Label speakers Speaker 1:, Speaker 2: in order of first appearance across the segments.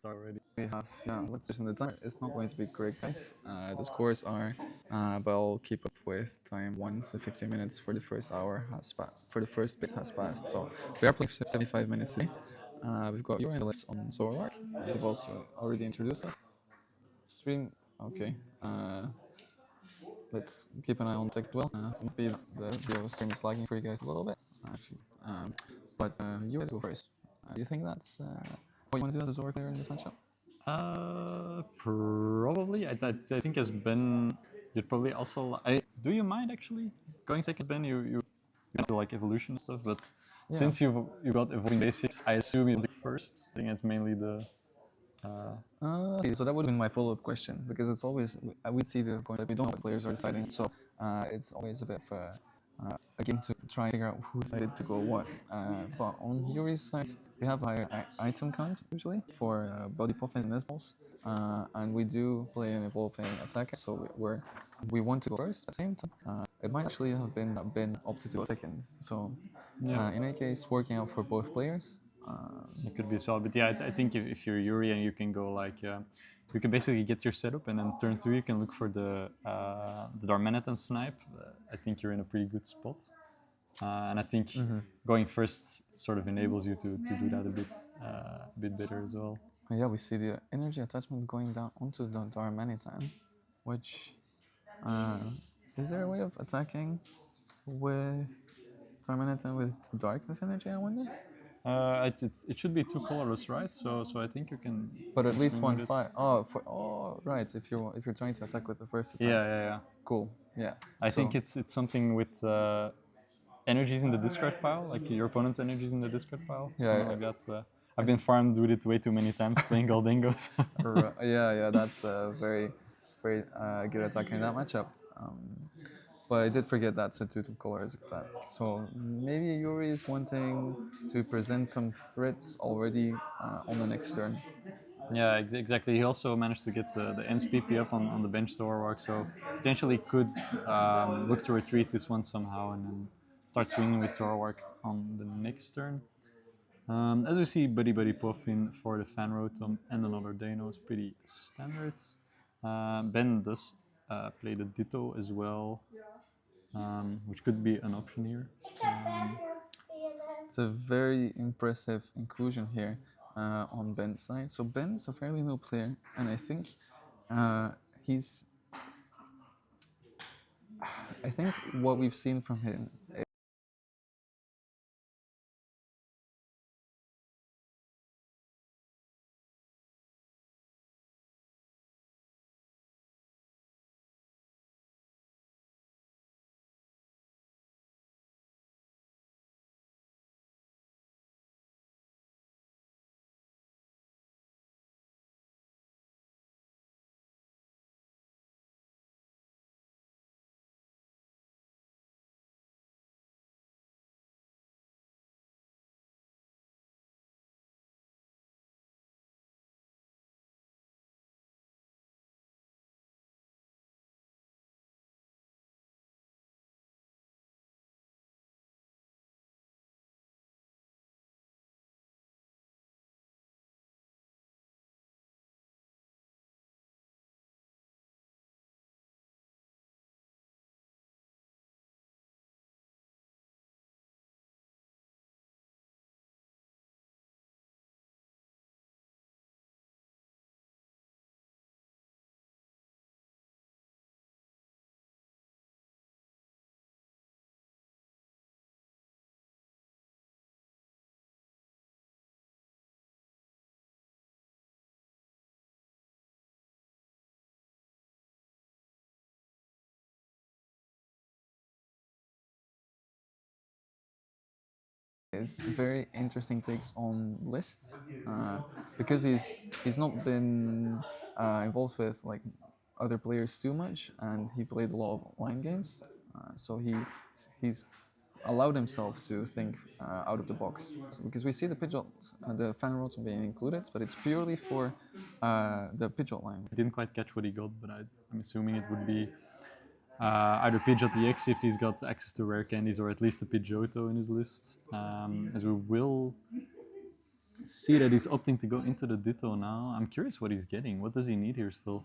Speaker 1: already.
Speaker 2: We have, yeah, let's listen. The timer is not going to be correct, guys. The scores are, but I'll keep up with time once the 15 minutes for the first hour has passed, for the first bit has passed. So we are playing for 75 minutes today. We've got your analysts on Zorark. They've also already introduced us. Stream, okay. Let's keep an eye on tech as well. Maybe the video stream is lagging for you guys a little bit, actually. But you guys go first. Do you think that's what you want to do as a Zorark player in this matchup?
Speaker 1: Probably. I think as Ben, you'd probably also. Do you mind actually going second, Ben? You got to like evolution and stuff, but
Speaker 2: Yeah.
Speaker 1: since you got evolving basics, I assume you first. I think it's mainly the.
Speaker 2: Okay, so that would have been my follow-up question because it's always we see the point that we don't know what players are deciding, so it's always a bit of a game to try and figure out who decided to go what. But on Yuri's side, we have higher item count usually for body puffins and Nesballs, and we do play an evolving attacker, so we want to go first at the same time. It might actually have been opted to go second. So in any case, working out for both players.
Speaker 1: It could be as well, but yeah, I think if you're Yuri and you can go like, you can basically get your setup, and then turn 2 you can look for the Darmanitan snipe. I think you're in a pretty good spot, and I think going first sort of enables you to do that a bit better as well.
Speaker 2: Yeah, we see the energy attachment going down onto the Darmanitan, which is there a way of attacking with Darmanitan with darkness energy? I wonder.
Speaker 1: It should be 2 colorless, right? So I think you can.
Speaker 2: But at least
Speaker 1: swing
Speaker 2: one
Speaker 1: with it.
Speaker 2: fire. Oh, right. If you're trying to attack with the first attack.
Speaker 1: Yeah.
Speaker 2: Cool. Yeah.
Speaker 1: I think it's something with energies in the discard pile, like your opponent's energies in the discard pile, something like that. I've been farmed with it way too many times playing Goldingos.
Speaker 2: Yeah. That's a very, very good attacker in that matchup. But I did forget that's a two colors attack. So maybe Yuri is wanting to present some threats already on the next turn.
Speaker 1: Yeah, exactly. He also managed to get the Ents PP up on the bench Zoroark, so potentially could look to retreat this one somehow and then start swinging with Zoroark on the next turn. As we see, Buddy Puffin for the Fan Rotom and another Dano is pretty standard. Ben does play the Ditto as well, which could be an option here.
Speaker 2: It's a very impressive inclusion here on Ben's side. So Ben's a fairly new player, and I think he's. I think what we've seen from him is very interesting takes on lists because he's not been involved with like other players too much, and he played a lot of line games, so he's allowed himself to think out of the box. So, because we see the Pidgeot, the fan routes being included, but it's purely for the Pidgeot line.
Speaker 1: I didn't quite catch what he got, but I'm assuming it would be either Pidgeot EX if he's got access to rare candies, or at least a Pidgeotto in his list. As we will see that he's opting to go into the Ditto now. I'm curious what he's getting. What does he need here still?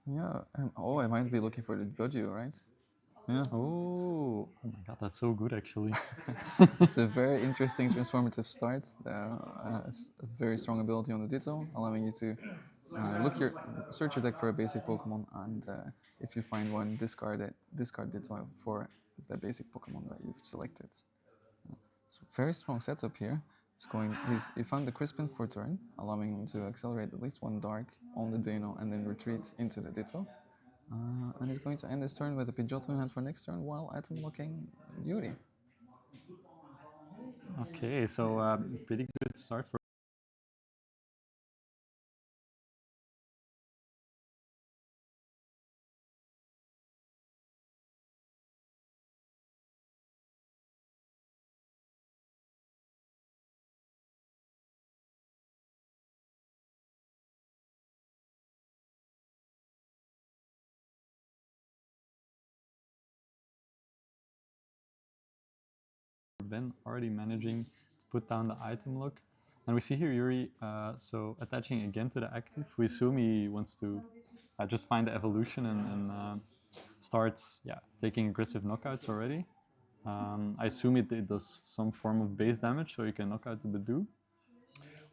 Speaker 2: Yeah. Oh, I might be looking for the Budgie, right? Yeah.
Speaker 1: Oh my god, that's so good actually.
Speaker 2: It's a very interesting transformative start. It's a very strong ability on the Ditto, allowing you to search your deck for a basic Pokemon, and if you find one, discard Ditto for the basic Pokemon that you've selected. It's a very strong setup here. He found the Crispin for turn, allowing him to accelerate at least one Dark on the Dino and then retreat into the Ditto. And he's going to end his turn with a Pidgeotto in hand for next turn while item locking Yuri.
Speaker 1: Okay, so pretty good start for. Ben already managing to put down the item lock. And we see here Yuri, so attaching again to the active. We assume he wants to just find the evolution and start taking aggressive knockouts already. I assume it does some form of base damage, so you can knock out the Badoo.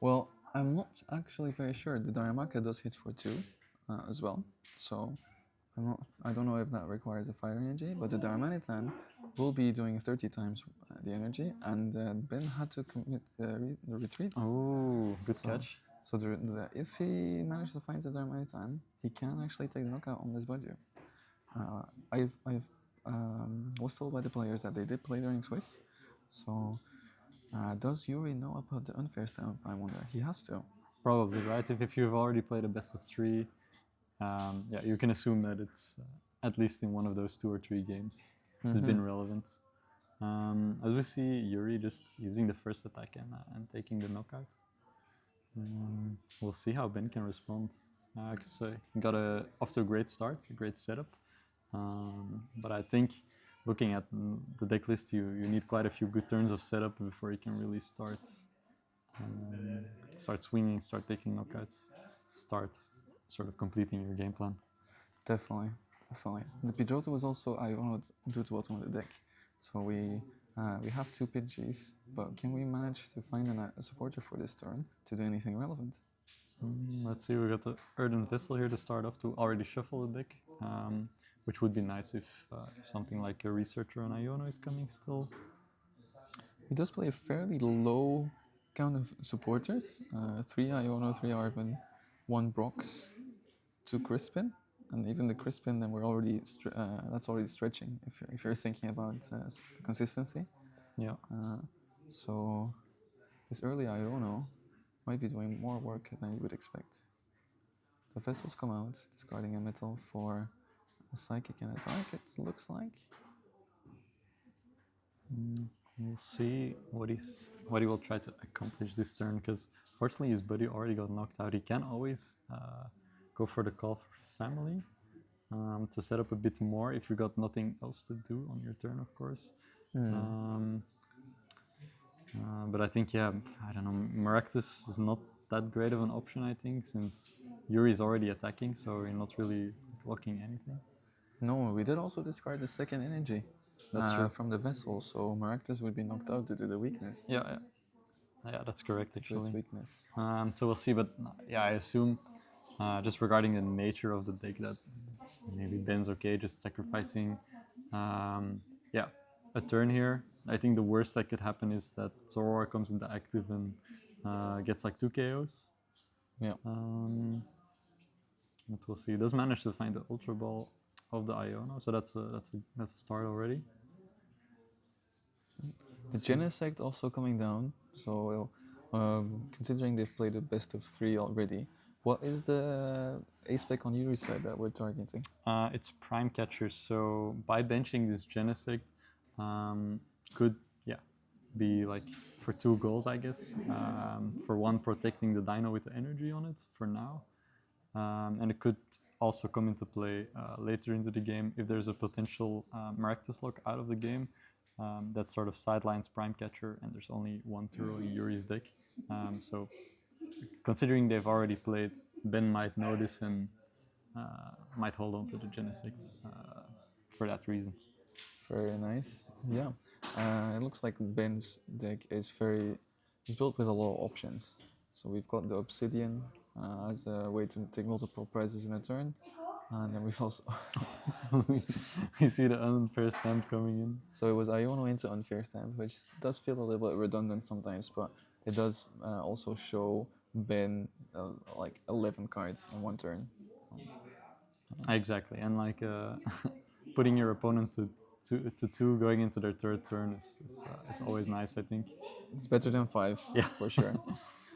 Speaker 2: Well, I'm not actually very sure. The Darumaka does hit for 2 as well, so I don't know if that requires a fire energy, but the Darmanitan will be doing 30 times the energy, and Ben had to commit the retreat.
Speaker 1: Oh, good catch.
Speaker 2: So if he managed to find the Darmanitan, he can actually take the knockout on this Budgie. I've was told by the players that they did play during Swiss, so does Yuri know about the unfair setup? I wonder. He has to.
Speaker 1: Probably, right? If you've already played a best of 3, you can assume that it's at least in one of those 2 or 3 games has been relevant. As we see Yuri just using the first attack and taking the knockout. We'll see how Ben can respond. Because he got off to a great start, a great setup. But I think looking at the deck list, you need quite a few good turns of setup before you can really start swinging, start taking knockouts, start sort of completing your game plan.
Speaker 2: Definitely. The Pidgeotto was also Ionoed due to bottom of the deck. So we have 2 Pidgeys, but can we manage to find a supporter for this turn to do anything relevant?
Speaker 1: Let's see, we got the Earthen Vessel here to start off to already shuffle the deck, which would be nice if something like a Researcher on Iono is coming still.
Speaker 2: He does play a fairly low count of supporters, 3 Iono, 3 Arven, 1 Brox, 2 Crispin, and even the Crispin, then we're already that's already stretching if you're thinking about consistency.
Speaker 1: Yeah.
Speaker 2: So this early Iono might be doing more work than you would expect. The vessels come out, discarding a metal for a psychic and a dark, it looks like.
Speaker 1: We'll see what he will try to accomplish this turn, because fortunately his buddy already got knocked out. He can always go for the call for family to set up a bit more if you got nothing else to do on your turn, of course. But I think, I don't know, Maractus is not that great of an option, I think, since Yuri is already attacking, so you're not really locking anything.
Speaker 2: No, we did also discard the second energy.
Speaker 1: That's true.
Speaker 2: From the vessel, so Maractus would be knocked out due to the weakness.
Speaker 1: Yeah, that's correct,
Speaker 2: To its
Speaker 1: actually.
Speaker 2: weakness.
Speaker 1: So we'll see, but I assume just regarding the nature of the deck that maybe Ben's okay just sacrificing a turn here. I think the worst that could happen is that Zoroark comes into active and gets like 2 KOs.
Speaker 2: Yeah.
Speaker 1: But we'll see. He does manage to find the Ultra Ball of the Iono, so that's a start already.
Speaker 2: The Genesect also coming down, so considering they've played a best of 3 already, what is the aspect on Yuri's side that we're targeting?
Speaker 1: It's Prime Catchers, so by benching this Genesect could be like for 2 goals, I guess. For 1, protecting the Dino with the energy on it for now. And it could also come into play later into the game if there's a potential Maractus lock out of the game. that sort of sidelines Prime Catcher, and there's only one Turo in Yuri's deck. So considering they've already played, Ben might notice and might hold on to the Genesect for that reason.
Speaker 2: Very nice. Yeah. It looks like Ben's deck is built with a lot of options. So we've got the Obsidian as a way to take multiple prizes in a turn. And then we've also.
Speaker 1: We see the unfair stamp coming in.
Speaker 2: So it was Iono into Unfair Stamp, which does feel a little bit redundant sometimes, but it does also show Ben like 11 cards in one turn.
Speaker 1: Exactly, and like putting your opponent to two going into their third turn is always nice, I think.
Speaker 2: It's better than 5,
Speaker 1: Yeah.
Speaker 2: for sure.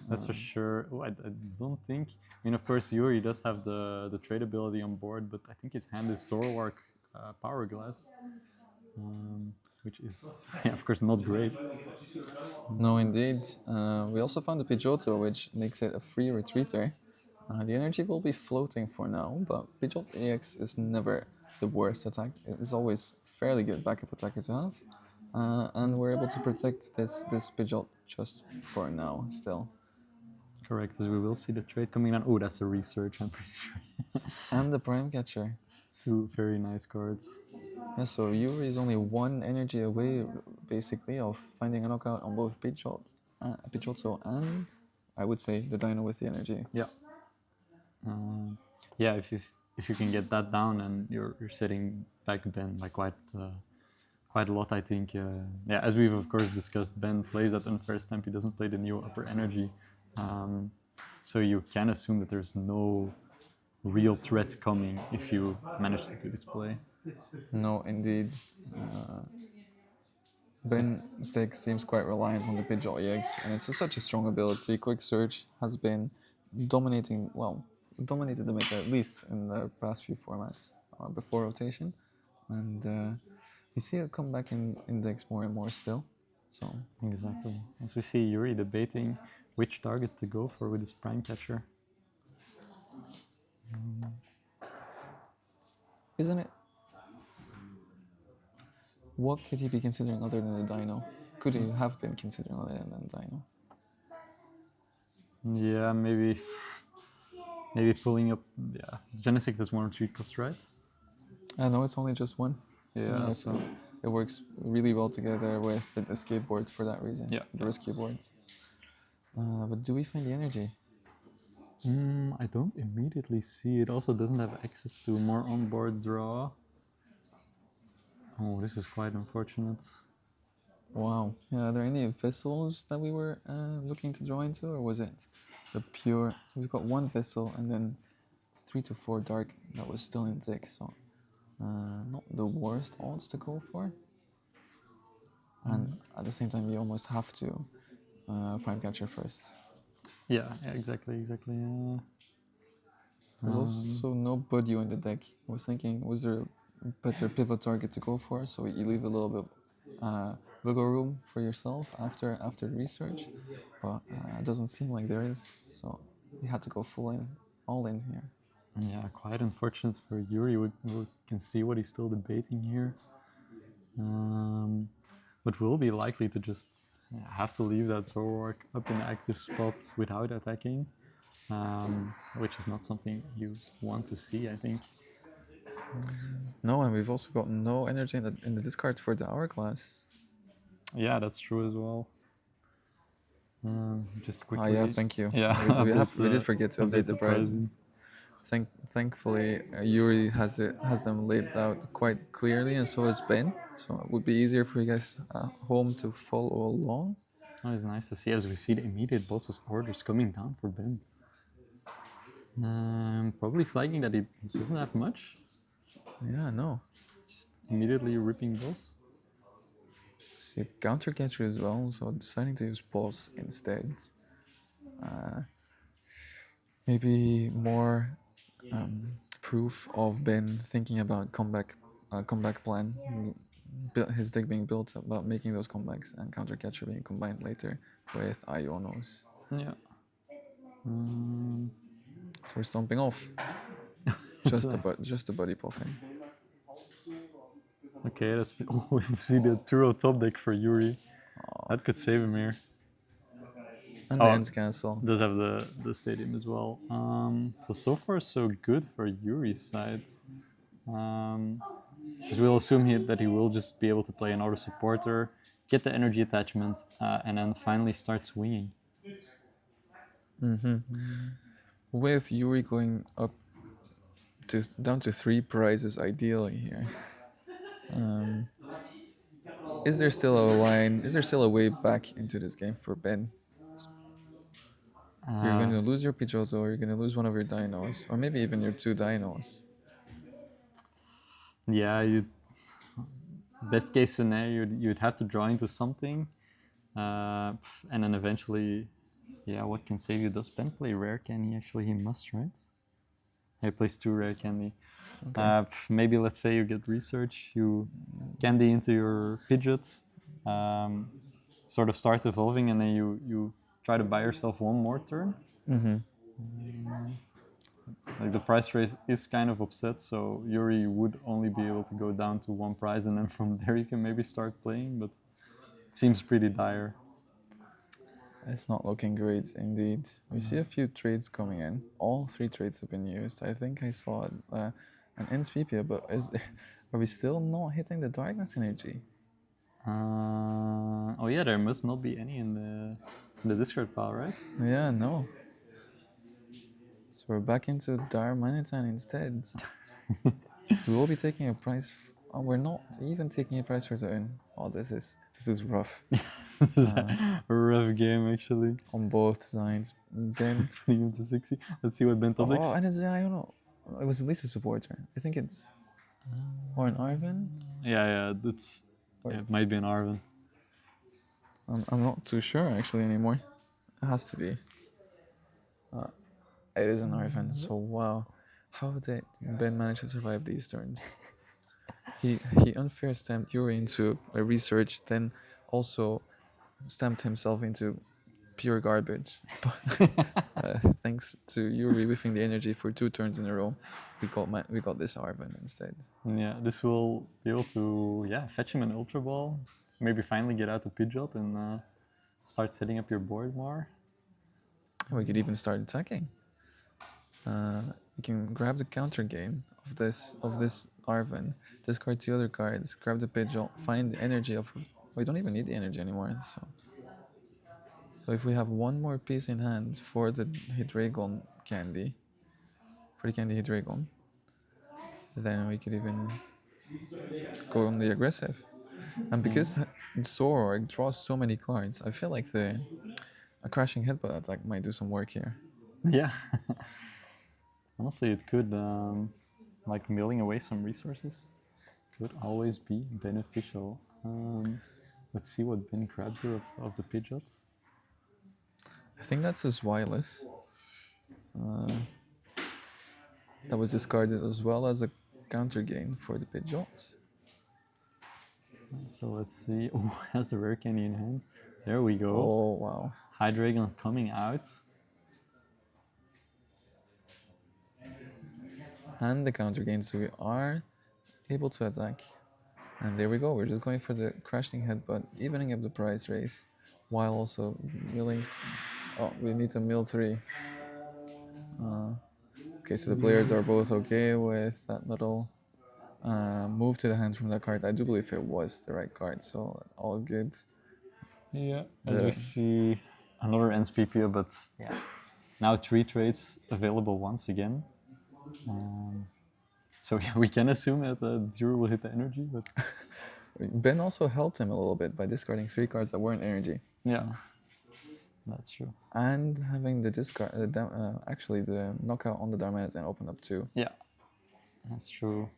Speaker 1: That's for sure. Oh, I don't think. I mean, of course, Yuri does have the trade ability on board, but I think his hand is Zoroark Power Glass, which is, yeah, of course, not great.
Speaker 2: No, indeed. We also found the Pidgeotto, which makes it a free retreater. The energy will be floating for now, but Pidgeot EX is never the worst attack. It's always fairly good backup attacker to have. And we're able to protect this Pidgeot just for now, still.
Speaker 1: Correct, as we will see the trade coming on. Oh, that's a research, I'm pretty sure.
Speaker 2: And the Prime Catcher.
Speaker 1: Two very nice cards.
Speaker 2: Yeah, so Yuri is only one energy away, basically, of finding a knockout on both Pidgeotto and, I would say, the Dino with the energy.
Speaker 1: Yeah. Yeah, if you can get that down, and you're sitting back Ben by quite a lot, I think. Yeah, as we've of course discussed, Ben plays at Unfair Stamp. He doesn't play the new Upper Energy, so you can assume that there's no real threat coming if you manage to do this play.
Speaker 2: No, indeed. Ben's deck seems quite reliant on the Pidgeot EX, and it's such a strong ability. Quick Search has been dominating the meta, at least in the past few formats before rotation. And we see it come back in decks more and more still. So
Speaker 1: Exactly. As we see Yuri debating which target to go for with his Prime Catcher.
Speaker 2: isn't it? What could he be considering other than a Dino? Could he have been considering other than a Dino?
Speaker 1: Yeah, maybe pulling up. Yeah, Genesect is 1 retreat cost, right?
Speaker 2: No, it's only just one.
Speaker 1: Yeah.
Speaker 2: So it works really well together with the escape boards for that reason.
Speaker 1: Yeah.
Speaker 2: The risky boards. But do we find the energy?
Speaker 1: I don't immediately see. It also doesn't have access to more onboard draw. Oh, this is quite unfortunate.
Speaker 2: Wow. Yeah, are there any vessels that we were looking to draw into, or was it the pure? So we've got one vessel and then 3 to 4 dark that was still in deck. So not the worst odds to go for. And at the same time, you almost have to Prime Catcher first.
Speaker 1: Yeah, exactly.
Speaker 2: There's also no Budio in the deck. I was thinking, was there a better pivot target to go for? So you leave a little bit of wiggle room for yourself after the research, but it doesn't seem like there is. So you had to go all in here.
Speaker 1: Yeah, quite unfortunate for Yuri. We can see what he's still debating here. But will be likely to just have to leave that Zoroark up in the active spot without attacking, which is not something you want to see, I think.
Speaker 2: No, and we've also got no energy in the discard for the Hourglass.
Speaker 1: Yeah, that's true as well. Just quickly.
Speaker 2: Yeah, thank you.
Speaker 1: Yeah,
Speaker 2: we did forget to update the prizes. Thankfully, Yuri has them laid out quite clearly, and so has Ben. So it would be easier for you guys at home to follow along.
Speaker 1: Oh, it's nice to see as we see the immediate boss's orders coming down for Ben. Probably flagging that he doesn't have much.
Speaker 2: Yeah, no.
Speaker 1: Just immediately ripping boss.
Speaker 2: See, counter catcher as well, so deciding to use boss instead. Maybe more proof of Ben thinking about comeback plan, his deck being built about making those comebacks, and counter catcher being combined later with Ionos.
Speaker 1: Yeah.
Speaker 2: So we're stomping off. Just a buddy puffing.
Speaker 1: Okay, that's oh, we see the Turo top deck for Yuri. That could save him here.
Speaker 2: And the
Speaker 1: Oh,
Speaker 2: ends castle.
Speaker 1: does have the stadium as well. So far so good for Yuri's side. Because we'll assume that he will just be able to play an auto supporter, get the energy attachment, and then finally start swinging.
Speaker 2: With Yuri going up to down to 3 prizes ideally here. Is there still a line? Is there still a way back into this game for Ben? You're going to lose your Pidgeotto, or you're going to lose one of your dinos, or maybe even your 2 dinos.
Speaker 1: Yeah, best case scenario, you'd have to draw into something, and then eventually, yeah, what can save you? Does Ben play rare candy? Actually, he must, right? He plays 2 rare candy. Maybe let's say you get research, you candy into your Pidgeots, sort of start evolving, and then you try to buy yourself one more turn. Like the price race is kind of upset, so Yuri would only be able to go down to 1 prize, and then from there you can maybe start playing, but it seems pretty dire.
Speaker 2: It's not looking great indeed. We see a few trades coming in. All 3 trades have been used. I think I saw an Inspipia, but are we still not hitting the darkness energy?
Speaker 1: Oh yeah, there must not be any in the discard pile, right?
Speaker 2: Yeah, no. So we're back into Darmanitan instead. We will be taking a price. Oh, we're not even taking a price for the in. Oh, this is rough
Speaker 1: This is a rough game actually.
Speaker 2: on both sides. Ben.
Speaker 1: Putting him to 60. Let's see what Ben
Speaker 2: Oh,
Speaker 1: Topix.
Speaker 2: and it's, I don't know. It was at least a supporter. I think it's or an Arvin.
Speaker 1: Yeah, it might be an Arvin.
Speaker 2: I'm not too sure actually anymore. It has to be. It is an Arvin. So wow, how did Ben manage to survive these turns? He unfair stamped Yuri into a research, then also stamped himself into pure garbage. Thanks to Yuri whiffing the energy for 2 turns in a row, we got this Arvin instead.
Speaker 1: Yeah, this will be able to fetch him an Ultra Ball, maybe finally get out the Pidgeot and start setting up your board more.
Speaker 2: We could even start attacking. We can grab the counter game of this Arvin, discard 2 other cards, grab the Pidgeot, find the energy of. We don't even need the energy anymore. So if we have 1 more piece in hand for the Hydreigon candy, for the candy Hydreigon, then we could even go on the aggressive. And because Zoroark draws so many cards, I feel like a crashing headbutt attack might do some work here.
Speaker 1: Yeah. Honestly, it could, like milling away some resources, could always be beneficial. Let's see what Ben grabs here of the Pidgeots.
Speaker 2: I think that's his wireless. That was discarded as well as a counter gain for the Pidgeot.
Speaker 1: So let's see. Oh, has a rare candy in hand. There we go.
Speaker 2: Oh wow.
Speaker 1: Hydreigon coming out.
Speaker 2: And the counter gain, so we are able to attack. And there we go, we're just going for the crashing headbutt, evening up the price race, while also milling. Oh, we need to mill 3. Okay, so the players are both okay with that little move to the hand from that card. I do believe it was the right card, so all good.
Speaker 1: Yeah. As we see, another NSPPO, but yeah, now 3 trades available once again. So yeah, we can assume that Drew will hit the energy, but
Speaker 2: Ben also helped him a little bit by discarding 3 cards that weren't energy.
Speaker 1: yeah, that's true.
Speaker 2: And having the discard, actually the knockout on the Darmanitan opened up too.
Speaker 1: Yeah, that's true.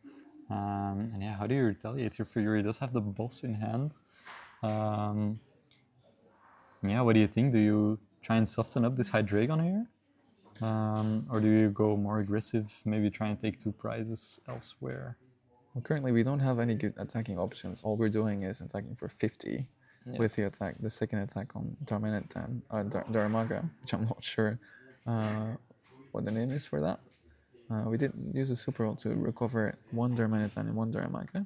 Speaker 1: And yeah, how do you retaliate here for Yuri? He does have the boss in hand. Yeah, what do you think? Do you try and soften up this Hydreigon here? Or do you go more aggressive, maybe try and take 2 prizes elsewhere?
Speaker 2: Well, currently we don't have any good attacking options. All we're doing is attacking for 50 with the second attack on Darmanitan, Darmaga, which I'm not sure what the name is for that. We did use a Super Roll to recover 1 Darmanitan and 1 Darmaga.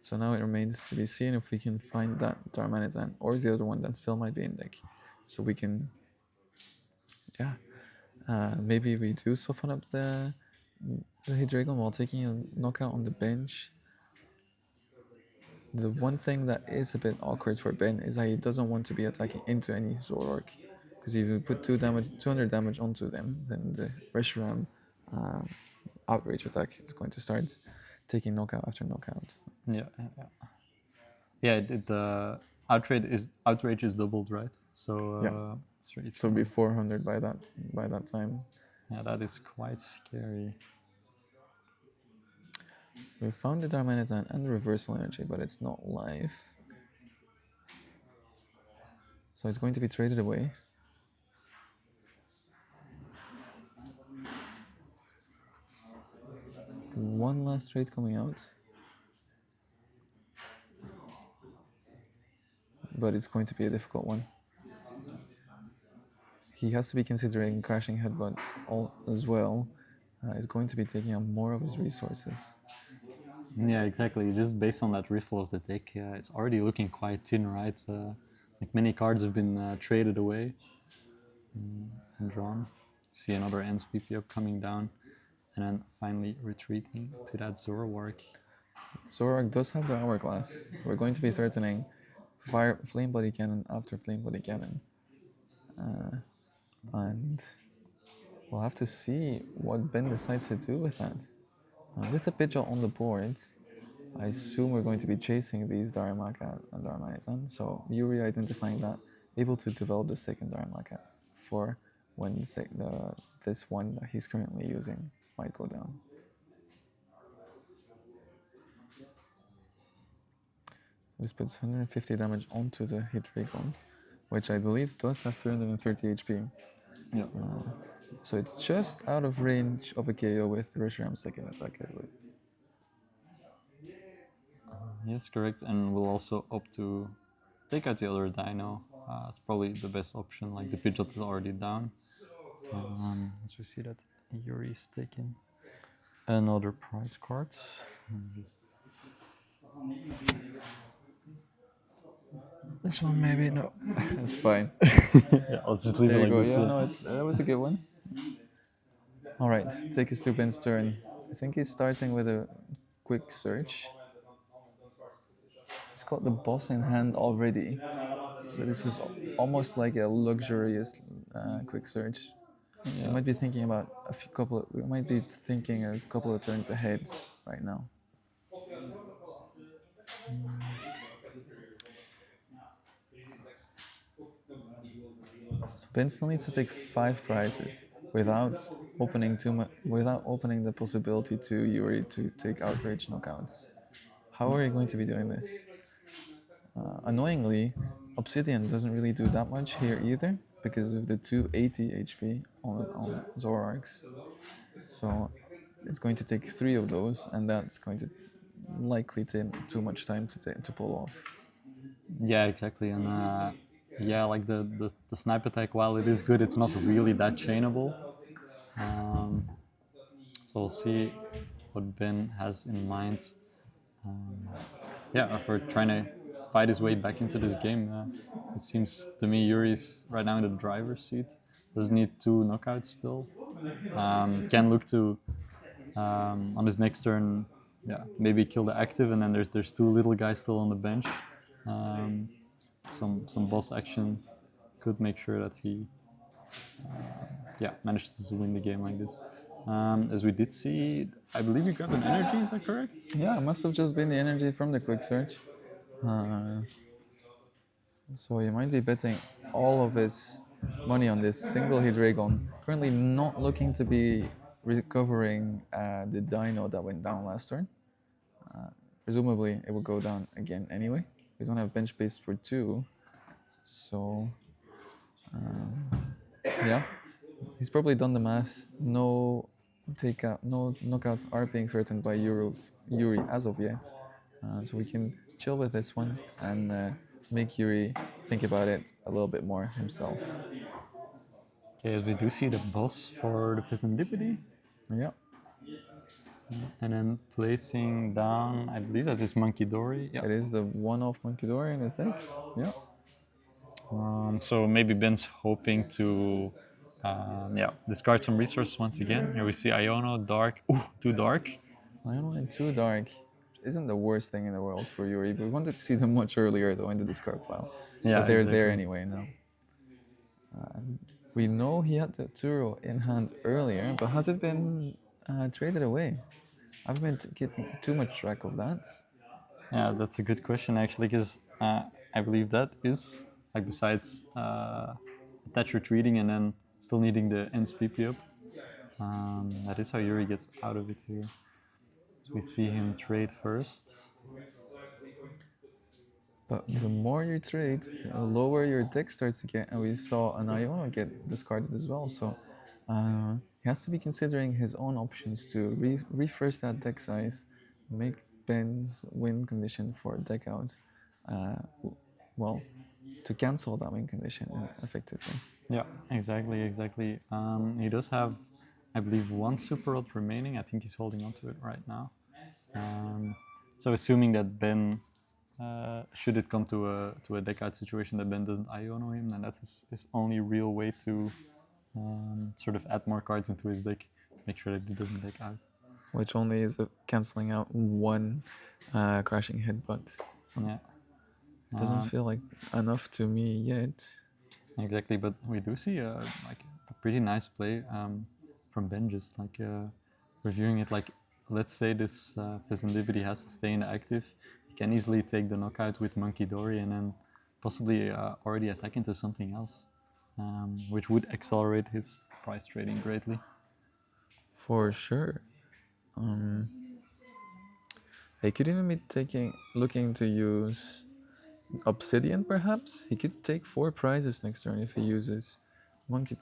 Speaker 2: So now it remains to be seen if we can find that Darmanitan or the other one that still might be in deck. So we can, yeah, maybe we do soften up the Hydreigon while taking a knockout on the bench. The one thing that is a bit awkward for Ben is that he doesn't want to be attacking into any Zoroark. Because if you put 200 damage onto them, then the Reshiram outrage attack is going to start taking knockout after knockout.
Speaker 1: Yeah, yeah, yeah. Yeah, the outrage is doubled, right? So
Speaker 2: Yeah.
Speaker 1: straight.
Speaker 2: So it'll be 400 by that time.
Speaker 1: Yeah, that is quite scary.
Speaker 2: We found the Darmanitan and the Reversal Energy, but it's not live. So it's going to be traded away. One last trade coming out. But it's going to be a difficult one. He has to be considering crashing Headbutt as well. Is going to be taking up more of his resources.
Speaker 1: Yeah, exactly. Just based on that riffle of the deck, it's already looking quite thin, right? Like many cards have been traded away and drawn. See another Ends PP up coming down, and then finally retreating to that Zoroark.
Speaker 2: Zoroark does have the Hourglass, so we're going to be threatening Flame Body Cannon after Flame Body Cannon. And we'll have to see what Ben decides to do with that. With the Pidgeot on the board, I assume we're going to be chasing these Darumaka and Darmanitan. So Yuri identifying that, able to develop the second Darumaka for when this one that he's currently using might go down. This puts 150 damage onto the Hydreigon, which I believe does have 330 HP.
Speaker 1: Yeah.
Speaker 2: So it's just out of range of a KO with Reshiram's second attack, I believe.
Speaker 1: Yes, correct. And we'll also opt to take out the other Dino. It's probably the best option. Like the Pidgeot is already down. As we see that Yuri is taking another prize cards.
Speaker 2: This one maybe no. It's fine.
Speaker 1: Yeah, let's just leave
Speaker 2: There
Speaker 1: it
Speaker 2: you
Speaker 1: like
Speaker 2: go.
Speaker 1: this.
Speaker 2: Yeah, no, that was a good one. All right, take us to Ben's turn. I think he's starting with a quick search. He's got the boss in hand already, so this is almost like a luxurious quick search.
Speaker 1: Yeah.
Speaker 2: We might be thinking about we might be thinking a couple of turns ahead right now. So Ben still needs to take 5 prizes without opening the possibility to Yuri to take outrage knockouts. How are you going to be doing this? Annoyingly, Obsidian doesn't really do that much here either because of the 280 HP on Zoroarks. So it's going to take 3 of those, and that's going to likely take too much time to pull off.
Speaker 1: Yeah, exactly. And yeah, like the snipe attack, while it is good, it's not really that chainable. So we'll see what Ben has in mind. Yeah, for trying to fight his way back into this game. It seems to me Yuri's right now in the driver's seat. Does need 2 knockouts still. Can look to on his next turn, yeah, maybe kill the active, and then there's 2 little guys still on the bench. Some boss action could make sure that he manages to win the game like this. As we did see, I believe you got an energy, is that correct?
Speaker 2: Yeah, it must have just been the energy from the quick search. So he might be betting all of his money on this single Hydreigon. Currently not looking to be recovering the dino that went down last turn. Presumably it will go down again anyway. We don't have bench space for 2. So yeah, he's probably done the math. No knockouts are being threatened by Yuri as of yet. So we can chill with this one and make Yuri think about it a little bit more himself.
Speaker 1: Okay, as we do see the boss for the Serendipity.
Speaker 2: Yeah.
Speaker 1: And then placing down, I believe that is Monkey Dory. Yeah.
Speaker 2: It is the one-off Monkey Dory in his deck. Yeah.
Speaker 1: So maybe Ben's hoping to, discard some resources once again. Here we see Iono, Dark. Ooh, too dark.
Speaker 2: Lionel and Too Dark isn't the worst thing in the world for Yuri. We wanted to see them much earlier though in the discard pile.
Speaker 1: Yeah,
Speaker 2: But they're there
Speaker 1: exactly.
Speaker 2: anyway now. We know he had the Turo in hand earlier, but has it been traded away? I haven't been keeping too much track of that.
Speaker 1: Yeah, that's a good question actually, because I believe that is like besides attach retreating and then still needing the ends PP up. That is how Yuri gets out of it here. So we see him trade first.
Speaker 2: But the more you trade, the lower your deck starts to get, and we saw an Iono get discarded as well. So he has to be considering his own options to refresh that deck size, make Ben's win condition for deck out, well, to cancel that win condition effectively.
Speaker 1: Yeah, exactly. He does have, I believe, one super rod remaining. I think he's holding on to it right now. So assuming that Ben, should it come to a deck out situation that Ben doesn't Iono him, then that's his only real way to sort of add more cards into his deck, make sure that he doesn't deck out.
Speaker 2: Which only is canceling out one crashing headbutt. So
Speaker 1: Yeah,
Speaker 2: it doesn't feel like enough to me yet.
Speaker 1: exactly. But we do see like a pretty nice play from Ben, just like reviewing it. Like, let's say this Peasantipity has to stay in the active, he can easily take the knockout with Monkey Dory and then possibly already attack into something else, which would accelerate his price trading greatly.
Speaker 2: For sure. He could even be looking to use Obsidian, perhaps. He could take 4 prizes next turn if he uses Monkey.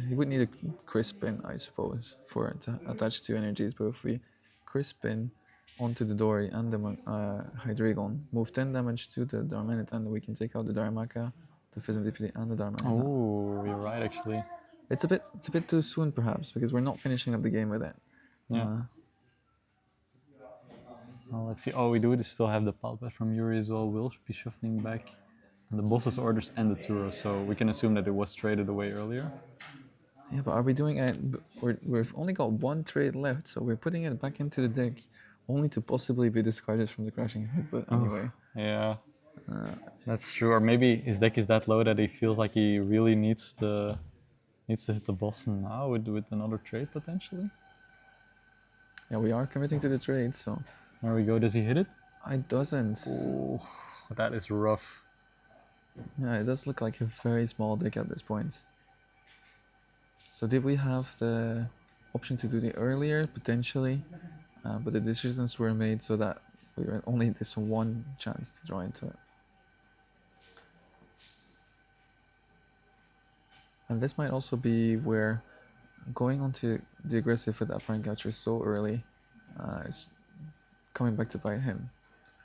Speaker 2: He would need a Crispin, I suppose, for to attach 2 energies. But if we Crispin onto the Dory and the Hydreigon, move 10 damage to the Darmanitan, and we can take out the Darmaka, the Fizzantipity, and the Darmanitan.
Speaker 1: Oh, you're right, actually.
Speaker 2: It's a bit too soon, perhaps, because we're not finishing up the game with it.
Speaker 1: Yeah. Well, let's see. Oh, we do still have the Palpet from Yuri as well. We'll be shuffling back. And the boss's orders and the Turo, so we can assume that it was traded away earlier.
Speaker 2: Yeah, but are we doing it? We've only got 1 trade left, so we're putting it back into the deck, only to possibly be discarded from the crashing head. But anyway,
Speaker 1: Yeah, that's true. Or maybe his deck is that low that he feels like he really needs to hit the boss now with another trade potentially.
Speaker 2: yeah, we are committing to the trade, so
Speaker 1: There we go. Does he hit it?
Speaker 2: it doesn't.
Speaker 1: Oh, that is rough.
Speaker 2: Yeah, it does look like a very small deck at this point. So did we have the option to do the earlier potentially, but the decisions were made so that we were only this one chance to draw into it. And this might also be where going on to the aggressive with that prank catcher so early is coming back to bite him.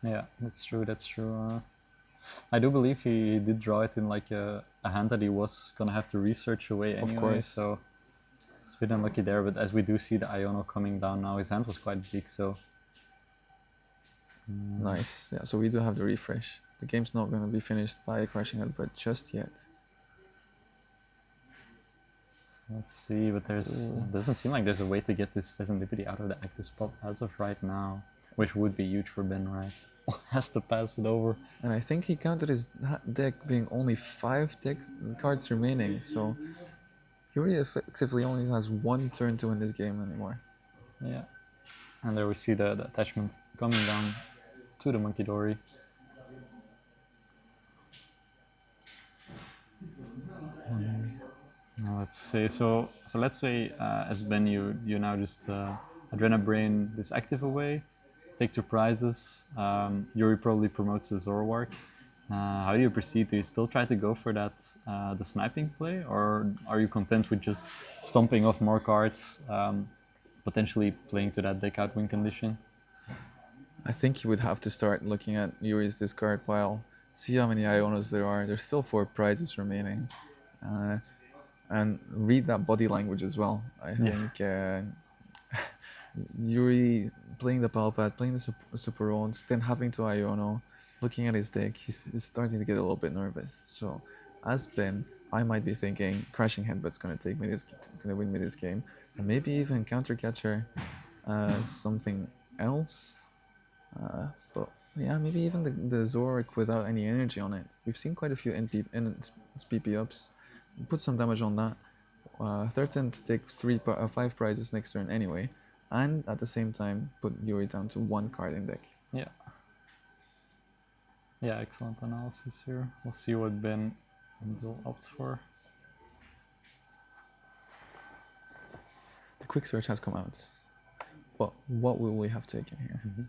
Speaker 1: Yeah, that's true. I do believe he did draw it in like a hand that he was gonna have to research away anyway.
Speaker 2: Of course.
Speaker 1: So it's a bit unlucky there. But as we do see the Iono coming down now, his hand was quite big. So
Speaker 2: Nice. Yeah. So we do have the refresh. The game's not going to be finished by a crashing headbutt just yet.
Speaker 1: let's see. But it doesn't seem like there's a way to get this Pheasantipity out of the active spot as of right now, which would be huge for Ben, right? Has to pass it over.
Speaker 2: And I think he counted his deck being only 5 deck cards remaining, so Yuri effectively only has 1 turn to win this game anymore.
Speaker 1: Yeah. And there we see the attachment coming down to the Monkey Dory. Now let's say so let's say as Ben you now just Adrenabrain this active away, take 2 prizes. Yuri probably promotes the Zoroark. How do you proceed? Do you still try to go for that the sniping play, or are you content with just stomping off more cards, potentially playing to that deck out win condition?
Speaker 2: I think you would have to start looking at Yuri's discard pile, see how many Ionos there are. There's still 4 prizes remaining. And read that body language as well. I think Yuri playing the Palpat, playing the Super Rods, then having to Iono, looking at his deck, he's starting to get a little bit nervous. So, as Ben, I might be thinking Crashing Headbutt's gonna win me this game, and maybe even Counter Catcher, something else. But yeah, maybe even the Zorik without any energy on it. We've seen quite a few NPP ups. Put some damage on that. Threaten to take 5 prizes next turn anyway, and at the same time put Yuri down to 1 card in deck.
Speaker 1: Yeah. Yeah, excellent analysis here. We'll see what Ben will opt for.
Speaker 2: The quick search has come out. What will we have taken here?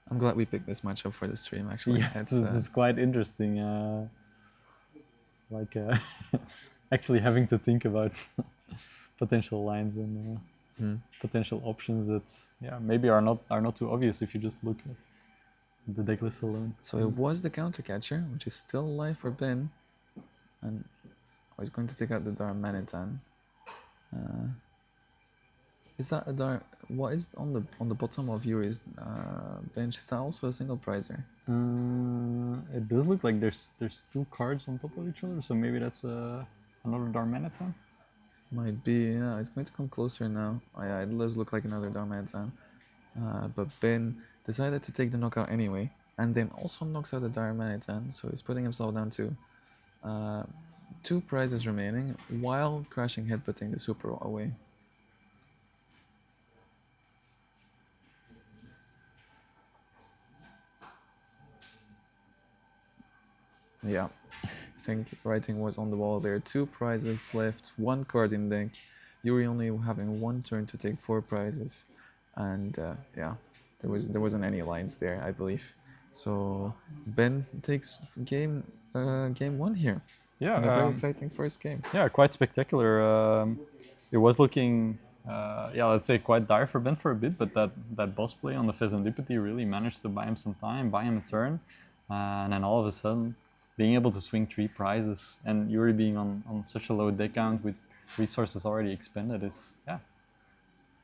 Speaker 2: I'm glad we picked this matchup for the stream. Actually,
Speaker 1: Yeah, it's quite interesting. Actually having to think about potential lines and potential options that maybe are not too obvious if you just look at the deck list alone.
Speaker 2: So it was the Counter Catcher, which is still alive for Ben, and I was going to take out the Darmanitan. Is that a Dar? What is on the bottom of Yuri's bench? Is that also a single prizer?
Speaker 1: It does look like there's 2 cards on top of each other, so maybe that's another Darmanitan.
Speaker 2: Might be, yeah. It's going to come closer now. Oh, yeah, it does look like another Darmanitan. But Ben decided to take the knockout anyway, and then also knocks out the Darmanitan, so he's putting himself down to 2 prizes remaining while crashing headbutting the Super away. Yeah, I think writing was on the wall there. 2 prizes left, 1 card in deck. Yuri only having 1 turn to take 4 prizes, and yeah, there wasn't any lines there, I believe. So Ben takes game 1 here.
Speaker 1: Yeah,
Speaker 2: in a very exciting first game.
Speaker 1: Yeah, quite spectacular. It was looking, let's say quite dire for Ben for a bit, but that boss play on the Pheasantipity really managed to buy him some time, buy him a turn, and then all of a sudden, being able to swing 3 prizes and Yuri being on such a low deck count with resources already expended is,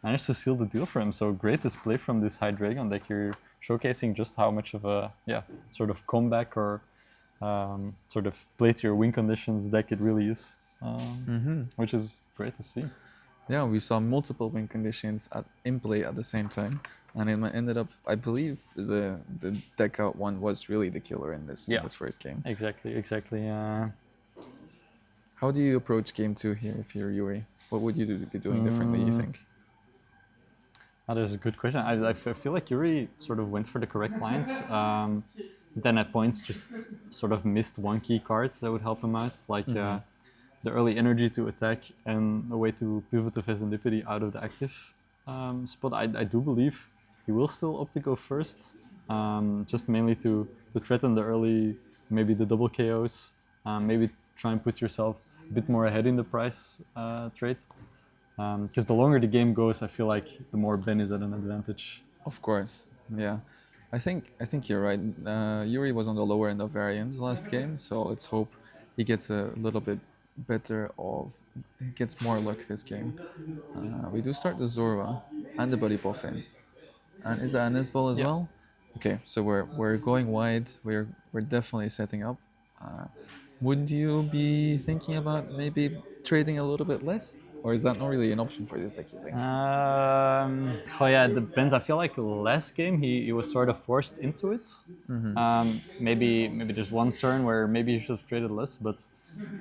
Speaker 1: managed to seal the deal for him. So great display from this High Dragon deck. You're showcasing just how much of a, sort of comeback or sort of play to your win conditions deck it really is, which is great to see.
Speaker 2: Yeah, we saw multiple win conditions in play at the same time, and it ended up, I believe, the deck out one was really the killer in this first game.
Speaker 1: Exactly.
Speaker 2: How do you approach game 2 here if you're Yuri? What would you be doing differently, you think?
Speaker 1: That is a good question. I feel like Yuri sort of went for the correct lines. Then at points just sort of missed 1 key card that would help him out, like the early energy to attack and a way to pivot the Pheasantipity out of the active spot. I do believe he will still opt to go first, just mainly to threaten the early, maybe the double KOs, maybe try and put yourself a bit more ahead in the price trade. Because the longer the game goes, I feel like the more Ben is at an advantage.
Speaker 2: Of course, yeah. I think you're right. Yuri was on the lower end of variance last game, so let's hope he gets a little bit better he gets more luck this game. We do start the Zorva and the Buddy Boffin. And is that an Isbal as well? Okay, so we're going wide. We're definitely setting up. Would you be thinking about maybe trading a little bit less? Or is that not really an option for this deck, you think?
Speaker 1: It depends. I feel like last game he was sort of forced into it. Maybe there's 1 turn where maybe he should have traded less, but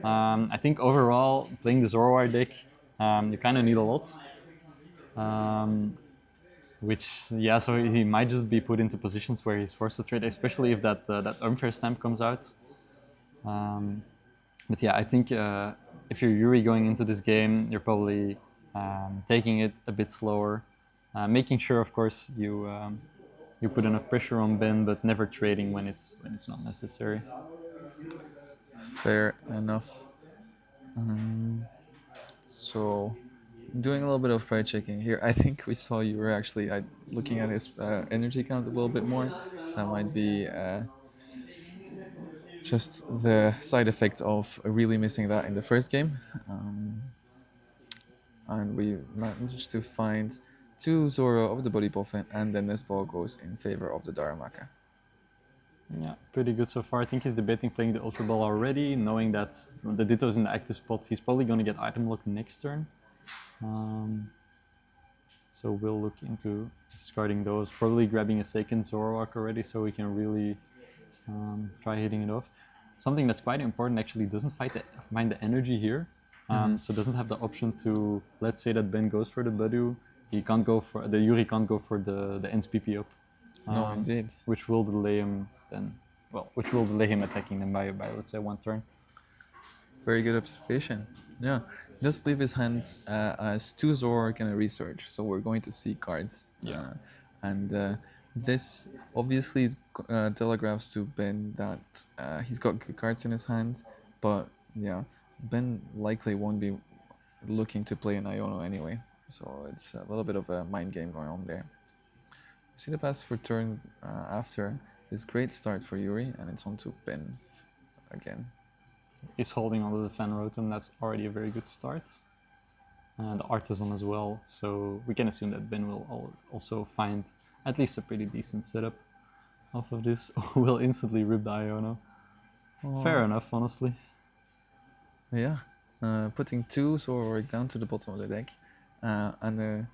Speaker 1: I think overall playing the Zoroark deck, you kind of need a lot. So he might just be put into positions where he's forced to trade, especially if that unfair stamp comes out. But yeah, I think if you're Yuri going into this game, you're probably taking it a bit slower, making sure, of course, you put enough pressure on Ben, but never trading when it's not necessary.
Speaker 2: Fair enough. So, doing a little bit of pride checking here. I think we saw you were actually looking at his energy count a little bit more. That might be just the side effect of really missing that in the first game. and we managed to find 2 Zoro of the body buffing, and then this ball goes in favor of the Daramaka.
Speaker 1: Yeah, pretty good so far. I think he's debating playing the Ultra Ball already, knowing that the Ditto's in the active spot. He's probably going to get item lock next turn. So we'll look into discarding those, probably grabbing a second Zoroark already so we can really try hitting it off. Something that's quite important actually doesn't find the energy here, so doesn't have the option to, let's say that Ben goes for the Badu, he can't go for, the Yuri can't go for the ends PP up.
Speaker 2: No, indeed.
Speaker 1: Which will delay him then, which will delay him attacking them by let's say 1 turn.
Speaker 2: Very good observation. Yeah, just leave his hand as 2 Zoroark and a research, so we're going to see cards.
Speaker 1: Yeah.
Speaker 2: And this obviously telegraphs to Ben that he's got good cards in his hand, but yeah, Ben likely won't be looking to play an Iono anyway, so it's a little bit of a mind game going on there. See the pass for turn after this great start for Yuri, and it's on to Ben again.
Speaker 1: He's holding on to the Fan Rotom, that's already a very good start. The Artisan as well, so we can assume that Ben will also find at least a pretty decent setup off of this, or will instantly rip the Iono. Fair enough, honestly.
Speaker 2: Yeah, putting 2 Zoroark down to the bottom of the deck, and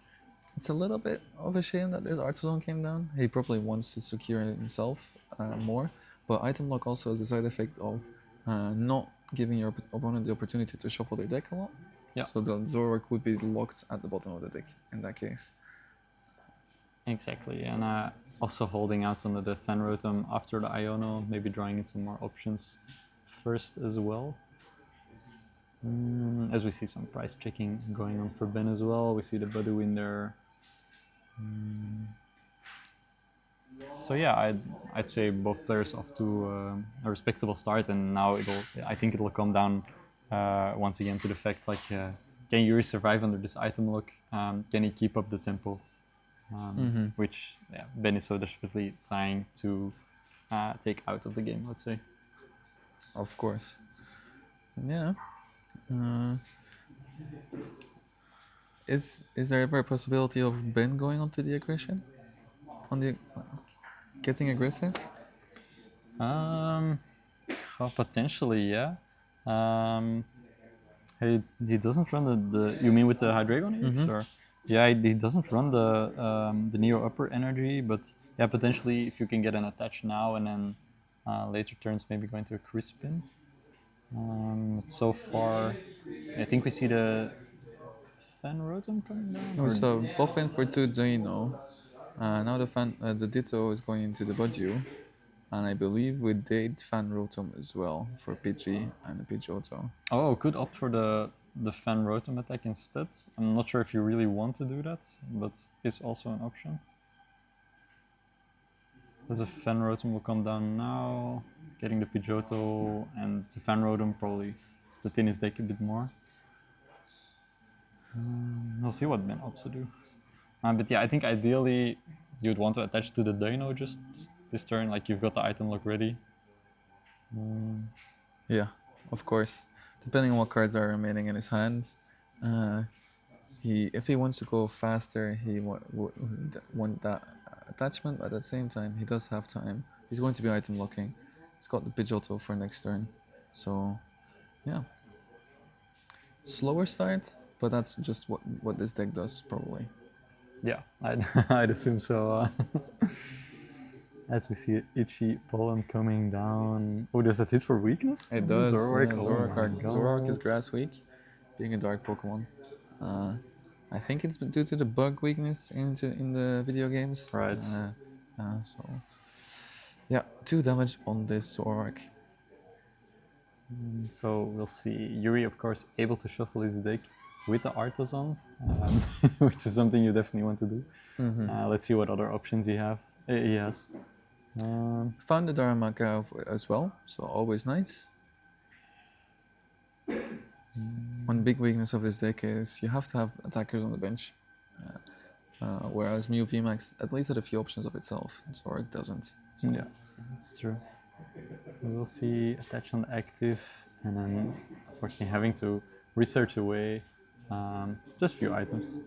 Speaker 2: it's a little bit of a shame that this Artisan came down. He probably wants to secure himself more, but item lock also has the side effect of not giving your opponent the opportunity to shuffle their deck a lot.
Speaker 1: Yeah.
Speaker 2: So the Zoroark would be locked at the bottom of the deck in that case.
Speaker 1: Exactly, and also holding out on the Fan Rotom after the Iono, maybe drawing into more options first as well. As we see some price checking going on for Ben as well, we see the Badu in there. So yeah, I'd say both players off to a respectable start, and now I think it'll come down once again to the fact like, can Yuri survive under this item lock? Can he keep up the tempo? Which Ben is so desperately trying to take out of the game, let's say.
Speaker 2: Of course. Yeah. Is there ever a possibility of Ben going onto the aggression? On the getting aggressive?
Speaker 1: Potentially, yeah. He doesn't run the you mean with the Hydreigon Ace, or? Yeah, he doesn't run the Neo Upper Energy, but yeah, potentially if you can get an attach now and then later turns maybe going to a Crispin. So far, I think we see the Fan Rotom coming down.
Speaker 2: No, so buffing for 2 Dino. Now the Ditto is going into the Budju. And I believe we did Fan Rotom as well for Pidgey and the Pidgeotto.
Speaker 1: Oh, could opt for the Fan Rotom attack instead. I'm not sure if you really want to do that, but it's also an option. The Fan Rotom will come down now, getting the Pidgeotto and the Fan Rotom probably to thin his deck a bit more. We'll see what Ben opts to do. But yeah, I think ideally you'd want to attach to the Dino just this turn, like you've got the item lock ready.
Speaker 2: Yeah, of course. Depending on what cards are remaining in his hand, if he wants to go faster, he would want that attachment. But at the same time, he does have time. He's going to be item locking. He's got the Pidgeotto for next turn, so yeah. Slower start, but that's just what this deck does probably.
Speaker 1: Yeah, I'd assume so. As we see Itchy Pollen coming down. Oh, does that hit for weakness?
Speaker 2: It does.
Speaker 1: Zoroark,
Speaker 2: Yeah, Zoroark is grass weak, being a dark Pokemon. I think it's due to the bug weakness in the video games.
Speaker 1: Right.
Speaker 2: So yeah, 2 damage on this Zoroark.
Speaker 1: So we'll see. Yuri, of course, able to shuffle his deck with the Artisan, which is something you definitely want to do. Let's see what other options he has.
Speaker 2: Found the Daramaka as well, so always nice. One big weakness of this deck is you have to have attackers on the bench, whereas Mew VMAX at least had a few options of itself, Zoroark doesn't. So.
Speaker 1: Yeah, that's true. We'll see attach on the active, and then unfortunately having to research away. Just a few items.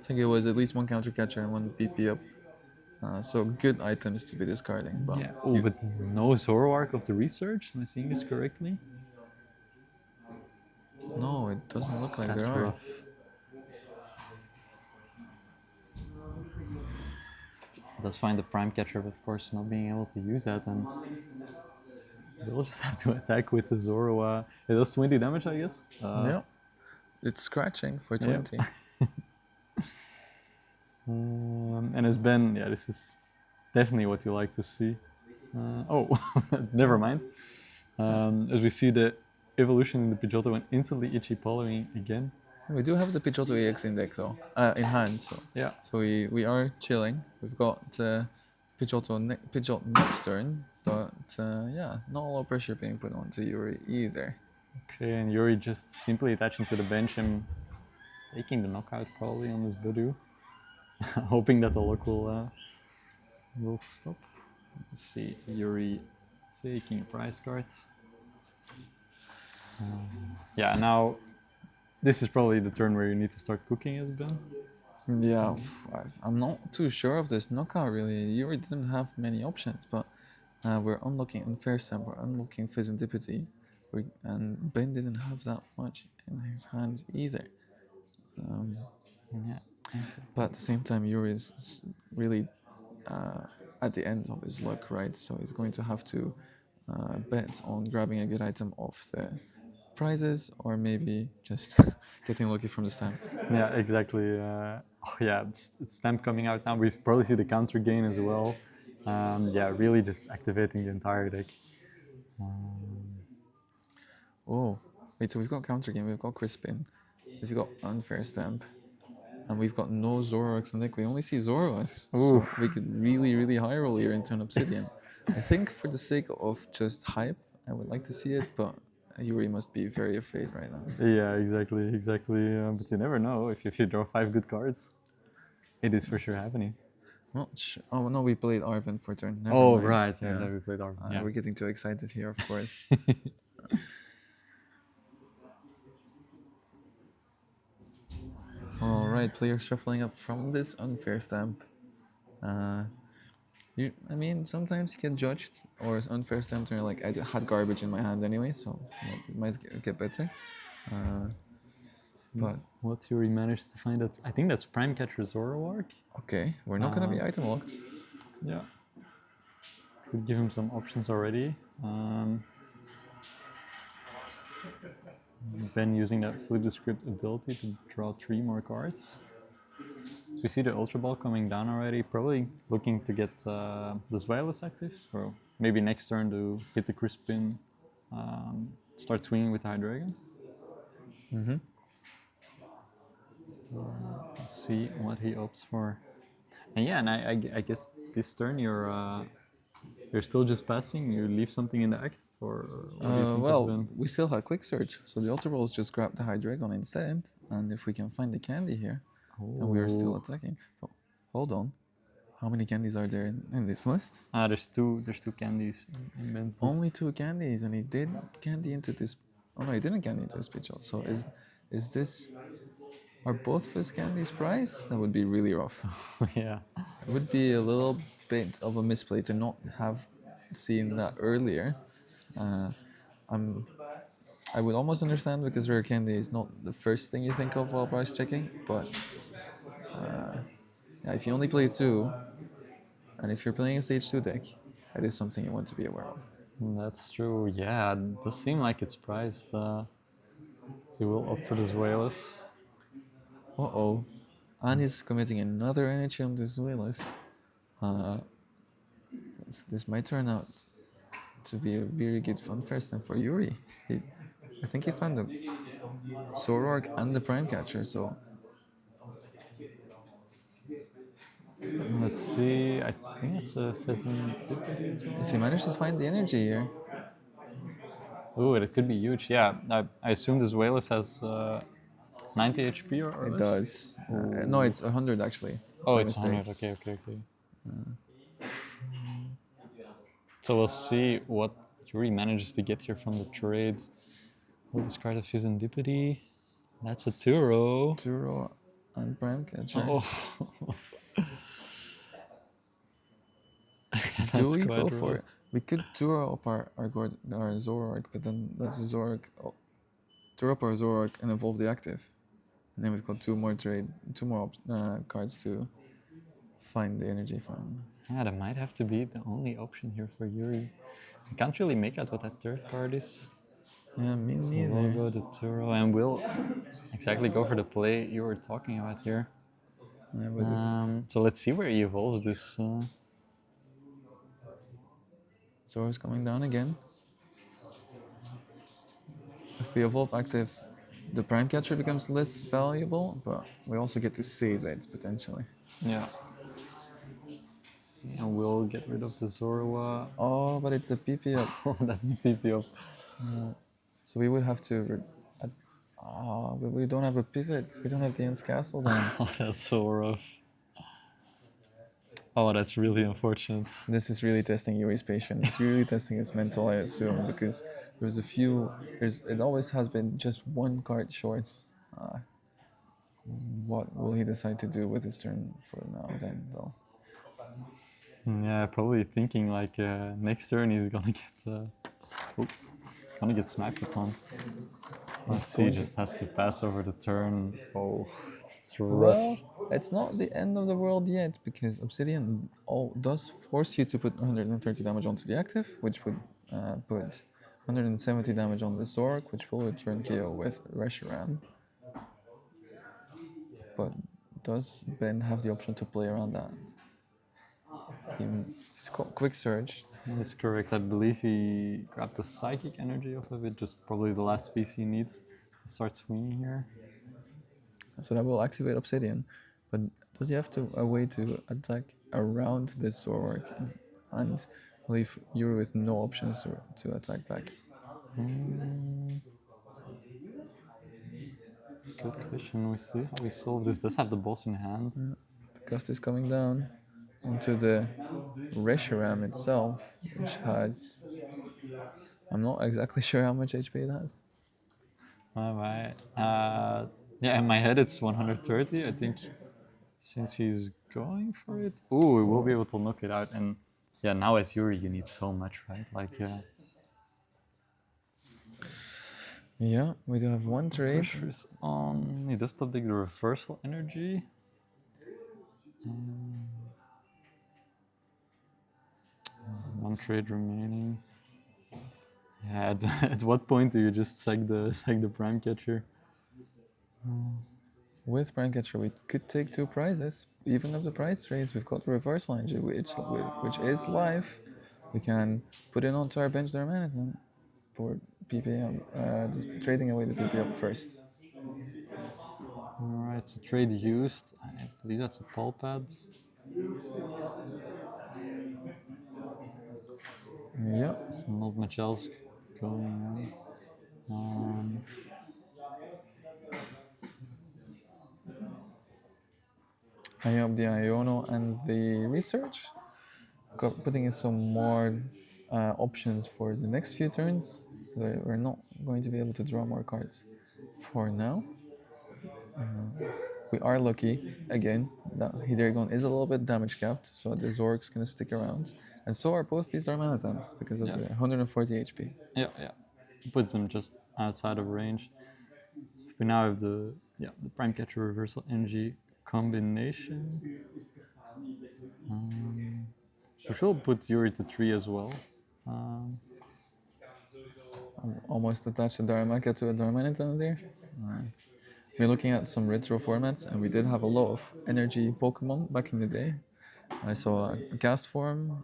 Speaker 2: I think it was at least one counter catcher and one PP up. So good items to be discarding. But
Speaker 1: Yeah. Oh, but no Zoroark of the research. Am I seeing this correctly?
Speaker 2: no, it doesn't look like
Speaker 1: That's
Speaker 2: there are.
Speaker 1: rough. That's fine. The prime catcher, but of course, not being able to use that, and they'll just have to attack with the Zoro. It does 20 damage, I guess.
Speaker 2: Yeah, it's scratching for
Speaker 1: Yeah.
Speaker 2: 20.
Speaker 1: And it's been, yeah, this is definitely what you like to see. Oh, never mind. As we see the evolution in the Pidgeotto and instantly itchy following again.
Speaker 2: We do have the Pidgeotto EX in deck though, in hand.
Speaker 1: Yeah.
Speaker 2: So we are chilling. We've got Pidgeot next turn, but yeah, not a lot of pressure being put onto Yuri either.
Speaker 1: Okay, and Yuri just simply attaching to the bench and taking the knockout probably on this Budu. Hoping that the lock will stop. Let's see, Yuri taking prize cards. Yeah, now this is probably the turn where you need to start cooking, as Ben.
Speaker 2: Yeah, I'm not too sure of this knockout really. Yuri didn't have many options, but we're unlocking Unfair Stamp, we're unlocking Serendipity, and Ben didn't have that much in his hands either.
Speaker 1: Yeah.
Speaker 2: But at the same time, Yuri is really at the end of his luck, right? So he's going to have to bet on grabbing a good item off the prizes, or maybe just getting lucky from the stamp.
Speaker 1: Yeah, exactly. Oh, yeah, it's stamp coming out now. We've probably see the counter gain as well. Yeah, really just activating the entire deck.
Speaker 2: Oh, wait, so we've got counter game, we've got Crispin, we've got Unfair Stamp, and we've got no Zoroarks in deck. We only see Zoroarks, so we could really high roll here into an Obsidian. I think for the sake of just hype, I would like to see it, but Yuri must be very afraid right now.
Speaker 1: Yeah, exactly. But you never know. If you draw 5 good cards, it is for sure happening.
Speaker 2: Oh no, we played Arven for turn. Never
Speaker 1: Oh,
Speaker 2: mind.
Speaker 1: right. Yeah, we played our. Yeah.
Speaker 2: We're getting too excited here, of course. All right, player shuffling up from this Unfair Stamp. I mean, sometimes you get judged or Unfair Stamp turn. Like I had garbage in my hand anyway, so it might get better. But
Speaker 1: What Yuri managed to find that. I think that's Prime Catcher Zoroark.
Speaker 2: okay, we're not gonna be item locked.
Speaker 1: Yeah. Could give him some options already. Ben using that flip the script ability to draw 3 more cards. So we see the Ultra Ball coming down already, probably looking to get the Zweilous active, so maybe next turn to hit the Crispin, start swinging with the Hydreigon. Let's see what he opts for. And yeah, and I guess this turn you're still just passing, you leave something in the active, or what do you think has
Speaker 2: Well,
Speaker 1: been?
Speaker 2: we still had Quick Search, so the Ultra Balls just grab the Hydreigon instead. And if we can find the candy here, then we are still attacking. Oh, hold on. How many candies are there in this list?
Speaker 1: There's two candies in Ben's list.
Speaker 2: Only 2 candies, and he did candy into this. Oh no, he didn't candy into his Pidgeot. So is this? Are both of his candies priced? That would be really rough.
Speaker 1: Yeah.
Speaker 2: It would be a little bit of a misplay to not have seen that earlier. I would almost understand because rare candy is not the first thing you think of while price checking, but yeah, if you only play 2, and if you're playing a stage 2 deck, that is something you want to be aware of.
Speaker 1: That's true. Yeah, it does seem like it's priced. So we'll opt for the Zweilous.
Speaker 2: Uh-oh. And he's committing another energy on this Willis. This might turn out to be a very good fun first time for Yuri. I think he found the Zoroark and the Prime Catcher, so
Speaker 1: Let's see. I think it's a Pheasant Tipity as well.
Speaker 2: if he manages to find the energy here,
Speaker 1: Ooh, it could be huge. Yeah, I assume this Zweilous has 90 HP or
Speaker 2: it
Speaker 1: less?
Speaker 2: does. No, it's 100 actually.
Speaker 1: Oh,
Speaker 2: by
Speaker 1: it's
Speaker 2: mistake.
Speaker 1: 100. Okay. So we'll see what Yuri manages to get here from the trade. We'll discard a Serendipity. That's a Turo.
Speaker 2: Turo and Prime Catcher.
Speaker 1: Oh,
Speaker 2: Do
Speaker 1: that's
Speaker 2: we go
Speaker 1: quite
Speaker 2: for
Speaker 1: rough.
Speaker 2: it? We could Turo up our Zoroark, but then let's Zoroark, Turo up our Zoroark and evolve the active. And then we've got two more cards to find the energy from.
Speaker 1: Yeah, that might have to be the only option here for Yuri. I can't really make out what that third card is.
Speaker 2: Yeah, me
Speaker 1: So
Speaker 2: neither.
Speaker 1: we'll go to Turo and we'll exactly go for the play you were talking about here.
Speaker 2: Yeah, but
Speaker 1: So let's see where he evolves this.
Speaker 2: Zoro's coming down again. If we evolve active, the Prime Catcher becomes less valuable, but we also get to save it potentially.
Speaker 1: Yeah. Let's see, and we'll get rid of the Zorua.
Speaker 2: Oh, but it's a PP up.
Speaker 1: Oh, that's PP up.
Speaker 2: So we would have to. But we don't have a pivot. We don't have the Ents Castle then.
Speaker 1: Oh, that's so rough. Oh, that's really unfortunate.
Speaker 2: This is really testing Yuri's patience. It's really testing his mental, I assume, because there's a few. It always has been just one card short. What will he decide to do with his turn for now? Then, though.
Speaker 1: Yeah, probably thinking like next turn he's gonna get sniped upon. Let's see, just has to pass over the turn. Oh, it's rough.
Speaker 2: Well, it's not the end of the world yet because Obsidian does force you to put 130 damage onto the active, which would put 170 damage on the Zork, which will return KO with Reshiram. But does Ben have the option to play around that? He's got Quick Surge.
Speaker 1: That's correct. I believe he grabbed the psychic energy off of it, just probably the last piece he needs to start swinging here.
Speaker 2: So that will activate Obsidian. But does he have a way to attack around this Zork and leave Yuri with no options to attack back?
Speaker 1: Good question. We see how we solve this. Does have the boss in hand.
Speaker 2: The gust is coming down onto the Reshiram itself, which has. I'm not exactly sure how much HP it has.
Speaker 1: Right. Yeah, in my head it's 130. I think since he's going for it. Ooh, we will be able to knock it out. And yeah, now as Yuri, you need so much, right? Like,
Speaker 2: Yeah, we do have one trade.
Speaker 1: pressure's on. He does take the reversal energy. One trade remaining. Yeah, at what point do you just sack the prime catcher?
Speaker 2: With Prime Catcher, we could take two prizes. Even of the prize trades, we've got Reversal Energy, which is live. We can put it onto our bench there management for PPM, just trading away the PP up first.
Speaker 1: Alright, so trade used. I believe that's a pulp pad.
Speaker 2: Yeah.
Speaker 1: There's not much else going on.
Speaker 2: I up the Iono and the research. Putting in some more options for the next few turns. We're not going to be able to draw more cards for now. We are lucky, again, that Hideigon is a little bit damage capped, so the Zork's gonna stick around. And so are both these Darmanitans, because of the 140 HP.
Speaker 1: Yeah. Puts them just outside of range. We now have the prime catcher reversal energy combination. Which will put Yuri to 3 as well.
Speaker 2: Almost attached a Darumaka to a Darmanitan there. We're looking at some retro formats, and we did have a lot of energy Pokemon back in the day. I saw a Cast form,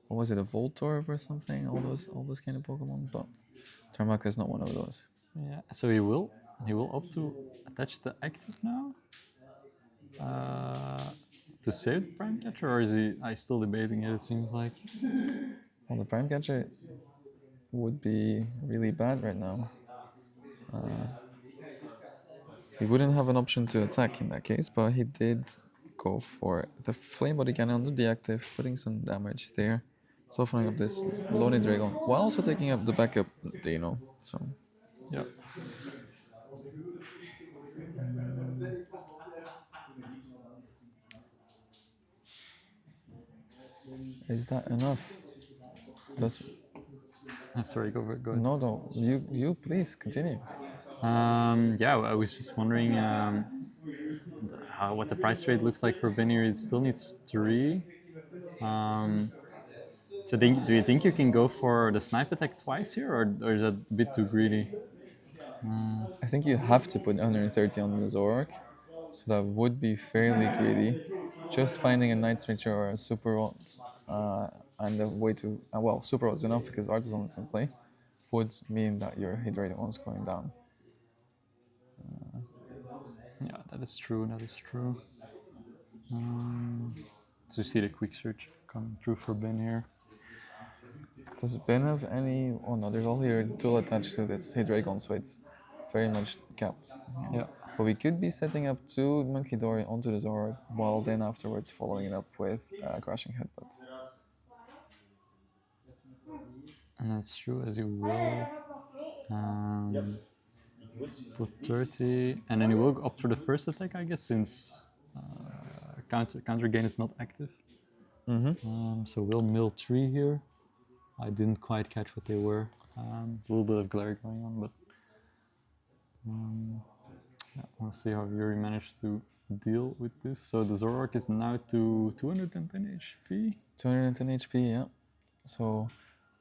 Speaker 2: what was it, a Voltorb or something? All those kind of Pokemon, but Darumaka is not one of those.
Speaker 1: Yeah, so he will opt to attach the active now to save the prime catcher, or is he? I still debating it. It seems like.
Speaker 2: Well, the Prime Catcher would be really bad right now. He wouldn't have an option to attack in that case, but he did go for the Flame Body Cannon on the active, putting some damage there, softening up this Lonely Dragon, while also taking up the backup Dino. So
Speaker 1: Yeah.
Speaker 2: Is that enough? Does
Speaker 1: Sorry, go ahead.
Speaker 2: no, you please continue.
Speaker 1: Yeah, I was just wondering what the price trade looks like for Vinnie. It still needs 3. Um, so do you think you can go for the snipe attack twice here, or is that a bit too greedy?
Speaker 2: I think you have to put 130 on the Zorak, so that would be fairly greedy. Just finding a Night Switcher or a Super Rod, and a way to well, Super Rod is enough because Artisan is in play, would mean that your hit rate is going down.
Speaker 1: Yeah, that is true. That is true. To see the quick search coming through for Ben here.
Speaker 2: Does Ben have any? Oh no, there's also here the tool attached to this Hydreigon, so it's very much capped.
Speaker 1: Yeah.
Speaker 2: But we could be setting up 2 Monkey Dory onto the Zord, while then afterwards following it up with Crashing Headbutt.
Speaker 1: And that's true, as you will. Put 30, and then you will opt for the first attack, I guess, since counter gain is not active. So we'll mill 3 here. I didn't quite catch what they were. It's a little bit of glare going on, but yeah, we'll see how Yuri managed to deal with this. So the Zoroark is now to 210 HP.
Speaker 2: 210 HP, yeah. So,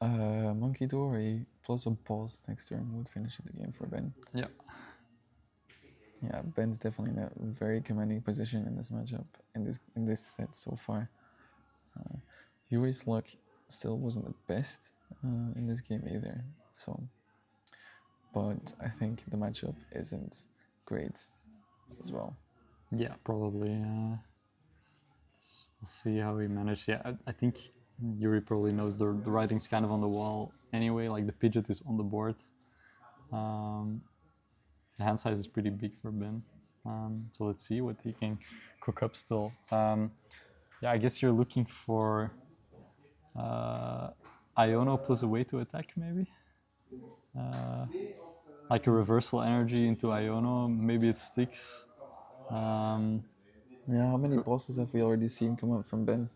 Speaker 2: Monkey Dory plus a boss next turn would finish the game for Ben.
Speaker 1: Yeah.
Speaker 2: Yeah, Ben's definitely in a very commanding position in this matchup, in this set so far. Yuri's luck still wasn't the best in this game either. So, but I think the matchup isn't great as well.
Speaker 1: Yeah, probably. We'll see how he managed. Yeah, I think Yuri probably knows the writing's kind of on the wall anyway. Like the Pidgeot is on the board. The hand size is pretty big for Ben. So let's see what he can cook up still. Yeah, I guess you're looking for Iono plus a way to attack, maybe? Like a reversal energy into Iono, maybe it sticks.
Speaker 2: Yeah, how many bosses have we already seen come up from Ben?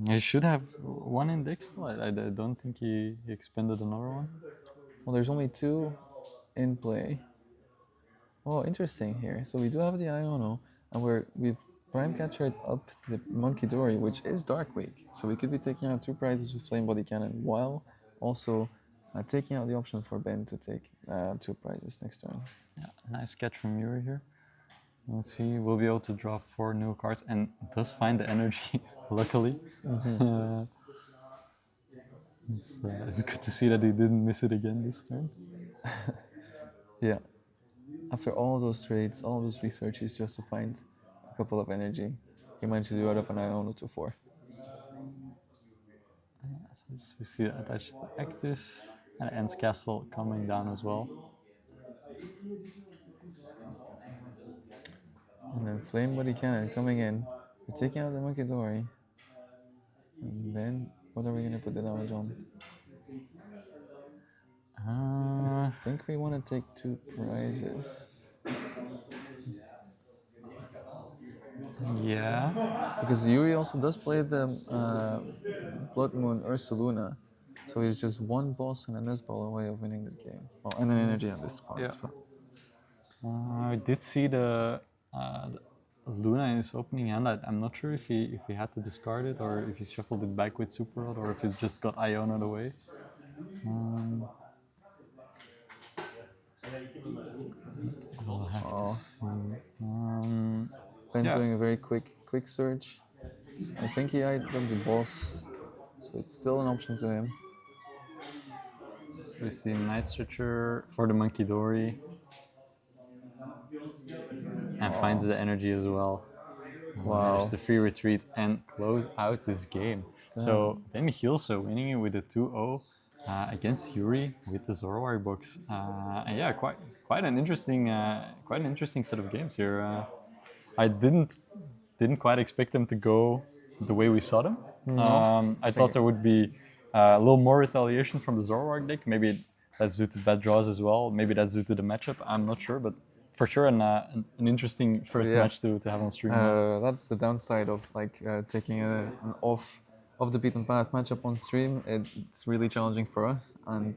Speaker 1: He should have one index still. I don't think he expended another one.
Speaker 2: Well, there's only 2 in play. Oh, interesting here. So we do have the Iono, and we've prime captured up the Monkey Dory, which is Dark Week. So we could be taking out 2 prizes with Flame Body Cannon, while also taking out the option for Ben to take 2 prizes next turn.
Speaker 1: Yeah, nice catch from Yuri here. Let's see, we'll be able to draw 4 new cards and does find the energy, luckily. It's good to see that he didn't miss it again this turn.
Speaker 2: Yeah. After all those trades, all those researches just to find a couple of energy, he managed to do out of an Iono to 4.
Speaker 1: So we see that attached to active, and Ends Castle coming down as well.
Speaker 2: And then Flame Body Cannon coming in. We're taking out the Monkey Dory. And then, what are we going to put the damage on? I think we want to take 2 prizes.
Speaker 1: Yeah.
Speaker 2: Because Yuri also does play the Blood Moon Ursaluna. So he's just 1 boss and a Nuzball away of winning this game. Well, and an energy at this point.
Speaker 1: Yeah.
Speaker 2: But
Speaker 1: I did see the Luna in his opening hand. I'm not sure if he had to discard it or if he shuffled it back with Super Rod or if he just got Iona away. We'll have to see.
Speaker 2: Ben's
Speaker 1: Yeah.
Speaker 2: doing a very quick search. I think he got the boss. So it's still an option to him.
Speaker 1: So we see Night Stretcher for the Monkey Dory. And finds the energy as well.
Speaker 2: Wow.
Speaker 1: There's the free retreat and close out this game. So Ben Michielsen winning it with a 2-0 against Yuri with the Zoroark box. And yeah, quite an interesting set of games here. I didn't quite expect them to go the way we saw them. I thought there would be a little more retaliation from the Zoroark deck. Maybe that's due to bad draws as well. Maybe that's due to the matchup. I'm not sure, but for sure an interesting first
Speaker 2: Yeah.
Speaker 1: match to have on stream.
Speaker 2: That's the downside of like taking an off the beaten path matchup on stream. It's really challenging for us, and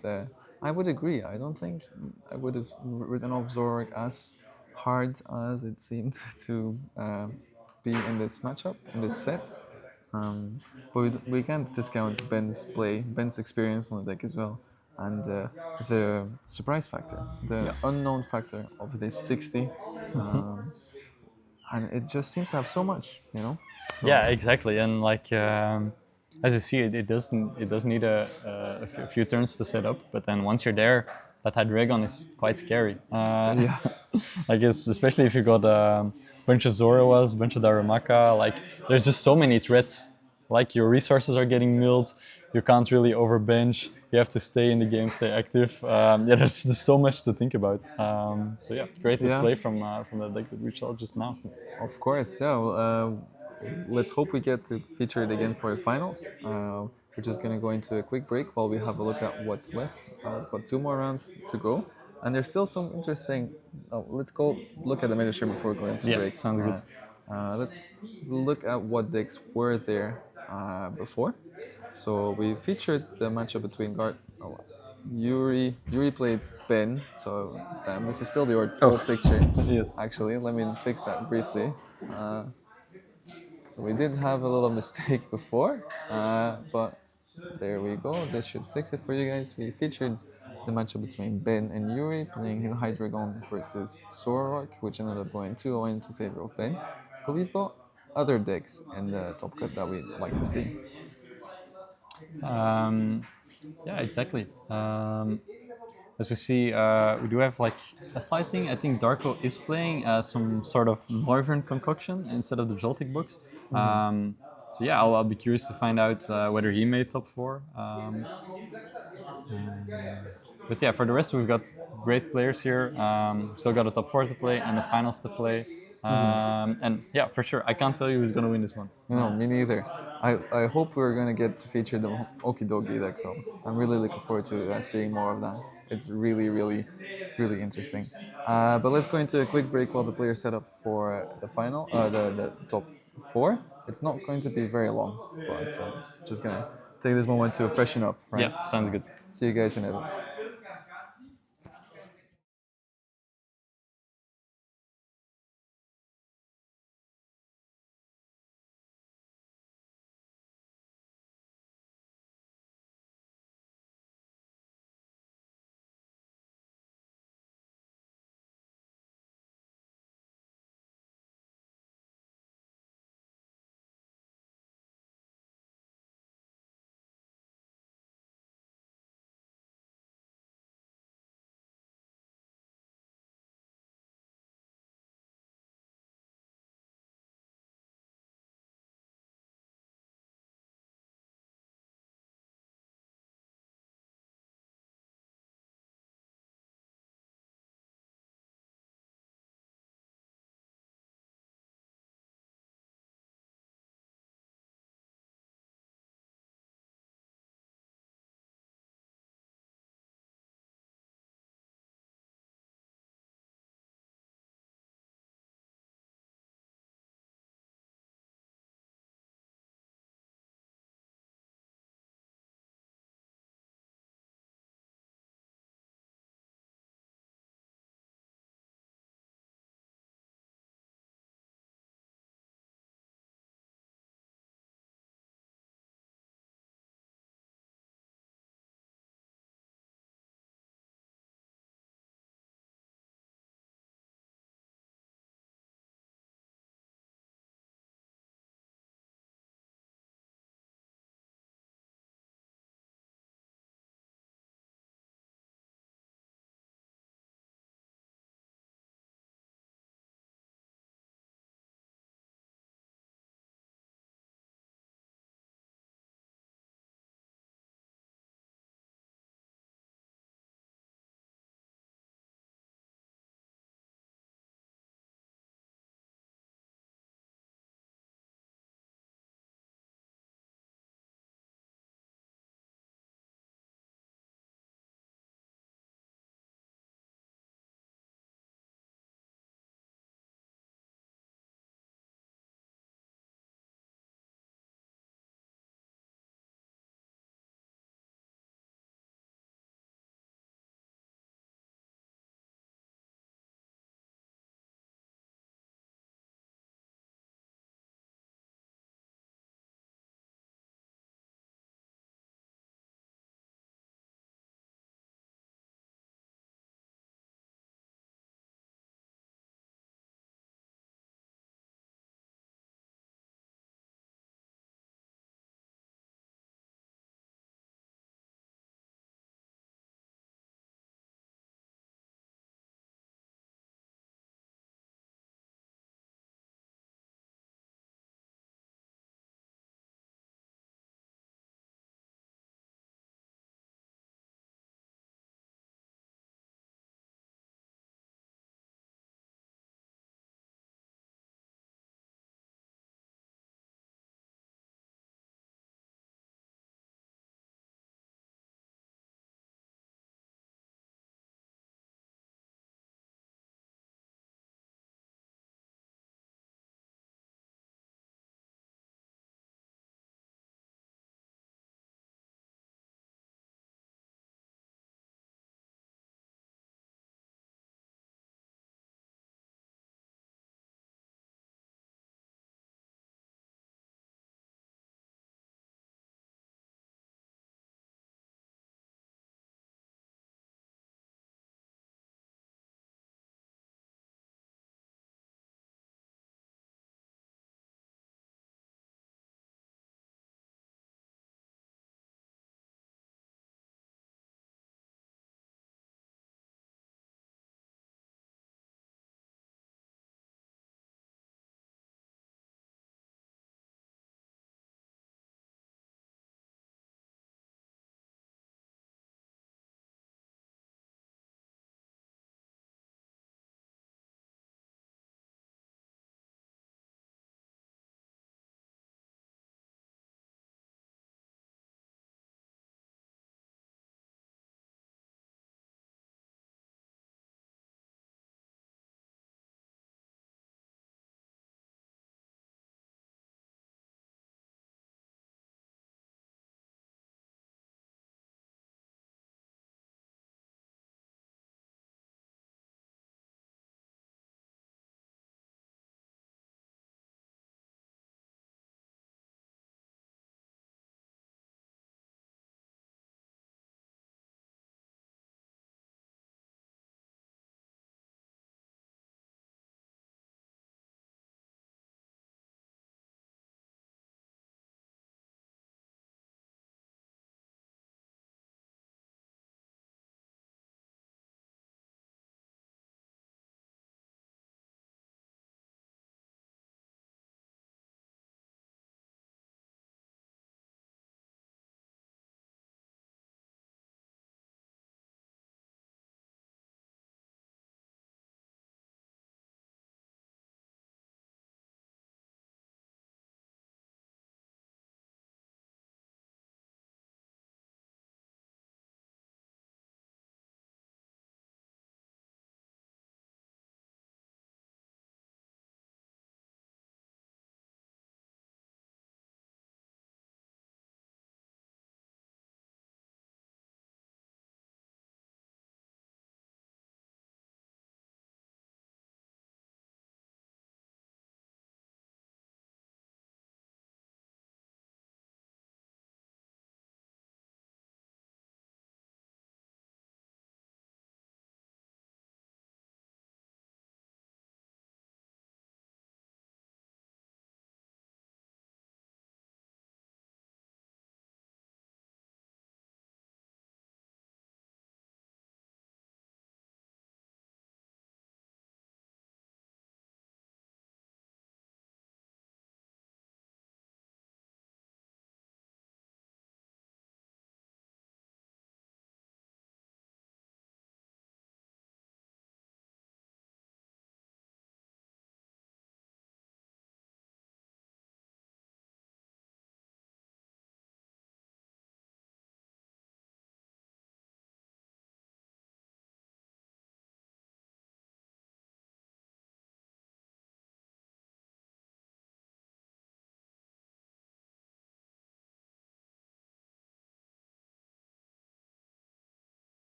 Speaker 2: I would agree. I don't think I would have written off Zorg as hard as it seemed to be in this matchup, in this set. But we can't discount Ben's play, Ben's experience on the deck as well, and the surprise factor, the
Speaker 1: Yeah.
Speaker 2: unknown factor of this 60. Um, and it just seems to have so much, you know. So
Speaker 1: Yeah, exactly. And like as you see, it does need a few turns to set up. But then once you're there, that Hydreigon is quite scary.
Speaker 2: yeah,
Speaker 1: Like it's especially if you got a bunch of Zoroas, bunch of Darumaka. Like there's just so many threats. Like your resources are getting milled. You can't really overbench. You have to stay in the game, stay active. Yeah, there's so much to think about. So yeah, great
Speaker 2: yeah,
Speaker 1: display from the deck that we saw just now.
Speaker 2: of course. Yeah. Well, let's hope we get to feature it again for the finals. We're just gonna go into a quick break while we have a look at what's left. We've got 2 more rounds to go, and there's still some interesting. Oh, let's go look at the miniature before going to
Speaker 1: Yeah,
Speaker 2: break.
Speaker 1: sounds good.
Speaker 2: Let's look at what decks were there before. So we featured the matchup between Yuri. Yuri played Ben. So damn, this is still the old picture.
Speaker 1: Yes.
Speaker 2: Actually, let me fix that briefly. So we did have a little mistake before, but there we go. This should fix it for you guys. We featured the matchup between Ben and Yuri playing Hydreigon versus Zoroark, which ended up going 2-0 into favor of Ben. But we've got other decks in the top cut that we'd like to see.
Speaker 1: Um, yeah, exactly. As we see, we do have like a slight thing. I think Darko is playing some sort of northern concoction instead of the Joltik box. So yeah, I'll be curious to find out whether he made top four. But yeah, for the rest, we've got great players here. Still got a top four to play and the finals to play. And yeah, for sure, I can't tell you who's going to win this one.
Speaker 2: No, me neither. I hope we're gonna get to feature the Okidogi deck, so I'm really looking forward to seeing more of that. It's really interesting. But let's go into a quick break while the players set up for the final, the top four. It's not going to be very long, but just gonna take this moment to freshen up, right?
Speaker 1: Yeah, sounds good.
Speaker 2: See you guys in a bit.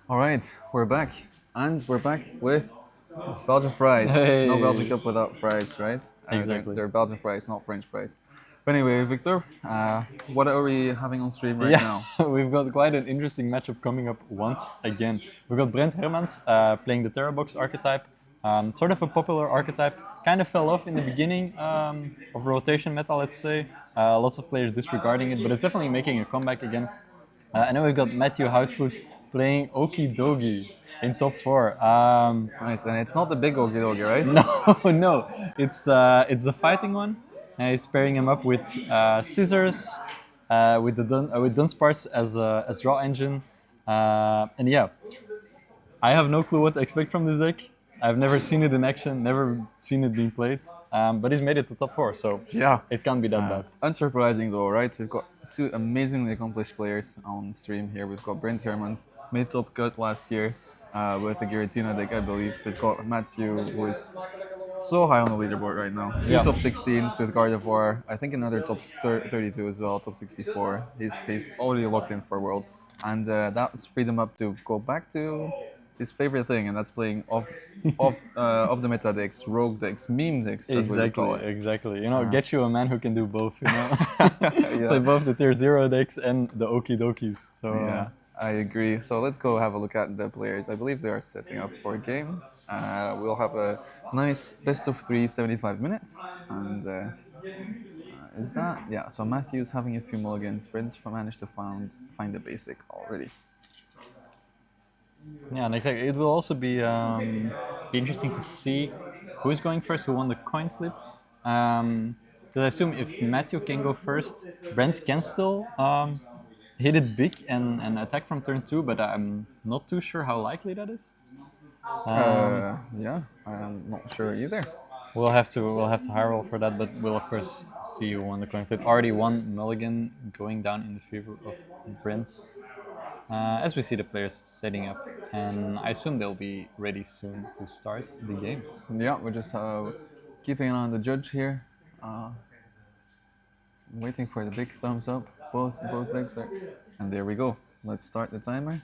Speaker 2: All right, we're back, and we're back with Belgian fries. No Belgian
Speaker 1: Hey.
Speaker 2: cup without fries, right?
Speaker 1: Exactly.
Speaker 2: They're Belgian fries, not French fries. But anyway, Victor, what are we having on stream right
Speaker 1: Yeah,
Speaker 2: now?
Speaker 1: we've got quite an interesting matchup coming up once again. We've got Brent Hermans playing the Terrabox archetype, sort of a popular archetype. Kind of fell off in the beginning of rotation meta, let's say. Lots of players disregarding it, but it's definitely making a comeback again. And then we've got Matthew Houtput playing Okie Dogie in top four.
Speaker 2: Nice, and it's not the big Okie Dokie, right?
Speaker 1: No, no, it's the fighting one. He's pairing him up with scissors, with Dunsparce as draw engine, and yeah, I have no clue what to expect from this deck. I've never seen it in action, never seen it being played, but he's made it to top four, so
Speaker 2: Yeah.
Speaker 1: it can't be that bad.
Speaker 2: Unsurprising though, right? We've got two amazingly accomplished players on stream here. We've got Brent Hermans, made top cut last year with the Giratina deck, I believe. We've got Matthew, who is so high on the leaderboard right now. Two
Speaker 1: Yeah.
Speaker 2: top 16s with Gardevoir. I think another top 32 as well, top 64. He's already locked in for Worlds. And that's freed him up to go back to his favorite thing, and that's playing off the meta decks, rogue decks, meme decks, as we would call
Speaker 1: Exactly,
Speaker 2: it.
Speaker 1: exactly. You know, get you a man who can do both. You know,
Speaker 2: Yeah.
Speaker 1: play both the tier zero decks and the Okie Dokies. So
Speaker 2: Yeah, I agree. So let's go have a look at the players. I believe they are setting up for a game. We'll have a nice best of 3, 75 minutes. And is that? Yeah, so Matthew's having a few mulligans. Prince managed to find the basic already.
Speaker 1: yeah, and exactly. It will also be interesting to see who is going first, who won the coin flip. Because I assume if Matthew can go first, Brent can still hit it big and attack from turn two, but I'm not too sure how likely that is.
Speaker 2: Yeah, I'm not sure either.
Speaker 1: We'll have to high roll for that, but we'll of course see who won the coin flip. Already one mulligan going down in the favor of Brent. As we see the players setting up, and I assume they'll be ready soon to start the games.
Speaker 2: Yeah, we're just keeping an eye on the judge here. Waiting for the big thumbs up. Both legs are, and there we go. Let's start the timer.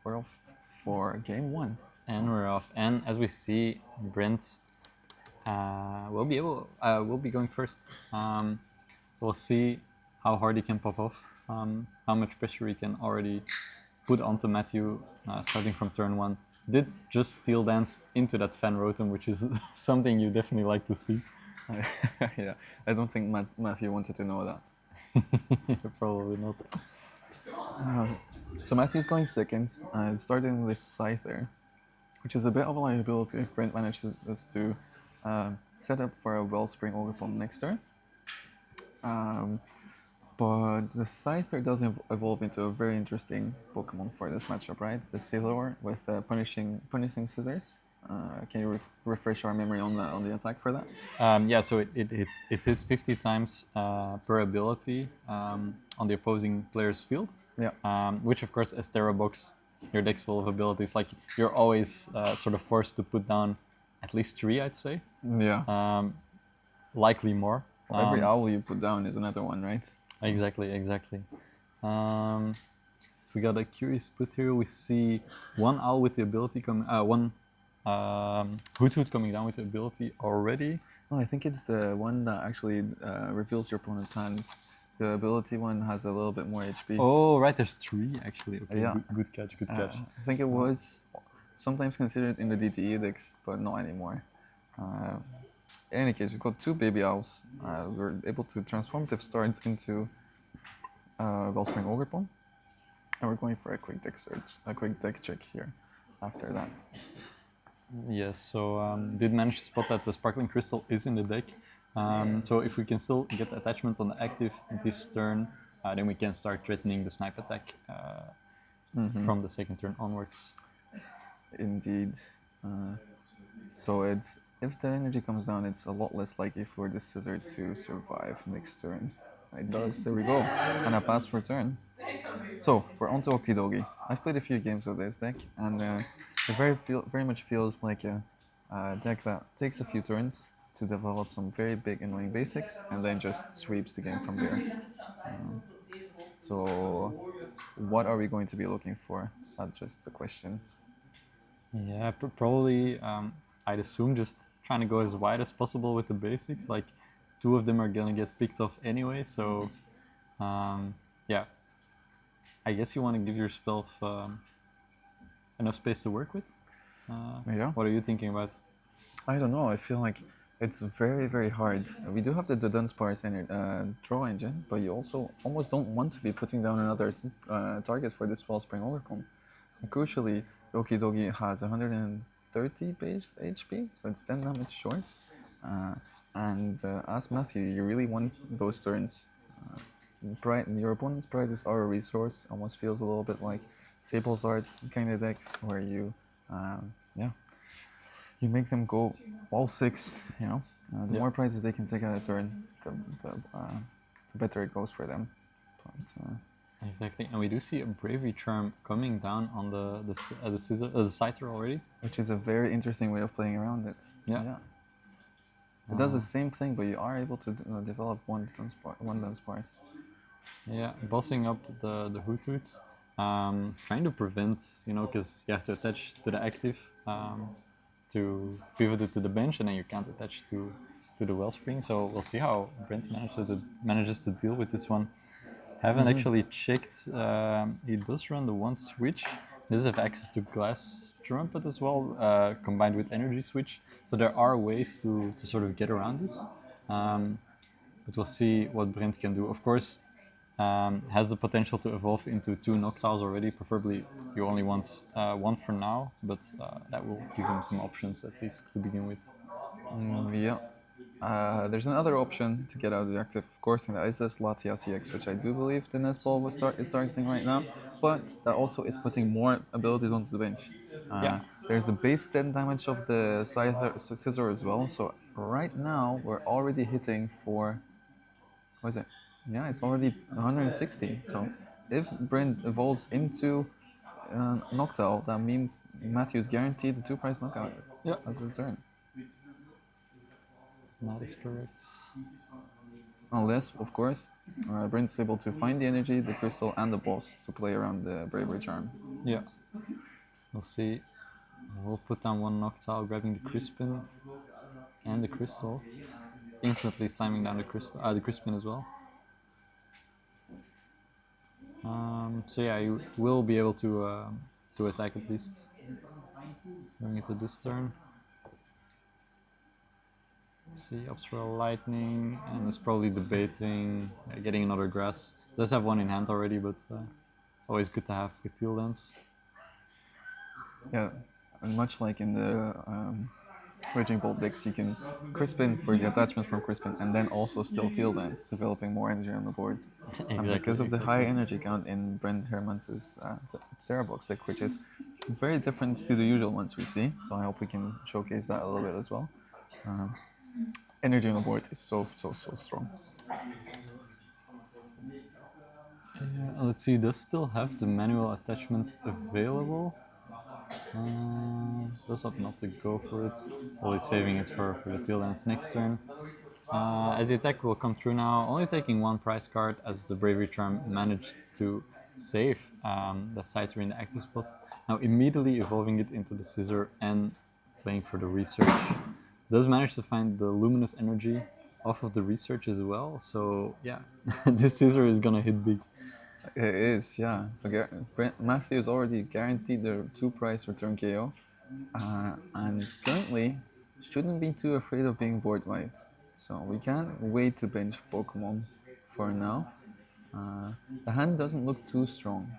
Speaker 2: We're off for game one.
Speaker 1: And we're off. And as we see, Brent will be going first. So we'll see how hard he can pop off, how much pressure he can already put onto Matthew starting from turn one. Did just steel dance into that Fan Rotom, which is something you definitely like to see.
Speaker 2: Yeah, I don't think Matthew wanted to know that.
Speaker 1: Probably not.
Speaker 2: So Matthew's going second, starting with Scyther, which is a bit of a liability if Brent manages to set up for a Wellspring Overflow next turn. But the Scyther does evolve into a very interesting Pokemon for this matchup, right? The Sailor with the punishing scissors. Can you refresh our memory on the attack for that?
Speaker 1: Yeah, so it hits 50 times per ability on the opposing player's field.
Speaker 2: Yeah.
Speaker 1: Which, of course, as Terrabox, your deck's full of abilities. Like, you're always sort of forced to put down at least 3, I'd say.
Speaker 2: Yeah.
Speaker 1: Likely more.
Speaker 2: Well, every owl you put down is another one, right? So.
Speaker 1: Exactly. We got a curious split here. We see one owl with the ability one Hoot coming down with the ability already.
Speaker 2: Oh, I think it's the one that actually reveals your opponent's hands. The ability one has a little bit more HP.
Speaker 1: Oh, right, there's 3 actually. Okay,
Speaker 2: Yeah.
Speaker 1: good catch.
Speaker 2: I think it was sometimes considered in the DTE decks, but not anymore. In any case, we've got 2 baby owls. We're able to transformative start into Wellspring Ogrepon. And we're going for a quick deck search, a quick deck check here after that.
Speaker 1: Yes, so did manage to spot that the Sparkling Crystal is in the deck. So if we can still get attachment on the active this turn, then we can start threatening the snipe attack from the second turn onwards.
Speaker 2: Indeed. So it's if the energy comes down, it's a lot less likely for the scissor to survive next turn. It does. There we go. And a pass for turn. So we're on to Okidogi. I've played a few games with this deck, and it very much feels like a deck that takes a few turns to develop some very big annoying basics, and then just sweeps the game from there. So what are we going to be looking for? That's just a question.
Speaker 1: Yeah, probably. I'd assume just trying to go as wide as possible with the basics. Like, two of them are gonna get picked off anyway. So, um, yeah, I guess you want to give yourself enough space to work with.
Speaker 2: Yeah.
Speaker 1: What are you thinking about?
Speaker 2: I don't know. I feel like it's very, very hard. We do have the Dunsparce draw engine, but you also almost don't want to be putting down another target for this Wellspring Overcome. And crucially, Doki Dogi has 130 base HP, so it's 10 damage short. And as Matthew, you really want those turns. Your opponent's prizes are a resource. Almost feels a little bit like Sable's Art kind of decks, where yeah, you make them go all six. The
Speaker 1: Yeah.
Speaker 2: more prizes they can take out a turn, the better it goes for them. But
Speaker 1: Exactly, and we do see a bravery charm coming down on the scyther already.
Speaker 2: which is a very interesting way of playing around it.
Speaker 1: Yeah.
Speaker 2: It does the same thing, but you are able to develop one Dunsparce.
Speaker 1: Yeah, bossing up the Hutoots, trying to prevent, because you have to attach to the active to pivot it to the bench, and then you can't attach to the Wellspring. So we'll see how Brent manages to deal with this one. Haven't actually checked. He does run the one switch. He does have access to Glass Trumpet as well, combined with Energy Switch. So there are ways to sort of get around this. But we'll see what Brent can do. Of course, has the potential to evolve into two Noctiles already. Preferably, you only want one for now, but that will give him some options at least to begin with.
Speaker 2: Yeah. There's another option to get out of the active, of course, and that is this Latia CX, which I do believe the Nesball is targeting right now, but that also is putting more abilities onto the bench.
Speaker 1: Yeah.
Speaker 2: There's the base 10 damage of the Scissor as well, so right now we're already hitting for. What is it? Yeah, it's already 160. So if Brent evolves into Noctowl, that means Matthew's guaranteed the two-price knockout
Speaker 1: Yeah.
Speaker 2: as a return.
Speaker 1: That is correct.
Speaker 2: Unless, of course, Brent's able to find the energy, the crystal, and the boss to play around the Bravery Charm.
Speaker 1: Yeah. We'll see. We'll put down one Noctowl, grabbing the Crispin and the crystal. Instantly slamming down the Crispin as well. So yeah, you will be able to attack at least. Going into this turn. See, Obscure Lightning, and it's probably debating getting another grass. Does have one in hand already, but always good to have with Teal Dance.
Speaker 2: Yeah, and much like in the Raging Bolt decks, you can Crispin for the attachment from Crispin, and then also still Teal Dance, developing more energy on the board. And because of the high energy count in Brent Hermans's Terrabox deck, which is very different to the usual ones we see, so I hope we can showcase that a little bit as well. Energy on the board is so strong.
Speaker 1: Let's see, does still have the manual attachment available? Does opt not to go for it. Only saving it for the Teal Dance next turn. As the attack will come through now, only taking one prize card as the Bravery Charm managed to save the Scyther in the active spot. Now immediately evolving it into the Scissor and playing for the research. Does manage to find the luminous energy off of the research as well. So yeah, this Scissor is gonna hit big.
Speaker 2: It is, yeah. So Matthew is already guaranteed the two-price return KO, and currently shouldn't be too afraid of being board wiped. So we can't wait to bench Pokemon for now. The hand doesn't look too strong.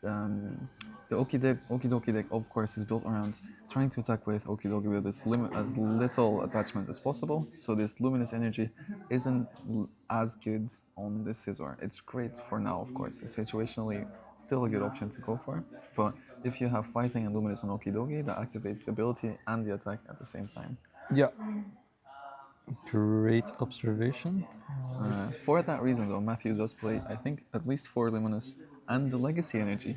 Speaker 2: The Okidoki deck, of course, is built around trying to attack with Okidoki with as little attachment as possible. So this luminous energy isn't as good on this Scizor. It's great for now, of course. It's situationally still a good option to go for. But if you have fighting and luminous on Okidoki, that activates the ability and the attack at the same time.
Speaker 1: Yeah. Great observation.
Speaker 2: For that reason, though, Matthew does play, I think, at least 4 luminous and the legacy energy.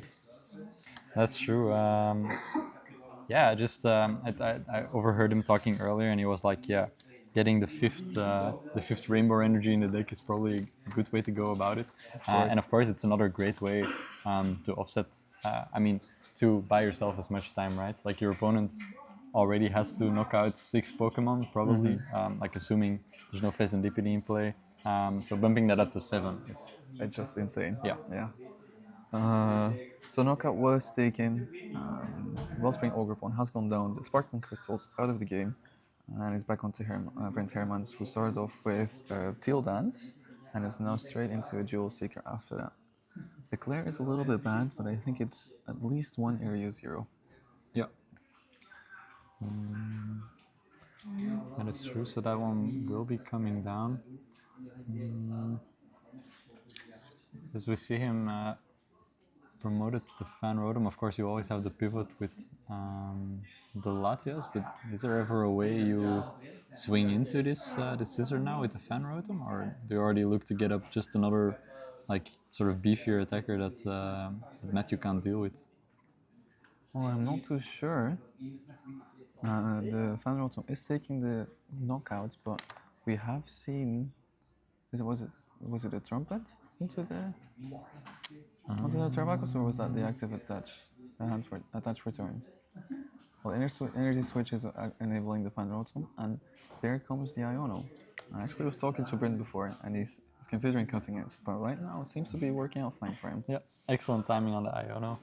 Speaker 1: That's true. Yeah, just I overheard him talking earlier, and he was like, "Yeah, getting the fifth rainbow energy in the deck is probably a good way to go about it. And of course, it's another great way to offset. I mean, to buy yourself as much time, right? Like your opponent already has to knock out 6 Pokemon, probably. Like assuming there's no Fezandipity in play. So bumping that up to 7 is
Speaker 2: It's just insane.
Speaker 1: yeah.
Speaker 2: Yeah. So knockout was taken. Wellspring Ogrepon has gone down. The Sparkling Crystals out of the game, and is back onto Brent Hermans, who started off with Teal Dance, and is now straight into a Jewel Seeker after that. The Claire is a little bit bad, but I think it's at least one area 0.
Speaker 1: Yeah. That is true. So that one will be coming down. As we see him promoted to Fan Rotom, of course you always have the pivot with the Latias, but is there ever a way you swing into this scissor now with the Fan Rotom, or do you already look to get up just another like sort of beefier attacker that Matthew can't deal with?
Speaker 2: Well, I'm not too sure. The Fan Rotom is taking the knockout, but we have seen. Was it a trumpet into the Terrabacus, or was that the active attach return? Well, energy switch is enabling the Fan Rotom, and there comes the Iono. I actually was talking to Brent before, and he's considering cutting it, but right now it seems to be working out fine for him.
Speaker 1: Yeah, excellent timing on the Iono.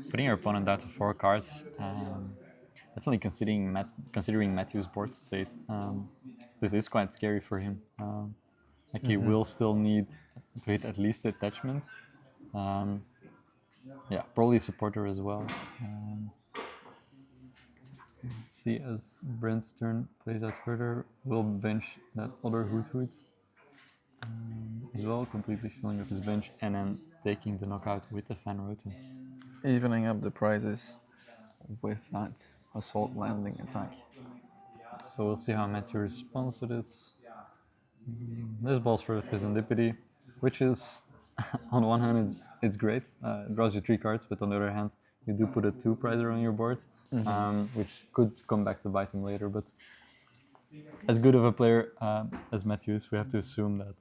Speaker 1: Putting your opponent down to 4 cards. Definitely considering Matthew's board state. This is quite scary for him. Like he will still need to hit at least attachments. Yeah, probably a supporter as well. Let's see as Brent's turn plays out further. Will bench that other Hoot Hoot as well, completely filling up his bench and then taking the knockout with the Fan Rotom.
Speaker 2: Evening up the prizes with that assault landing attack.
Speaker 1: So we'll see how Matthew responds to this. This ball's for the Fizandipity, which is, on one hand, it's great. It draws you 3 cards, but on the other hand, you do put a 2 prizer on your board, which could come back to bite him later. But as good of a player as Matthew is, we have to assume that,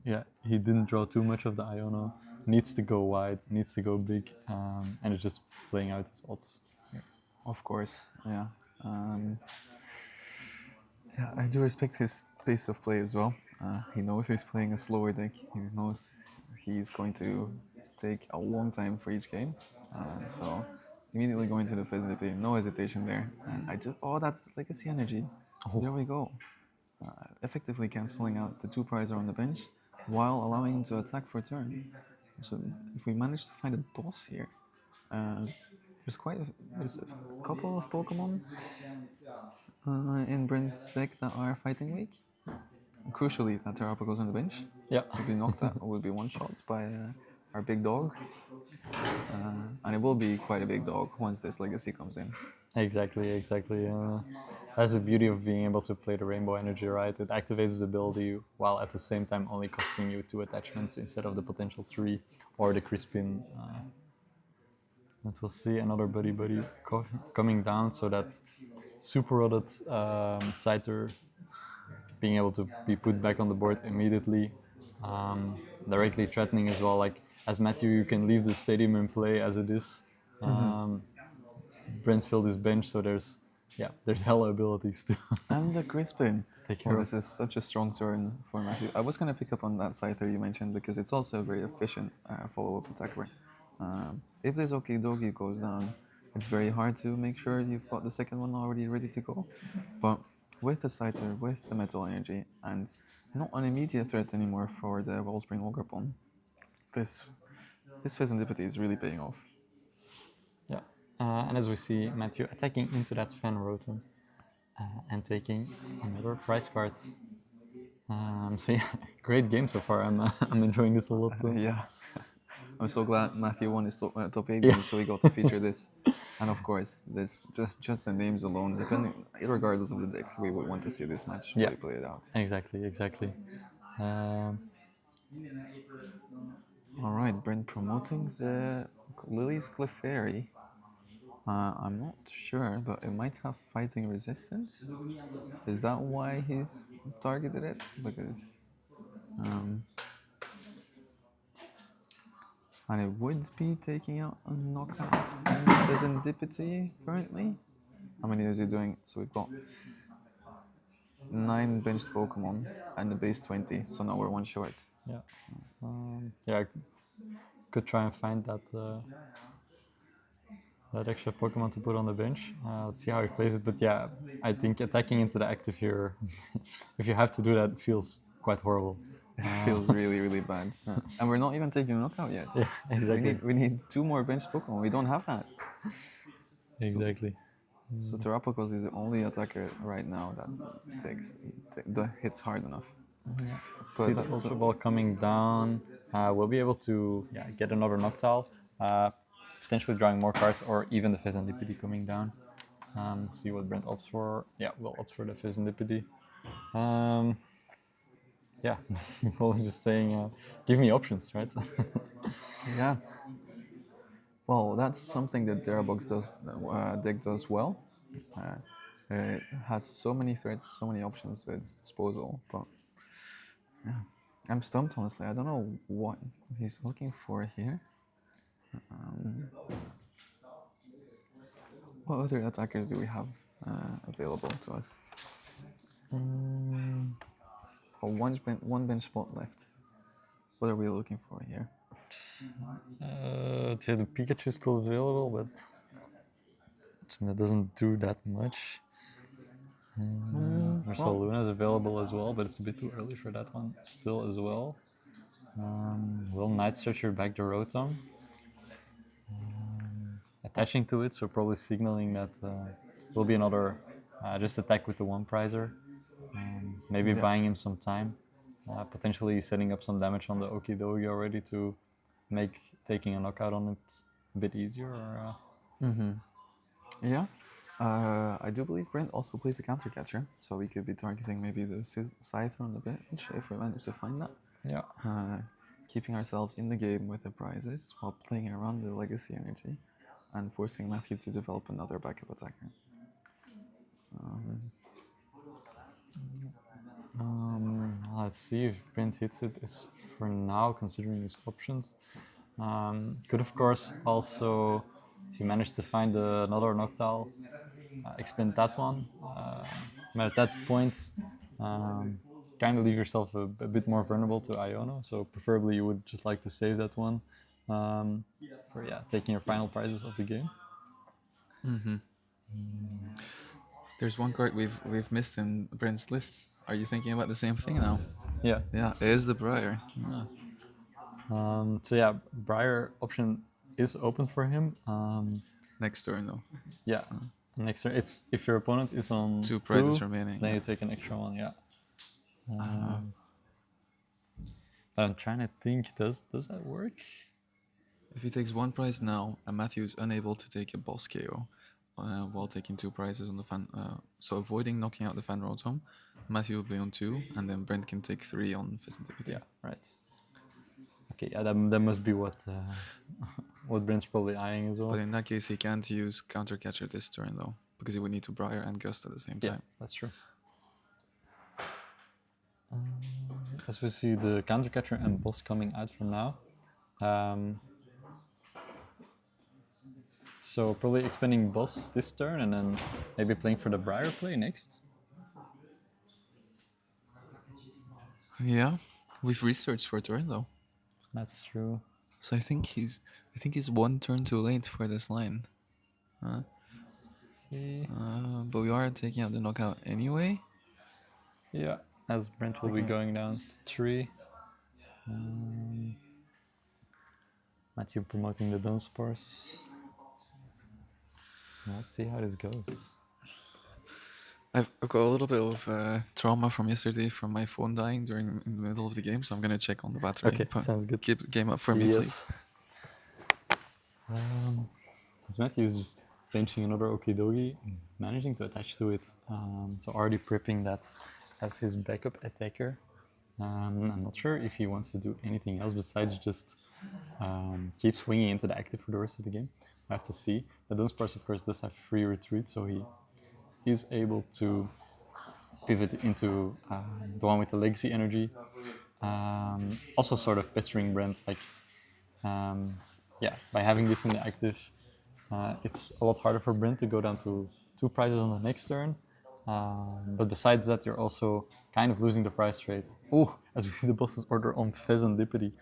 Speaker 1: yeah, he didn't draw too much of the Iono, needs to go wide, needs to go big, and it's just playing out his odds.
Speaker 2: Of course, yeah. Yeah, I do respect his pace of play as well. He knows he's playing a slower deck. He knows he's going to take a long time for each game. So immediately going to the Fizzy, no hesitation there. And that's Legacy Energy. So there we go. Effectively cancelling out the 2 prizer on the bench while allowing him to attack for a turn. So if we manage to find a boss here, there's a couple of Pokemon in Brent's deck that are fighting weak. Crucially, that Terrappa goes on the bench.
Speaker 1: Yeah.
Speaker 2: Will be knocked out, will be one shot by our big dog. And it will be quite a big dog once this legacy comes in.
Speaker 1: Exactly. That's the beauty of being able to play the Rainbow Energy, right? It activates the ability while at the same time only costing you 2 attachments instead of the potential 3 or the Crispin. But we'll see another Buddy coming down so that super rotted Scyther being able to be put back on the board immediately, directly threatening as well. Like as Matthew, you can leave the stadium in play as it is. Brent's filled his bench, so there's hella abilities to
Speaker 2: And the Crispin.
Speaker 1: take care of.
Speaker 2: This is such a strong turn for Matthew. I was going to pick up on that Scyther you mentioned because it's also a very efficient follow-up attacker. If this Okidogi goes down, it's very hard to make sure you've got the second one already ready to go. But with the Scyther, with the Metal Energy, and not an immediate threat anymore for the Wellspring Ogrepon, this Fizandipity is really paying off.
Speaker 1: Yeah, and as we see Matthew attacking into that Fan Rotom and taking another prize card. So yeah, great game so far. I'm enjoying this a lot.
Speaker 2: Yeah. I'm so glad Matthew won his top 8 game, so he got to feature this. And of course, this just the names alone, regardless of the deck, we would want to see this match really played out.
Speaker 1: Exactly.
Speaker 2: All right, Brent promoting the Lily's Clefairy. I'm not sure, but it might have fighting resistance. Is that why he's targeted it? Because, um, and it would be taking out a knockout on Serendipity currently. How many is he doing? So we've got 9 benched Pokemon and the base 20, so now we're 1 short.
Speaker 1: Yeah. Yeah, I could try and find that extra Pokemon to put on the bench. Let's see how he plays it. But yeah, I think attacking into the active here, if you have to do that, feels quite horrible.
Speaker 2: It feels really, really bad. And we're not even taking knockout yet.
Speaker 1: Yeah, exactly.
Speaker 2: We need 2 more bench Pokemon. We don't have that.
Speaker 1: Exactly.
Speaker 2: So Terrapagos is the only attacker right now that that hits hard enough.
Speaker 1: See the Ultra Ball coming down. We'll be able to get another Noctowl, potentially drawing more cards, or even the Fizandipity coming down. See what Brent opts for. Yeah, we'll opt for the Fizandipity. Yeah, we're just saying, give me options, right?
Speaker 2: Yeah. Well, that's something that Terrabox deck does well. It has so many threats, so many options at its disposal. But yeah, I'm stumped honestly. I don't know what he's looking for here. What other attackers do we have available to us? Oh, one bench spot left. What are we looking for here?
Speaker 1: The Pikachu is still available, but that doesn't do that much. Marcel Luna is available as well, but it's a bit too early for that one still as well. Will Night Searcher back the Rotom? Attaching to it, so probably signaling that will be another just attack with the one prizer. Maybe buying him some time, potentially setting up some damage on the Okidogi already to make taking a knockout on it a bit easier. Or,
Speaker 2: Yeah. I do believe Brent also plays a counter catcher, so we could be targeting maybe the Scyther on the bench if we manage to find that.
Speaker 1: yeah,
Speaker 2: Keeping ourselves in the game with the prizes while playing around the legacy energy and forcing Matthew to develop another backup attacker.
Speaker 1: let's see if Brent hits it. Is for now, considering his options. Could of course also, if you manage to find another Noctowl, expand that one. But at that point, kind of leave yourself a bit more vulnerable to Iono. So preferably you would just like to save that one for taking your final prizes of the game.
Speaker 2: There's one card we've missed in Brent's list. Are you thinking about the same thing now?
Speaker 1: Yeah.
Speaker 2: Yeah, it is the Briar.
Speaker 1: So yeah, Briar option is open for him.
Speaker 2: Next turn though.
Speaker 1: Yeah. Next turn, it's if your opponent is on
Speaker 2: 2 prizes remaining.
Speaker 1: then you take an extra one. Yeah. But I'm trying to think. Does that work?
Speaker 2: If he takes 1 prize now, and Matthew is unable to take a boss KO while taking 2 prizes on the fan, so avoiding knocking out the fan Rotom, Matthew will be on 2, and then Brent can take 3 on Fizandipity.
Speaker 1: Yeah. Right. Okay. Yeah. That must be what what Brent's probably eyeing as well.
Speaker 2: But in that case, he can't use counter catcher this turn though, because he would need to Briar and Gust at the same time.
Speaker 1: Yeah, that's true. As we see the counter catcher and boss coming out from now. So probably expanding boss this turn and then maybe playing for the Briar play next.
Speaker 2: Yeah, we've researched for a turn though.
Speaker 1: That's true.
Speaker 2: So I think he's 1 turn too late for this line.
Speaker 1: See.
Speaker 2: But we are taking out the knockout anyway.
Speaker 1: Yeah, as Brent will be going down to 3. Matthew promoting the Dunsparce. Let's see how this goes.
Speaker 2: I've got a little bit of trauma from yesterday from my phone dying in the middle of the game, so I'm gonna check on the battery.
Speaker 1: Okay, sounds good.
Speaker 2: Keep the game up for me, please.
Speaker 1: As Matthew is just benching another Okidogi, managing to attach to it, so already prepping that as his backup attacker. I'm not sure if he wants to do anything else besides just keep swinging into the active for the rest of the game. I have to see. The Dunsparce, of course, does have free retreat, so he is able to pivot into the one with the legacy energy. Also sort of pestering Brent, like, yeah, by having this in the active, it's a lot harder for Brent to go down to 2 prizes on the next turn. But besides that, you're also kind of losing the prize trade. Oh, as we see the boss's order on Pheasantipity.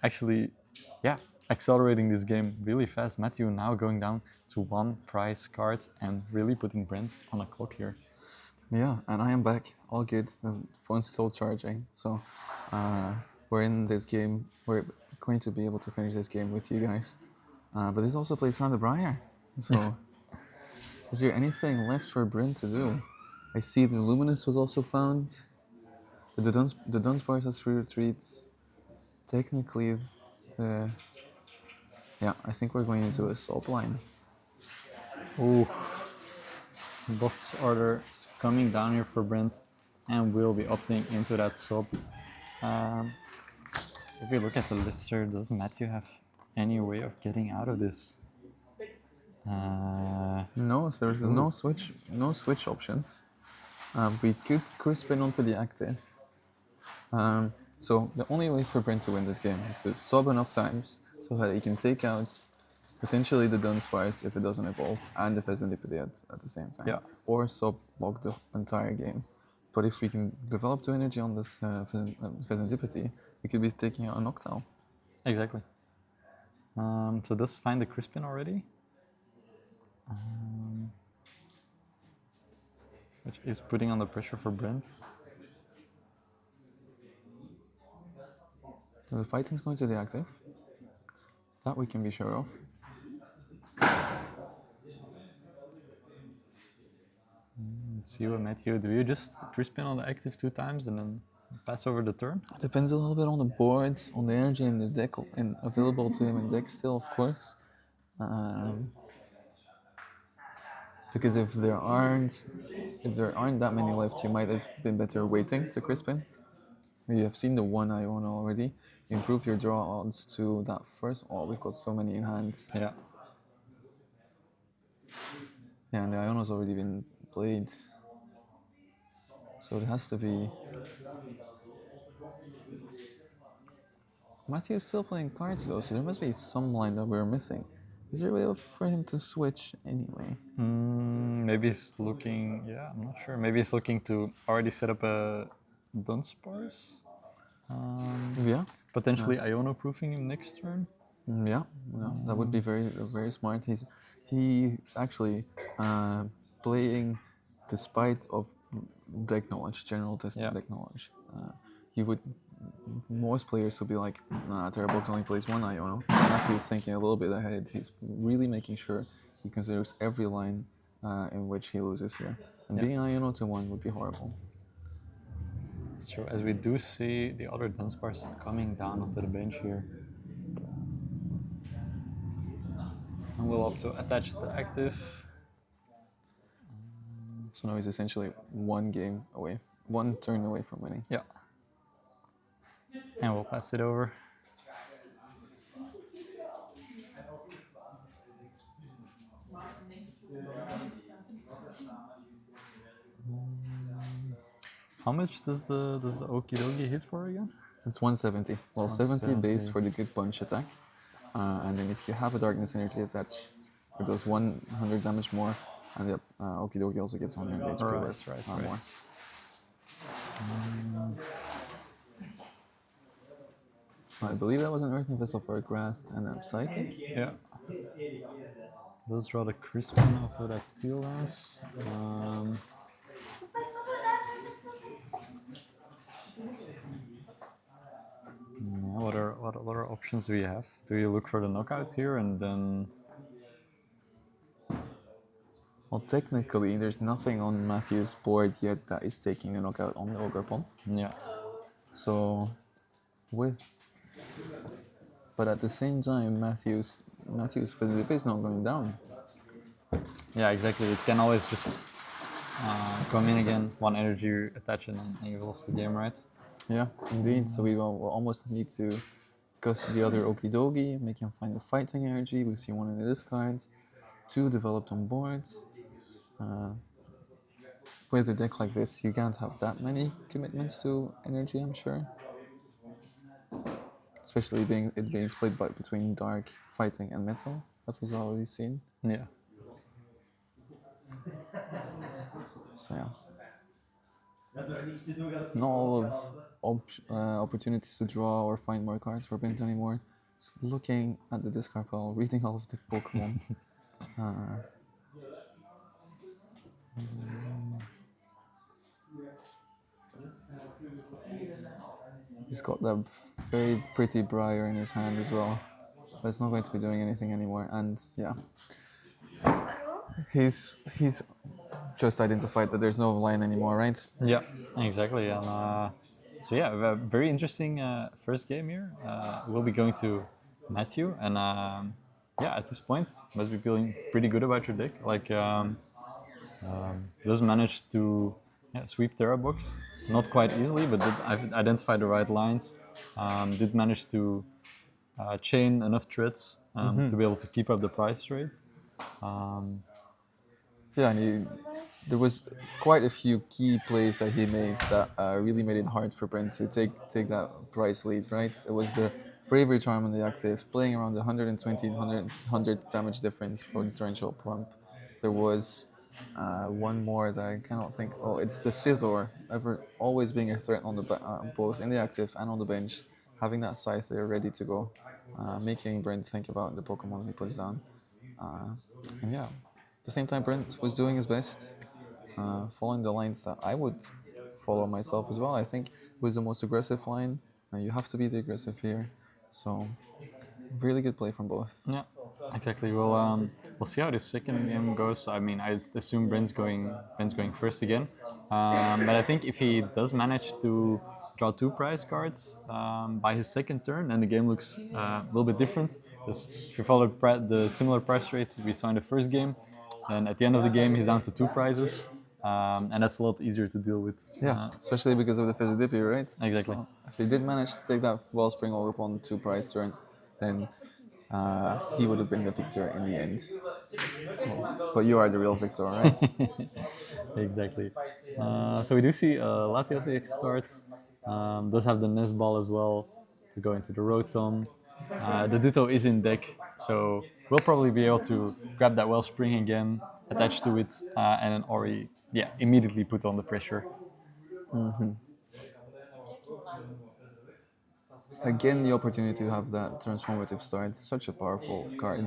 Speaker 1: Actually, yeah, accelerating this game really fast. Matthew now going down to 1 prize card and really putting Brent on a clock here.
Speaker 2: Yeah, and I am back. All good. The phone's still charging. So we're in this game. We're going to be able to finish this game with you guys. But this also plays around the Briar. So is there anything left for Bryn to do? I see the Luminous was also found. The Dunsparce has free retreats. Technically, yeah, I think we're going into a soap line.
Speaker 1: Ooh, boss's order is coming down here for Brent and will be opting into that sub. If we look at the lister, does Matthew have any way of getting out of this?
Speaker 2: No, so there's no switch options. We could Crispin onto the active. So the only way for Brent to win this game is to sub enough times so that he can take out potentially the Dunsparce if it doesn't evolve and the Pheasantipity at the same time.
Speaker 1: Yeah.
Speaker 2: Or sub log the entire game. But if we can develop 2 energy on this Pheasantipity, we could be taking out a Noctowl.
Speaker 1: Exactly. So does find the Crispin already? Which is putting on the pressure for Brent.
Speaker 2: So the fighting's going to the active. That we can be sure of.
Speaker 1: Let's see what Matthew, do you just Crispin on the active 2 times and then pass over the turn?
Speaker 2: It depends a little bit on the board, on the energy in the deck, and available to him in deck still, of course. Because if there aren't that many left, you might have been better waiting to Crispin. You have seen the 1 Iona already. You improve your draw odds to that first. Oh, we've got so many in hand.
Speaker 1: Yeah.
Speaker 2: Yeah, and the Iona's already been played. So it has to be. Matthew's still playing cards though, so there must be some line that we're missing. Is there a way for him to switch anyway?
Speaker 1: Maybe he's looking, yeah, I'm not sure. Maybe he's looking to already set up a Dunsparce.
Speaker 2: Yeah.
Speaker 1: Potentially Iono proofing him next turn.
Speaker 2: Yeah, that would be very smart. He's actually playing despite of deck knowledge, general
Speaker 1: Yeah.
Speaker 2: deck knowledge. He would most players would be like, nah, Terrabox only plays 1 Iono. Matthew's thinking a little bit ahead. He's really making sure he considers every line in which he loses here. And being Iono to 1 would be horrible.
Speaker 1: That's true, as we do see the other Dunsparce coming down onto the bench here. And we'll opt to attach the active.
Speaker 2: So now he's essentially 1 game away, 1 turn away from winning.
Speaker 1: Yeah. And we'll pass it over. How much does the Okie Dokie hit for again?
Speaker 2: It's 170. Well, 70 base
Speaker 1: 170.
Speaker 2: for the good punch attack. And then if you have a darkness energy attached, it does 100 damage more. And the Okie Dokie also gets 100 HP worth more. I believe that was an Earthen Vessel for a grass and a psychic.
Speaker 1: Yeah. Does draw the Crispin off of that Teal Lance. What other options do we have? Do you look for the knockout here and then?
Speaker 2: Well, technically, there's nothing on Matthew's board yet that is taking a knockout on the Ogre Pawn.
Speaker 1: Yeah.
Speaker 2: So, but at the same time, Matthew's Philippe is not going down.
Speaker 1: Yeah, exactly. It can always just come in again, 1 energy, attach it, and you've lost the game, right?
Speaker 2: Yeah, indeed. So we will almost need to gust the other Okidogi, make him find the fighting energy, losing one in the discards, 2 developed on board. With a deck like this, you can't have that many commitments to energy, I'm sure. Especially being split between dark, fighting, and metal, as we've already seen.
Speaker 1: Yeah.
Speaker 2: So yeah. Not all of opportunities to draw or find more cards for Bint anymore. Just looking at the discard pile, reading all of the Pokemon. He's got that very pretty briar in his hand as well. But it's not going to be doing anything anymore. And yeah, he's just identified that there's no line anymore, right?
Speaker 1: Yeah, exactly. And so yeah, a very interesting first game here. We'll be going to Matthew, and yeah, at this point, must be feeling pretty good about your deck. Like, does manage to sweep Terra box, not quite easily, but did identify the right lines. Did manage to chain enough threads to be able to keep up the price rate.
Speaker 2: Yeah, and there was quite a few key plays that he made that really made it hard for Brent to take that price lead, right? It was the Bravery Charm on the active, playing around the 120, 100 damage difference for the torrential plump. There was one more that I cannot think. Oh, it's the Sithor, ever always being a threat on the both in the active and on the bench, having that scythe there ready to go, making Brent think about the Pokemon he puts down. And yeah, at the same time, Brent was doing his best, following the lines that I would follow myself as well. I think it was the most aggressive line. You have to be the aggressive here. So, really good play from both.
Speaker 1: Yeah, exactly. We'll see how this second game goes. I mean, I assume Brent's going first again. But I think if he does manage to draw 2 prize cards by his second turn, then the game looks a little bit different. Because if you follow the similar price rate we saw in the first game, then at the end of the game he's down to 2 prizes, and that's a lot easier to deal with.
Speaker 2: Yeah, especially because of the Fizzidippy, right?
Speaker 1: Exactly.
Speaker 2: So if he did manage to take that Wellspring Orb on 2 prize turn, then he would have been the victor in the end. But you are the real victor, right?
Speaker 1: Exactly. So we do see Latios EX starts. Does have the Nest Ball as well to go into the Rotom. The Ditto is in deck, so we'll probably be able to grab that Wellspring again, attach to it, and then Ori, immediately put on the pressure.
Speaker 2: Again, the opportunity to have that transformative start. Such a powerful card.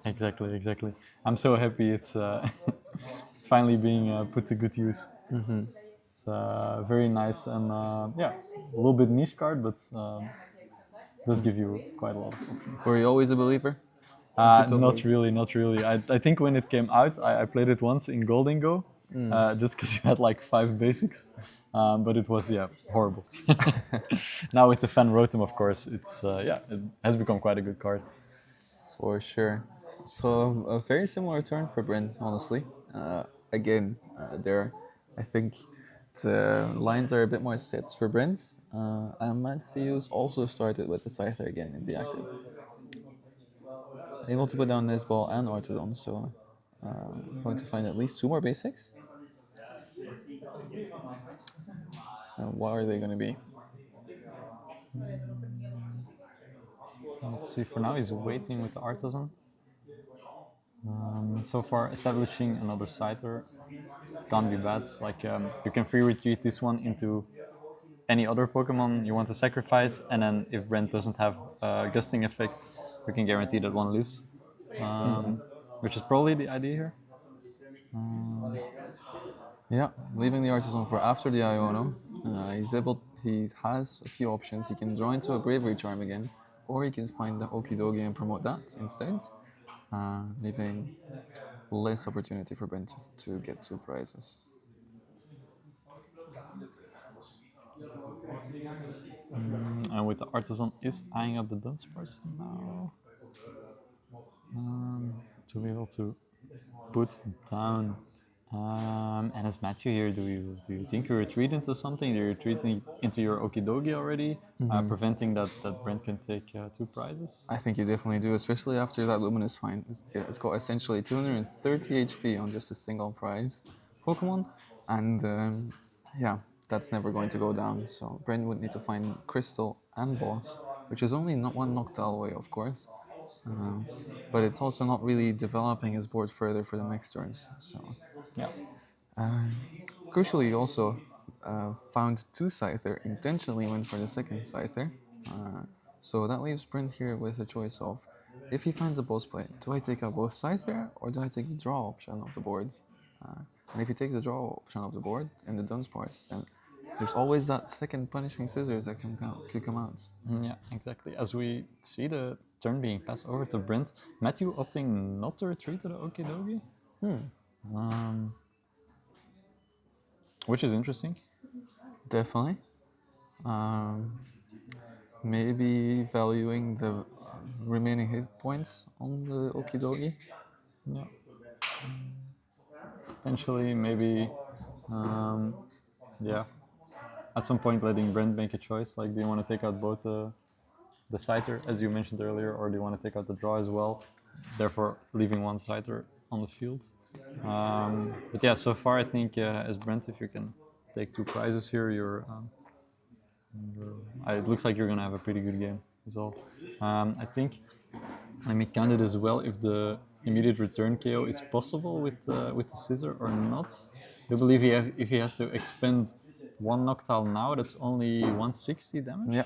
Speaker 1: Exactly. I'm so happy it's it's finally being put to good use. It's very nice and a little bit niche card, but does give you quite a lot of options.
Speaker 2: Were you always a believer?
Speaker 1: Not really, not really. I think when it came out, I played it once in Golden Go, just because you had like 5 basics, but it was horrible. Now with the Fan Rotom, of course, it's it has become quite a good card.
Speaker 2: For sure. So a very similar turn for Brent, honestly. Again, there, I think the lines are a bit more set for Brent. And Mantius also started with the Scyther again in the active. Able to put down this ball and Artisan, so going to find at least 2 more basics. What are they going to be?
Speaker 1: Let's see. For now, he's waiting with the Artisan. So far, establishing another Scyther can't be bad. Like you can free retreat this one into any other Pokemon you want to sacrifice, and then if Brent doesn't have a gusting effect, we can guarantee that one lose, which is probably the idea here.
Speaker 2: Yeah, leaving the Artisan for after the Iono. He has a few options. He can draw into a Bravery Charm again, or he can find the Okidogi and promote that instead, leaving less opportunity for Ben to get 2 prizes.
Speaker 1: And with the Artisan is eyeing up the Dunsparce now. To be able to put down And as Matthew here, do you think you retreat into something? Do you retreat into your okidogi already, preventing that Brent can take 2 prizes?
Speaker 2: I think you definitely do, especially after that Luminous find. It's got essentially 230 HP on just a single prize Pokemon, and yeah, that's never going to go down. So Brent would need to find Crystal and Boss, which is only not one Noctowl away, of course. Um, but it's also not really developing his board further for the next turns. So
Speaker 1: Yeah.
Speaker 2: crucially, he also found two Scyther, intentionally went for the second Scyther. So that leaves Brent here with a choice of, if he finds a boss play, do I take out both Scyther or do I take the draw option of the board? And if he takes the draw option of the board and the Dunsparce, then there's always that second punishing scissors that could come out.
Speaker 1: Yeah, exactly. As we see the turn being passed over to Brent, Matthew opting not to retreat to the okidogi. Which is interesting.
Speaker 2: Definitely. Maybe valuing the remaining hit points on the Okidogi.
Speaker 1: Yeah. Potentially, maybe, yeah. At some point, letting Brent make a choice. Like, do you want to take out both the Scyther, as you mentioned earlier, or do you want to take out the draw as well? Therefore, leaving one Scyther on the field. But yeah, so far, I think as Brent, if you can take 2 prizes here, it looks like you're going to have a pretty good game. Is all. I think let me count it as well if the immediate return KO is possible with the scissor or not. I believe if he has to expend one Noctowl now, that's only 160 damage.
Speaker 2: Yeah.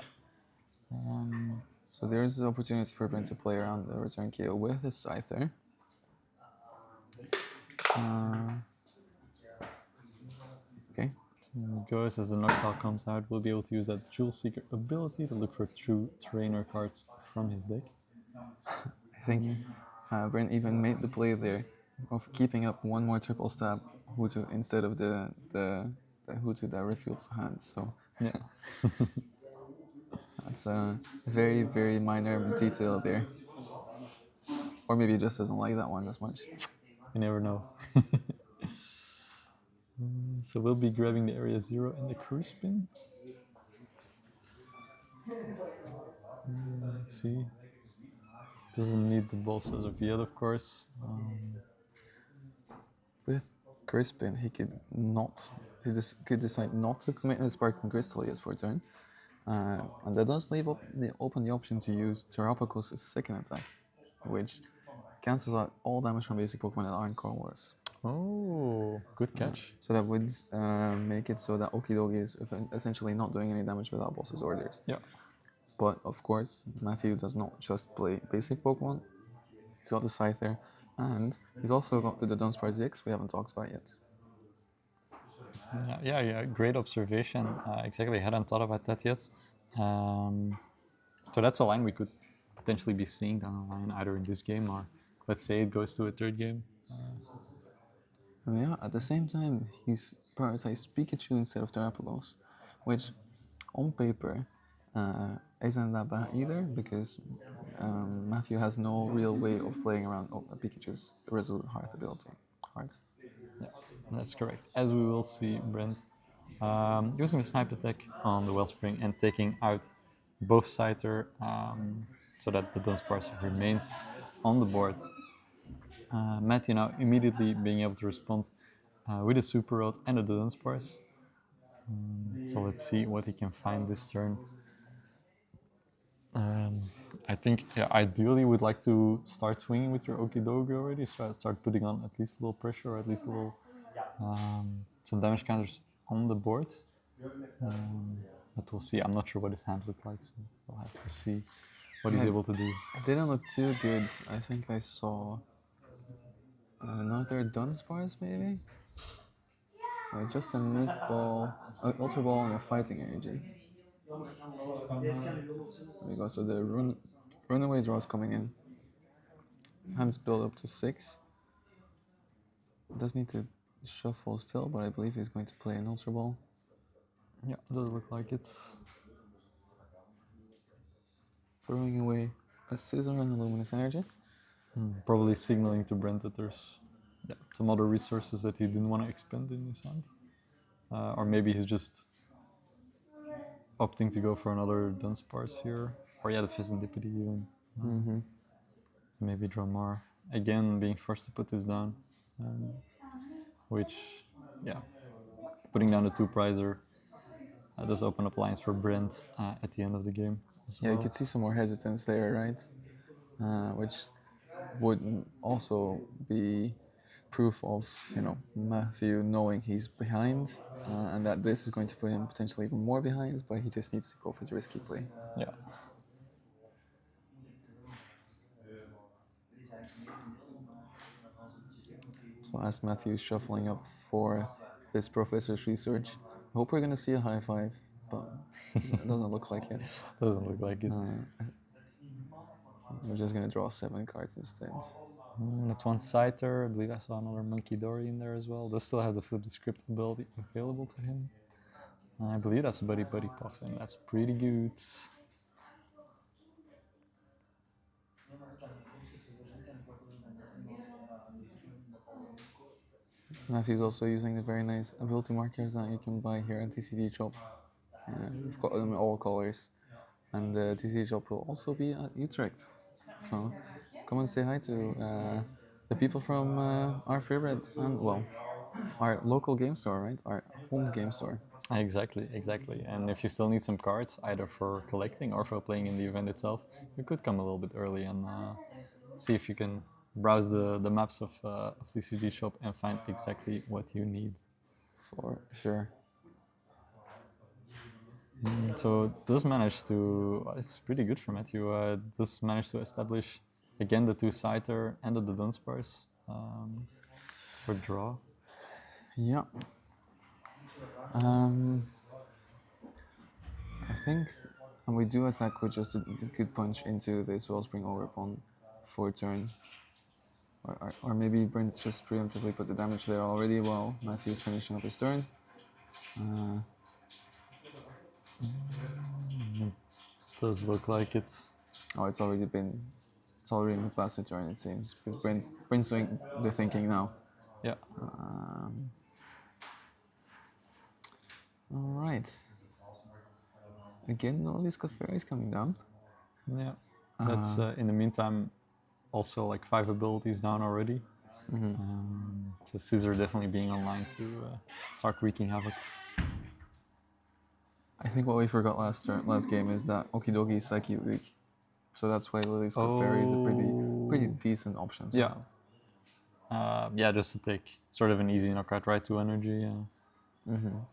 Speaker 2: So there's the opportunity for Brent to play around the return KO with his Scyther. Okay.
Speaker 1: And it goes as the Noctowl comes out, we'll be able to use that Jewel Seeker ability to look for true trainer cards from his deck.
Speaker 2: I think Brent even made the play there of keeping up one more triple stab Hutu instead of the Hutu that refuels hand. So
Speaker 1: Yeah.
Speaker 2: that's a very, very minor detail there. Or maybe he just doesn't like that one as much.
Speaker 1: You never know. So we'll be grabbing the area 0 and the cruise pin. Let's see. Doesn't need the balls as of yet, of course.
Speaker 2: With Crispin, he could decide not to commit his Sparkling Crystal yet for a turn. And that does leave open the option to use Terrapagos' second attack, which cancels out all damage from basic Pokemon that aren't Core Wars.
Speaker 1: Oh, good catch.
Speaker 2: So that would make it so that Okidogi is essentially not doing any damage without boss's orders.
Speaker 1: Yeah.
Speaker 2: But of course, Matthew does not just play basic Pokemon. He's got the Scyther, and he's also got the Dunsparce ZX we haven't talked about yet.
Speaker 1: Yeah. Great observation. Exactly, I hadn't thought about that yet. So that's a line we could potentially be seeing down the line, either in this game or let's say it goes to a third game.
Speaker 2: And yeah, at the same time, he's prioritized Pikachu instead of Terrapagos, which on paper isn't that bad either because Matthew has no real way of playing around Pikachu's Resolute Heart ability.
Speaker 1: Yeah, that's correct. As we will see, Brent using a snipe attack on the Wellspring and taking out both Scyther so that the Dunsparce remains on the board. Matthew now immediately being able to respond with a Super Rod and a Dunsparce. So let's see what he can find this turn. I think ideally would like to start swinging with your Okidogi already, start putting on at least a little pressure or at least a little some damage counters on the board. But we'll see. I'm not sure what his hand looked like, so we'll have to see what he's able to do.
Speaker 2: It didn't look too good. I think I saw another Dunsparce maybe? It's just a missed ball, an Ultra Ball and a Fighting Energy. There we go, so the runaway draw is coming in. His hands build up to 6. Does need to shuffle still, but I believe he's going to play an Ultra Ball.
Speaker 1: Yeah, does look like it.
Speaker 2: Throwing away a Scissor and a Luminous Energy.
Speaker 1: Probably signaling to Brent that there's yeah, some other resources that he didn't want to expend in his hand. Or maybe he's just opting to go for another Dunsparce here. Or yeah, the Pheasantipity even. Maybe draw more. Again, being forced to put this down. Which, yeah, putting down the 2-prizer does open up lines for Brent at the end of the game as
Speaker 2: Yeah, you
Speaker 1: well.
Speaker 2: could see some more hesitance there, right? Which would also be proof of Matthew knowing he's behind, and that this is going to put him potentially even more behind, but he just needs to go for the risky play.
Speaker 1: Yeah.
Speaker 2: So as Matthew's shuffling up for this professor's research, I hope we're going to see a high five, but it doesn't look like it.
Speaker 1: Doesn't look like it.
Speaker 2: We're just going to draw 7 cards instead.
Speaker 1: That's one Scyther. I believe I saw another Monkey Dory in there as well. Does still have the flip the script ability available to him. I believe that's a Buddy Buddy Puffin. That's pretty good.
Speaker 2: Matthew's also using the very nice ability markers that you can buy here at TCGShop. We've got them in all colors. And the TCGShop will also be at Utrecht. So come and say hi to the people from our favorite and, well, our local game store, right? Our home game store.
Speaker 1: Exactly, exactly. And if you still need some cards, either for collecting or for playing in the event itself, you could come a little bit early and see if you can browse the maps of TCGShop and find exactly what you need.
Speaker 2: For sure.
Speaker 1: So does manage to, it's pretty good for Matthew, does manage to establish again the 2 Scyther and the Dunsparce for draw.
Speaker 2: Yeah. I think, and we do attack with just a good punch into this Wellspring Overp on 4 turn. Or maybe Brent just preemptively put the damage there already while Matthew's finishing up his turn.
Speaker 1: Does look like it's.
Speaker 2: Oh, it's already been past the turn, it seems, because Brent's doing the thinking now.
Speaker 1: Yeah.
Speaker 2: All right. Again, all these Clefairies coming down.
Speaker 1: Yeah. That's in the meantime also like 5 abilities down already. So Scissor definitely being online to start wreaking havoc.
Speaker 2: I think what we forgot last game is that Okidogi is Psyche weak. So that's why Lily's Clefairy is a pretty decent option to have.
Speaker 1: Yeah, just to take sort of an easy knockout right to energy.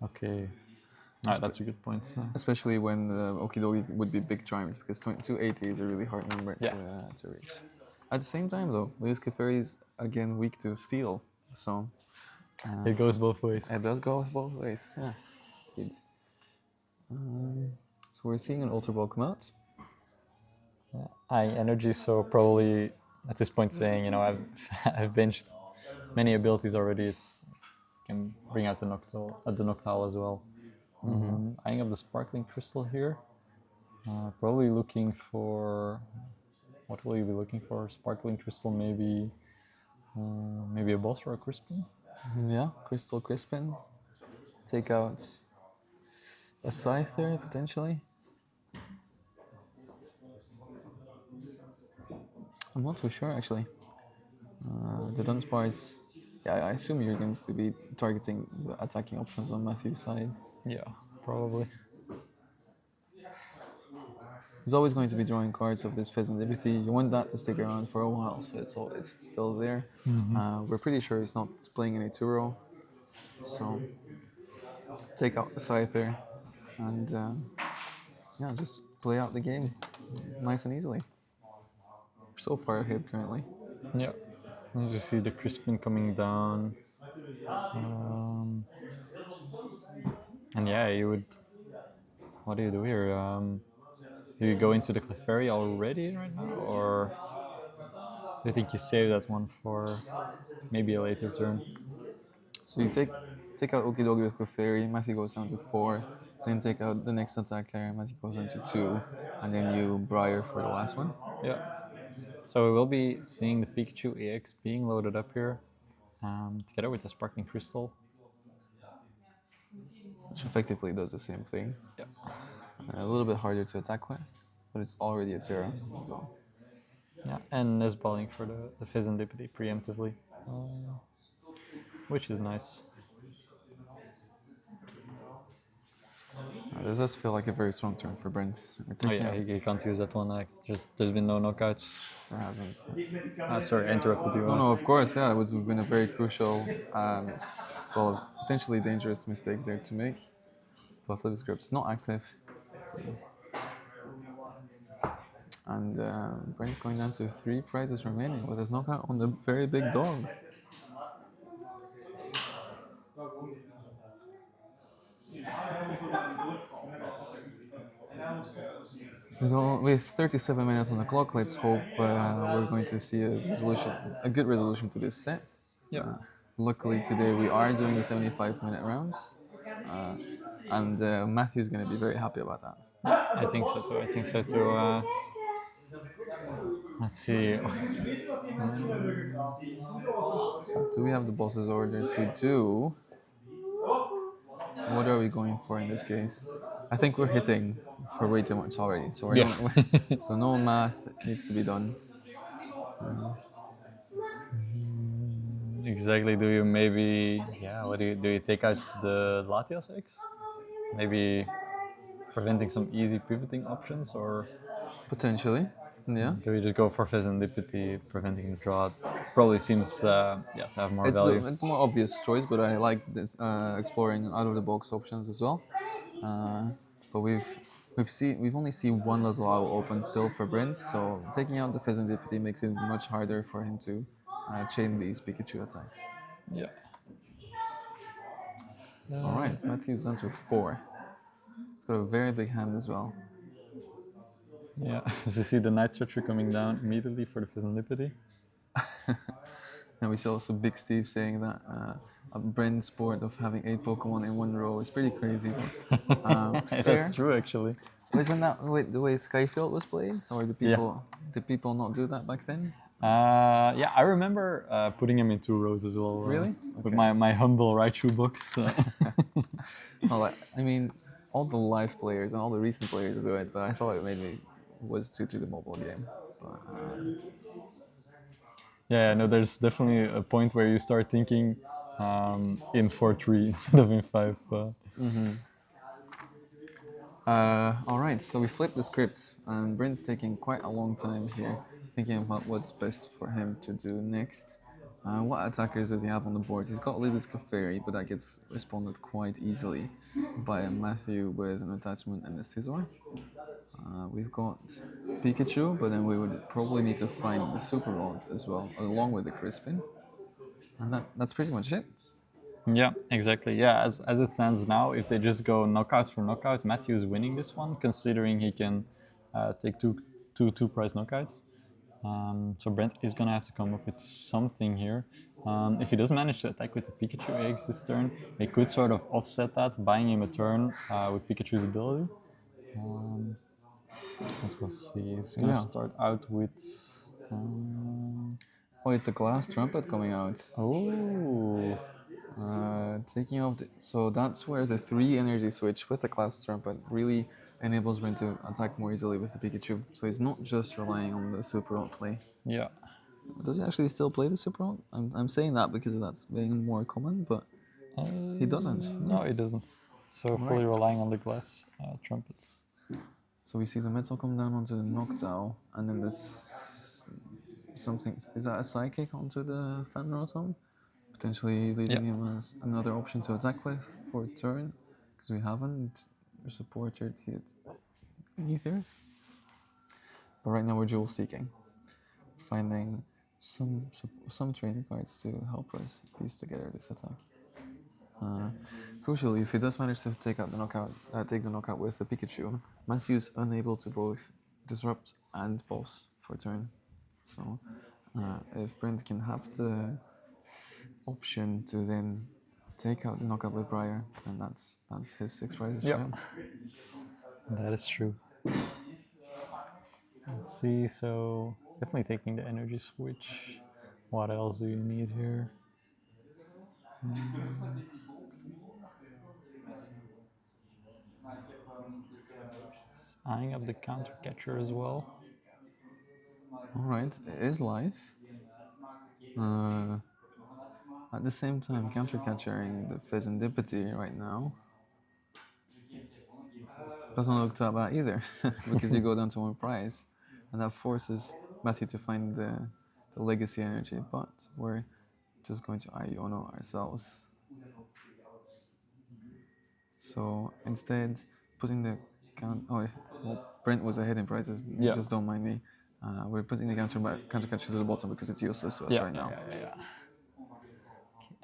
Speaker 1: Okay. That's a good point.
Speaker 2: Especially when Okidogi would be big charms, because 280 is a really hard number to reach. At the same time, though, Lily's Clefairy is again weak to steel, so
Speaker 1: it goes both ways.
Speaker 2: It does go both ways. Yeah. Good. So we're seeing an Ultra Ball come out.
Speaker 1: High energy, so probably at this point saying, I've benched many abilities already. It can bring out the Noctowl as well. Eyeing up the Sparkling Crystal here. Probably looking for. What will you be looking for? Sparkling Crystal, maybe a boss or a Crispin?
Speaker 2: Yeah, Crystal Crispin. Take out a Scyther potentially. I'm not too sure actually. The Dunsparce. Yeah, I assume you're going to be targeting the attacking options on Matthew's side.
Speaker 1: Yeah, probably.
Speaker 2: He's always going to be drawing cards of this Pheasantipity. You want that to stick around for a while, so it's still there. We're pretty sure he's not playing any Turo, so take out the Scyther and just play out the game nice and easily. We're so far ahead currently.
Speaker 1: Yeah. You just see the Crispin coming down. And yeah, you would. What do you do here? Do you go into the Clefairy already right now, or do you think you save that one for maybe a later turn?
Speaker 2: So you take out Okidogi with Clefairy, Matthew goes down to 4, then take out the next attacker, Matthew goes down to 2, and then you Briar for the last one.
Speaker 1: Yeah. So we will be seeing the Pikachu EX being loaded up here. together with the Sparkling Crystal.
Speaker 2: which effectively does the same thing.
Speaker 1: Yeah.
Speaker 2: A little bit harder to attack with, but it's already a Terra as well.
Speaker 1: Yeah, and Nesballing for the Serendipity preemptively, which is nice.
Speaker 2: This does feel like a very strong turn for Brent. We're
Speaker 1: Oh
Speaker 2: taking
Speaker 1: yeah,
Speaker 2: out,
Speaker 1: he can't use that one. There's been no knockouts.
Speaker 2: there hasn't.
Speaker 1: Sorry, I interrupted you.
Speaker 2: No, no, of course, yeah, it would have been a very crucial, well, potentially dangerous mistake there to make. But flip script's not active. And Brent's going down to 3 prizes remaining with his knockout on the very big dog. With 37 minutes on the clock, let's hope we're going to see a good resolution to this set.
Speaker 1: Yeah.
Speaker 2: Luckily today we are doing the 75-minute rounds, and Matthew's going to be very happy about that.
Speaker 1: I think so too. I think so too. Let's see.
Speaker 2: So do we have the boss's orders? We do. What are we going for in this case? I think we're hitting for way too much already. So we're
Speaker 1: Yeah.
Speaker 2: so no math needs to be done.
Speaker 1: Exactly. Do you maybe what do you take out the Latios X? Maybe preventing some easy pivoting options, or
Speaker 2: Potentially, yeah.
Speaker 1: do you just go for Serendipity, preventing the draw? It probably seems to have more value.
Speaker 2: It's a more obvious choice, but I like this exploring out of the box options as well. But we've only seen one little owl open still for Brent, so taking out the Serendipity makes it much harder for him to chain these Pikachu attacks.
Speaker 1: Yeah.
Speaker 2: All right, Matthew's down to 4. He's got a very big hand as well.
Speaker 1: Yeah. As we see the Night Stretcher coming down immediately for the Serendipity.
Speaker 2: And we see also Big Steve saying that Brent's board of having 8 Pokemon in one row is pretty crazy. But, fair.
Speaker 1: That's true, actually.
Speaker 2: Isn't that the way Skyfield was played? So did people not do that back then?
Speaker 1: I remember putting him in 2 rows as well.
Speaker 2: Really?
Speaker 1: With
Speaker 2: Okay.
Speaker 1: my humble Raichu box.
Speaker 2: Well, I mean, all the live players and all the recent players do it, but I thought it maybe was due to the mobile game. But,
Speaker 1: Yeah, no, there's definitely a point where you start thinking in 4-3 instead of in 5.
Speaker 2: all right, so we flipped the script, and Brent's taking quite a long time here, thinking about what's best for him to do next. What attackers does he have on the board? He's got Lily's Clefairy, but that gets responded quite easily by a Matthew with an attachment and a Scizor. We've got Pikachu, but then we would probably need to find the Super Rod as well, along with the Crispin. And that's pretty much it.
Speaker 1: Yeah, exactly. Yeah, as it stands now, if they just go knockout for knockout, Matthew's winning this one, considering he can take two prize knockouts. So Brent is gonna have to come up with something here. If he does manage to attack with the Pikachu eggs this turn, he could sort of offset that, buying him a turn with Pikachu's ability. But we'll see. He's gonna start out with.
Speaker 2: Oh, it's a glass trumpet coming out.
Speaker 1: Oh.
Speaker 2: Taking off. So that's where the 3 energy switch with the glass trumpet really enables Brent to attack more easily with the Pikachu. So he's not just relying on the Super Rod play.
Speaker 1: Yeah.
Speaker 2: Does he actually still play the Super Rod? I'm saying that because that's being more common, but he doesn't.
Speaker 1: No, he doesn't. So fully relying on the glass trumpets.
Speaker 2: So we see the metal come down onto the Noctowl, and then this something. Is that a psychic onto the Fenrotom? Potentially leaving him as another option to attack with for a turn, because we haven't supported it either. But right now we're dual seeking, finding some training cards to help us piece together this attack. Crucially, if he does manage to take the knockout with the Pikachu, Matthew's unable to both disrupt and boss for a turn. So if Brent can have the option to then take out the knockout with Briar, and that's his 6 prizes for him.
Speaker 1: That is true. Let's see, so it's definitely taking the energy switch. What else do you need here? Eyeing up the counter catcher as well.
Speaker 2: All right, it is live. At the same time, counter catching the Pheasantipity right now doesn't look too bad either, because you go down to one price, and that forces Matthew to find the legacy energy. But we're just going to Iono ourselves. So instead, putting the count. Oh, well, Brent was ahead in prices.
Speaker 1: Yeah.
Speaker 2: Just don't mind me. We're putting the counter catcher to the bottom because it's useless to us
Speaker 1: Yeah,
Speaker 2: right now.
Speaker 1: yeah.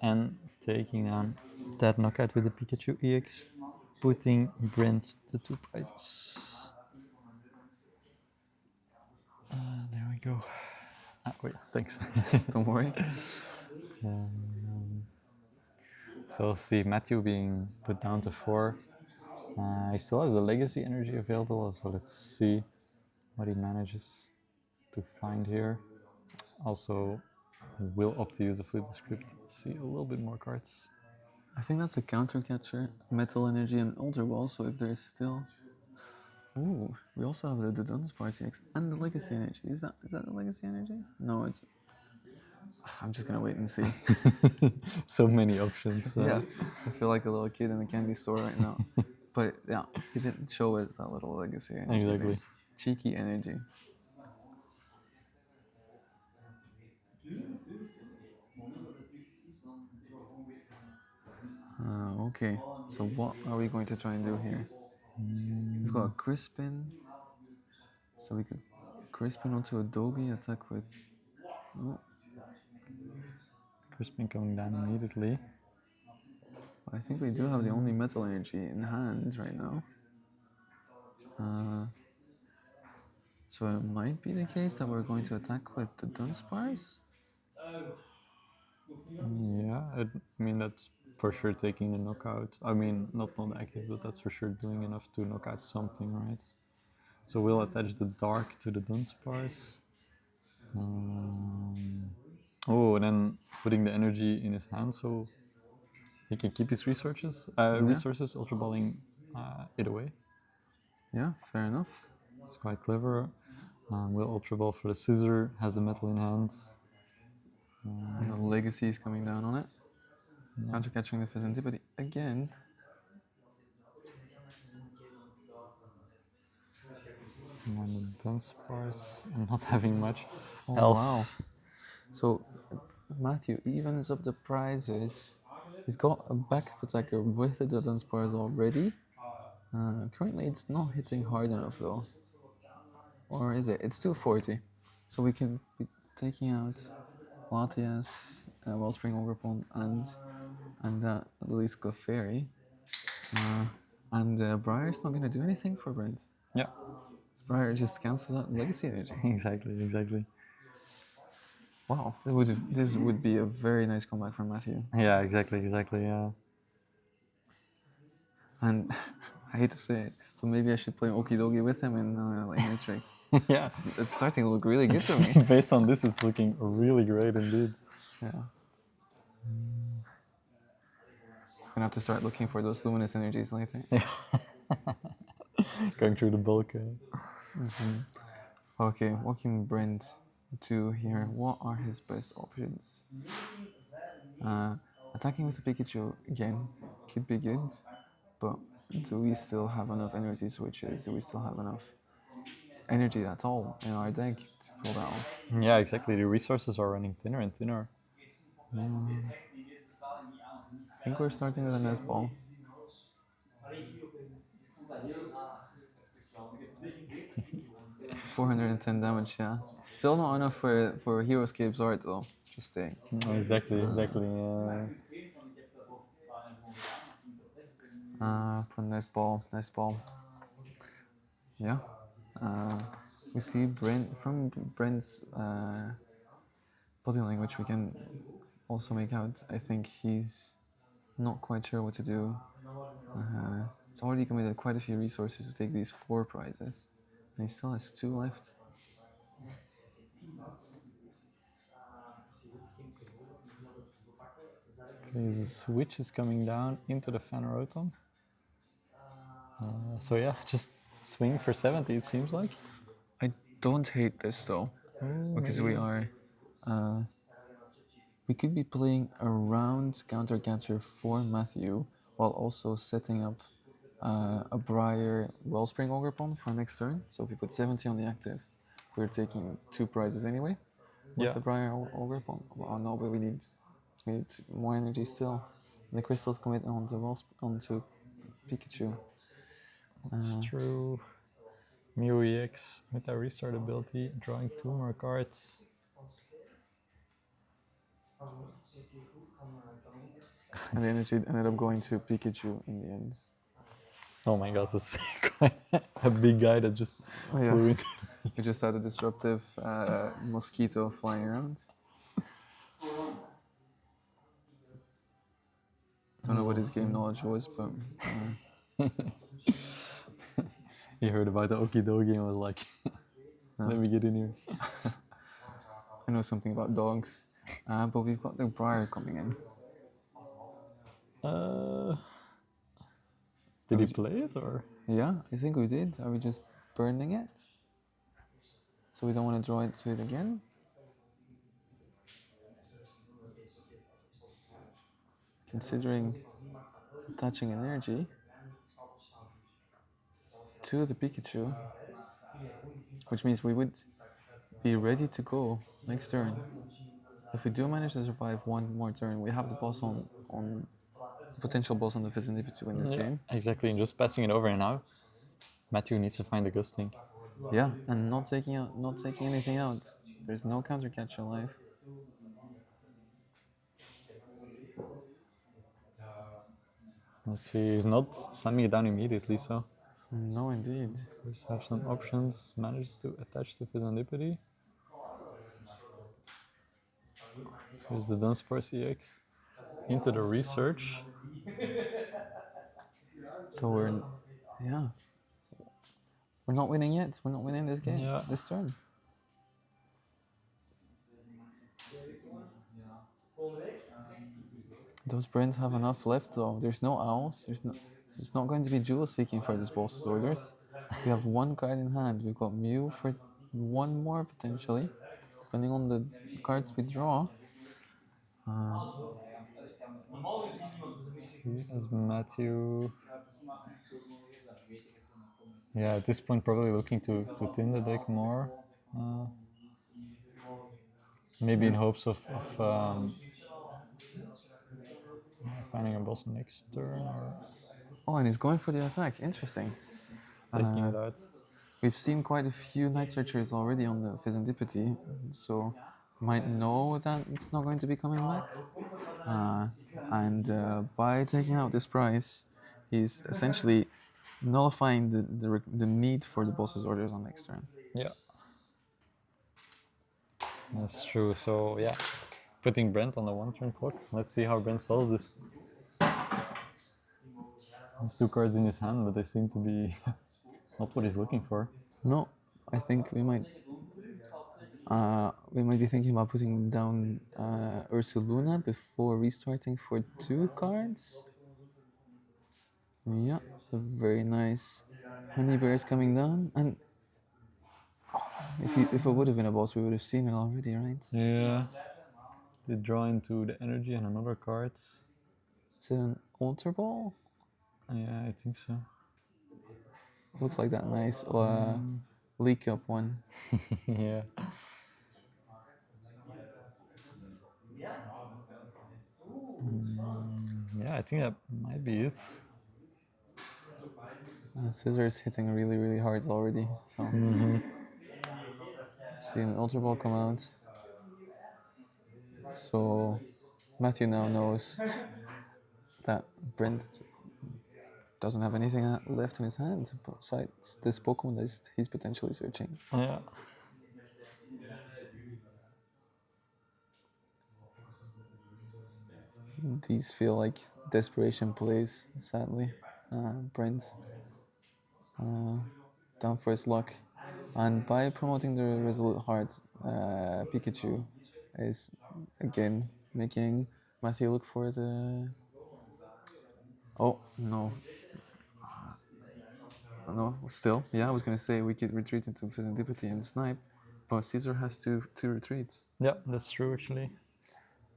Speaker 1: And taking down that knockout with the Pikachu EX, putting Brent to 2 prizes. There we go. Wait, thanks.
Speaker 2: Don't worry.
Speaker 1: So we'll see Matthew being put down to 4. He still has the legacy energy available, so let's see what he manages to find here. Also, will opt to use the flute script. Let's see a little bit more cards.
Speaker 2: I think that's a counter catcher, metal energy, and ultra ball. So if there's still, ooh, we also have the Dunsparce CX and the legacy energy. Is that the legacy energy? No, it's. I'm just gonna wait and see.
Speaker 1: So many options.
Speaker 2: Yeah, I feel like a little kid in a candy store right now. But yeah, he didn't show us that little legacy energy.
Speaker 1: Exactly.
Speaker 2: There. Cheeky energy. Okay, so what are we going to try and do here? We've got a Crispin, so we could Crispin onto a Dogi, attack with. Oh,
Speaker 1: Crispin coming down immediately.
Speaker 2: I think we do have the only metal energy in hand right now. So it might be the case that we're going to attack with the Dunsparce.
Speaker 1: Yeah, I mean, that's for sure taking the knockout. I mean, not non-active, but that's for sure doing enough to knock out something, right? So we'll attach the dark to the Dunsparce. Oh, and then putting the energy in his hand so he can keep his resources, ultra balling it away.
Speaker 2: Yeah, fair enough.
Speaker 1: It's quite clever. Will ultra ball for the scissor, has the metal in hand.
Speaker 2: And the legacy is coming down on it. Counter catching the Pheasantipity again.
Speaker 1: And the Dunsparce, and not having much
Speaker 2: Oh,
Speaker 1: else.
Speaker 2: wow. So Matthew evens up the prizes. He's got a backup attacker with the Dunsparce already. Currently, it's not hitting hard enough though. Or is it? It's 240. So we can be taking out Latias, Wellspring Overpond, and Lily's Clefairy. And Briar's not going to do anything for Brent.
Speaker 1: Yeah,
Speaker 2: Briar just cancels out Legacy Energy.
Speaker 1: exactly.
Speaker 2: Wow, this would be a very nice comeback from Matthew.
Speaker 1: Yeah, exactly. Yeah.
Speaker 2: And I hate to say it, but maybe I should play Okidogi with him in Matrix.
Speaker 1: Yeah.
Speaker 2: It's starting to look really good to me.
Speaker 1: Based on this, it's looking really great indeed.
Speaker 2: Yeah. Gonna have to start looking for those luminous energies later.
Speaker 1: Going through the bulk.
Speaker 2: Okay, what can Brent do here? What are his best options? Attacking with the Pikachu again could be good, but do we still have enough energy switches? Do we still have enough energy at all in our deck to pull that off?
Speaker 1: Yeah, exactly. The resources are running thinner and thinner.
Speaker 2: I think we're starting with a nest ball. 410 damage, yeah. Still not enough for Heroescape's art though. Just saying.
Speaker 1: No, exactly.
Speaker 2: Put nest ball. Yeah. We see from Brent's body language, we can also make out. I think he's not quite sure what to do. He's already committed quite a few resources to take these 4 prizes, and he still has 2 left.
Speaker 1: His switch is coming down into the Phaneroton. So yeah, just swing for 70 it seems like.
Speaker 2: I don't hate this though, because we are. We could be playing around counter catcher for Matthew while also setting up a Briar Wellspring Ogre Pawn for next turn. So if we put 70 on the active, we're taking 2 prizes anyway with
Speaker 1: Yeah.
Speaker 2: the Briar Ogre Pawn. Oh no, but we need more energy still. The crystals commit onto Pikachu.
Speaker 1: That's true. Mew EX with that restart ability, drawing 2 more cards.
Speaker 2: And the energy ended up going to Pikachu in the end.
Speaker 1: Oh my god, that's quite a big guy that just flew into.
Speaker 2: We just had a disruptive mosquito flying around. Don't know what his game knowledge was, but
Speaker 1: He heard about the Okidogi and was like, let me get in here.
Speaker 2: I know something about dogs. But we've got the Briar coming in.
Speaker 1: Did he play it or?
Speaker 2: Yeah, I think we did. Are we just burning it? So we don't want to draw it to it again? Considering attaching energy to the Pikachu, which means we would be ready to go next turn. If we do manage to survive one more turn, we have the boss on the potential boss on the Vicinity to win this game.
Speaker 1: Exactly, and just passing it over and now. Matthew needs to find the gusting.
Speaker 2: Yeah, and not taking anything out. There's no counter catch alive.
Speaker 1: Let's see, he's not slamming it down immediately, so.
Speaker 2: No, indeed.
Speaker 1: Just have some options. Manages to attach to Serendipity. Here's the Dunsparce EX into the research.
Speaker 2: So we're not winning yet. We're not winning this game.
Speaker 1: Yeah.
Speaker 2: This turn. Those Brents have enough left though. There's no owls. There's not going to be dual seeking for this boss's orders. We have 1 card in hand. We've got Mew for 1 more potentially, depending on the cards we draw.
Speaker 1: See, as Matthew. Yeah, at this point, probably looking to thin the deck more. Maybe in hopes of finding a boss next turn or
Speaker 2: Oh, and he's going for the attack. Interesting.
Speaker 1: taking it out.
Speaker 2: We've seen quite a few Night Searchers already on the Serendipity, so might know that it's not going to be coming back. And by taking out this prize, he's essentially nullifying the need for the boss's orders on next turn.
Speaker 1: Yeah. That's true. So, yeah. Putting Brent on the 1 turn clock. Let's see how Brent solves this. There's 2 cards in his hand, but they seem to be not what he's looking for.
Speaker 2: No, I think we might be thinking about putting down Ursuluna before restarting for 2 cards. Yeah, very nice. Honey Bear is coming down, and if it would have been a boss, we would have seen it already, right?
Speaker 1: Yeah. They draw into the energy and another card.
Speaker 2: Is it an Altar Ball?
Speaker 1: Yeah, I think so.
Speaker 2: Looks like that nice leak up one.
Speaker 1: Yeah. Yeah, I think that might be it.
Speaker 2: Scissors hitting really, really hard already. So. See an Ultra Ball come out. So Matthew now knows that Brent doesn't have anything left in his hand besides this Pokemon that he's potentially searching.
Speaker 1: Yeah.
Speaker 2: These feel like desperation plays, sadly. Brent's down for his luck. And by promoting the Resolute Heart, Pikachu is again making Matthew, look for the. Oh no, no, still. Yeah, I was gonna say we could retreat into Serendipity and snipe, but Caesar has two retreats.
Speaker 1: Yeah, that's true actually.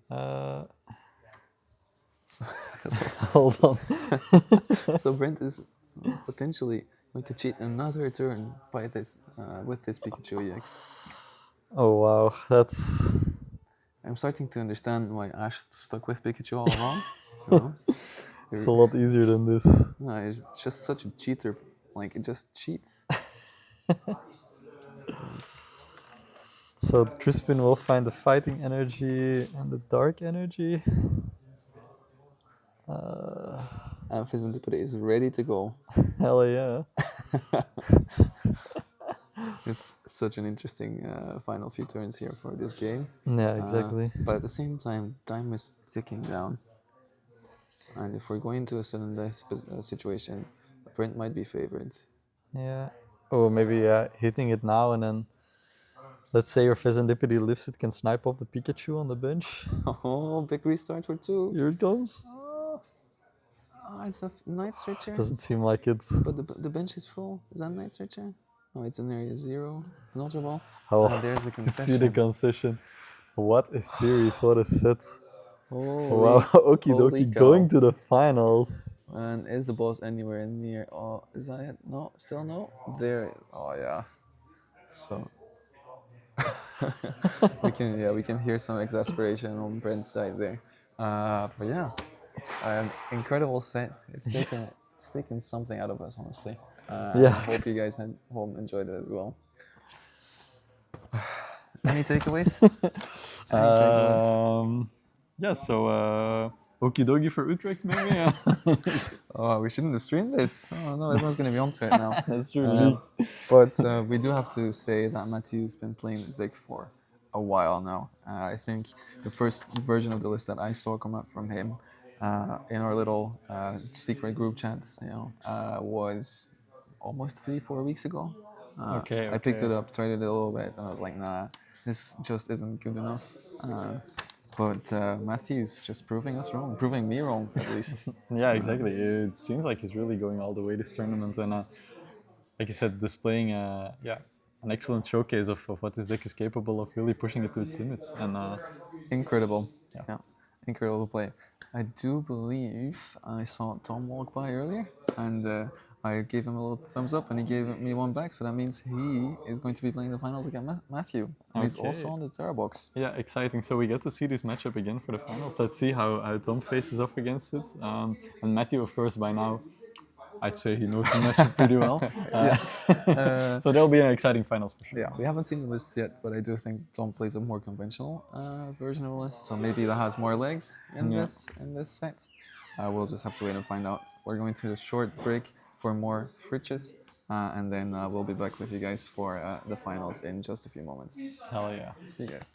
Speaker 2: So,
Speaker 1: Hold on.
Speaker 2: so Brent is potentially going to cheat another turn by this with this Pikachu EX.
Speaker 1: Oh wow, that's
Speaker 2: I'm starting to understand why Ash stuck with Pikachu all along. You know?
Speaker 1: it's a lot easier than this.
Speaker 2: No, it's just such a cheater. Like, it just cheats.
Speaker 1: So Crispin will find the fighting energy and the dark energy.
Speaker 2: And Fizzantipede is ready to go.
Speaker 1: Hell yeah.
Speaker 2: It's such an interesting final few turns here for this game.
Speaker 1: Yeah, exactly.
Speaker 2: But at the same time, time is ticking down. And if we're going to a sudden death situation, Brent might be favored.
Speaker 1: Yeah. Oh, maybe hitting it now and then. Let's say your Fezandipity lifts it, can snipe off the Pikachu on the bench.
Speaker 2: Oh, big restart for 2.
Speaker 1: Here it comes.
Speaker 2: Oh, it's a night stretcher.
Speaker 1: Doesn't seem like it.
Speaker 2: But the bench is full. Is that night stretcher? No, it's in area 0. An Ultra Ball.
Speaker 1: Oh,
Speaker 2: And there's the
Speaker 1: see the
Speaker 2: concession.
Speaker 1: concession. What a series, what a set.
Speaker 2: Holy,
Speaker 1: Wow, Okie
Speaker 2: holy
Speaker 1: dokie,
Speaker 2: cow.
Speaker 1: going to the finals.
Speaker 2: And is the boss anywhere near? Oh, is that it? No, still no. There. Oh yeah. So we can hear some exasperation on Brent's side there. But yeah, incredible set. It's taken something out of us, honestly. And
Speaker 1: Yeah.
Speaker 2: I hope you guys at home enjoyed it as well. Any takeaways? Any takeaways?
Speaker 1: Yeah, so Okie dokie for Utrecht, maybe? Yeah.
Speaker 2: Oh, we shouldn't have streamed this. Oh no, everyone's gonna be onto it now.
Speaker 1: That's true, leaked.
Speaker 2: But we do have to say that Matthew's been playing this deck for a while now. I think the first version of the list that I saw come up from him in our little secret group chats, was almost 3-4 weeks ago.
Speaker 1: Okay,
Speaker 2: I picked
Speaker 1: okay.
Speaker 2: it up, tried it a little bit, and I was like, nah, this just isn't good enough. But Matthew's just proving us wrong, proving me wrong at least.
Speaker 1: Yeah, exactly. It seems like he's really going all the way this tournament, and like you said, displaying an excellent showcase of what this deck is capable of, really pushing it to its limits. And
Speaker 2: Incredible.
Speaker 1: Yeah.
Speaker 2: Yeah. Incredible play. I do believe I saw Tom walk by earlier, and I gave him a little thumbs up, and he gave me one back. So that means he is going to be playing the finals against Matthew, and he's also
Speaker 1: Okay.
Speaker 2: on the Terra box.
Speaker 1: yeah, exciting. So we get to see this matchup again for the finals. Let's see how Tom faces off against it. And Matthew, of course, by now, I'd say he knows the matchup pretty well. So there'll be an exciting finals for sure.
Speaker 2: Yeah, we haven't seen the list yet, but I do think Tom plays a more conventional version of the list, so maybe that has more legs in
Speaker 1: Yeah.
Speaker 2: this set. We'll just have to wait and find out. We're going to a short break for more fridges, and then we'll be back with you guys for the finals in just a few moments.
Speaker 1: Hell yeah.
Speaker 2: See you guys.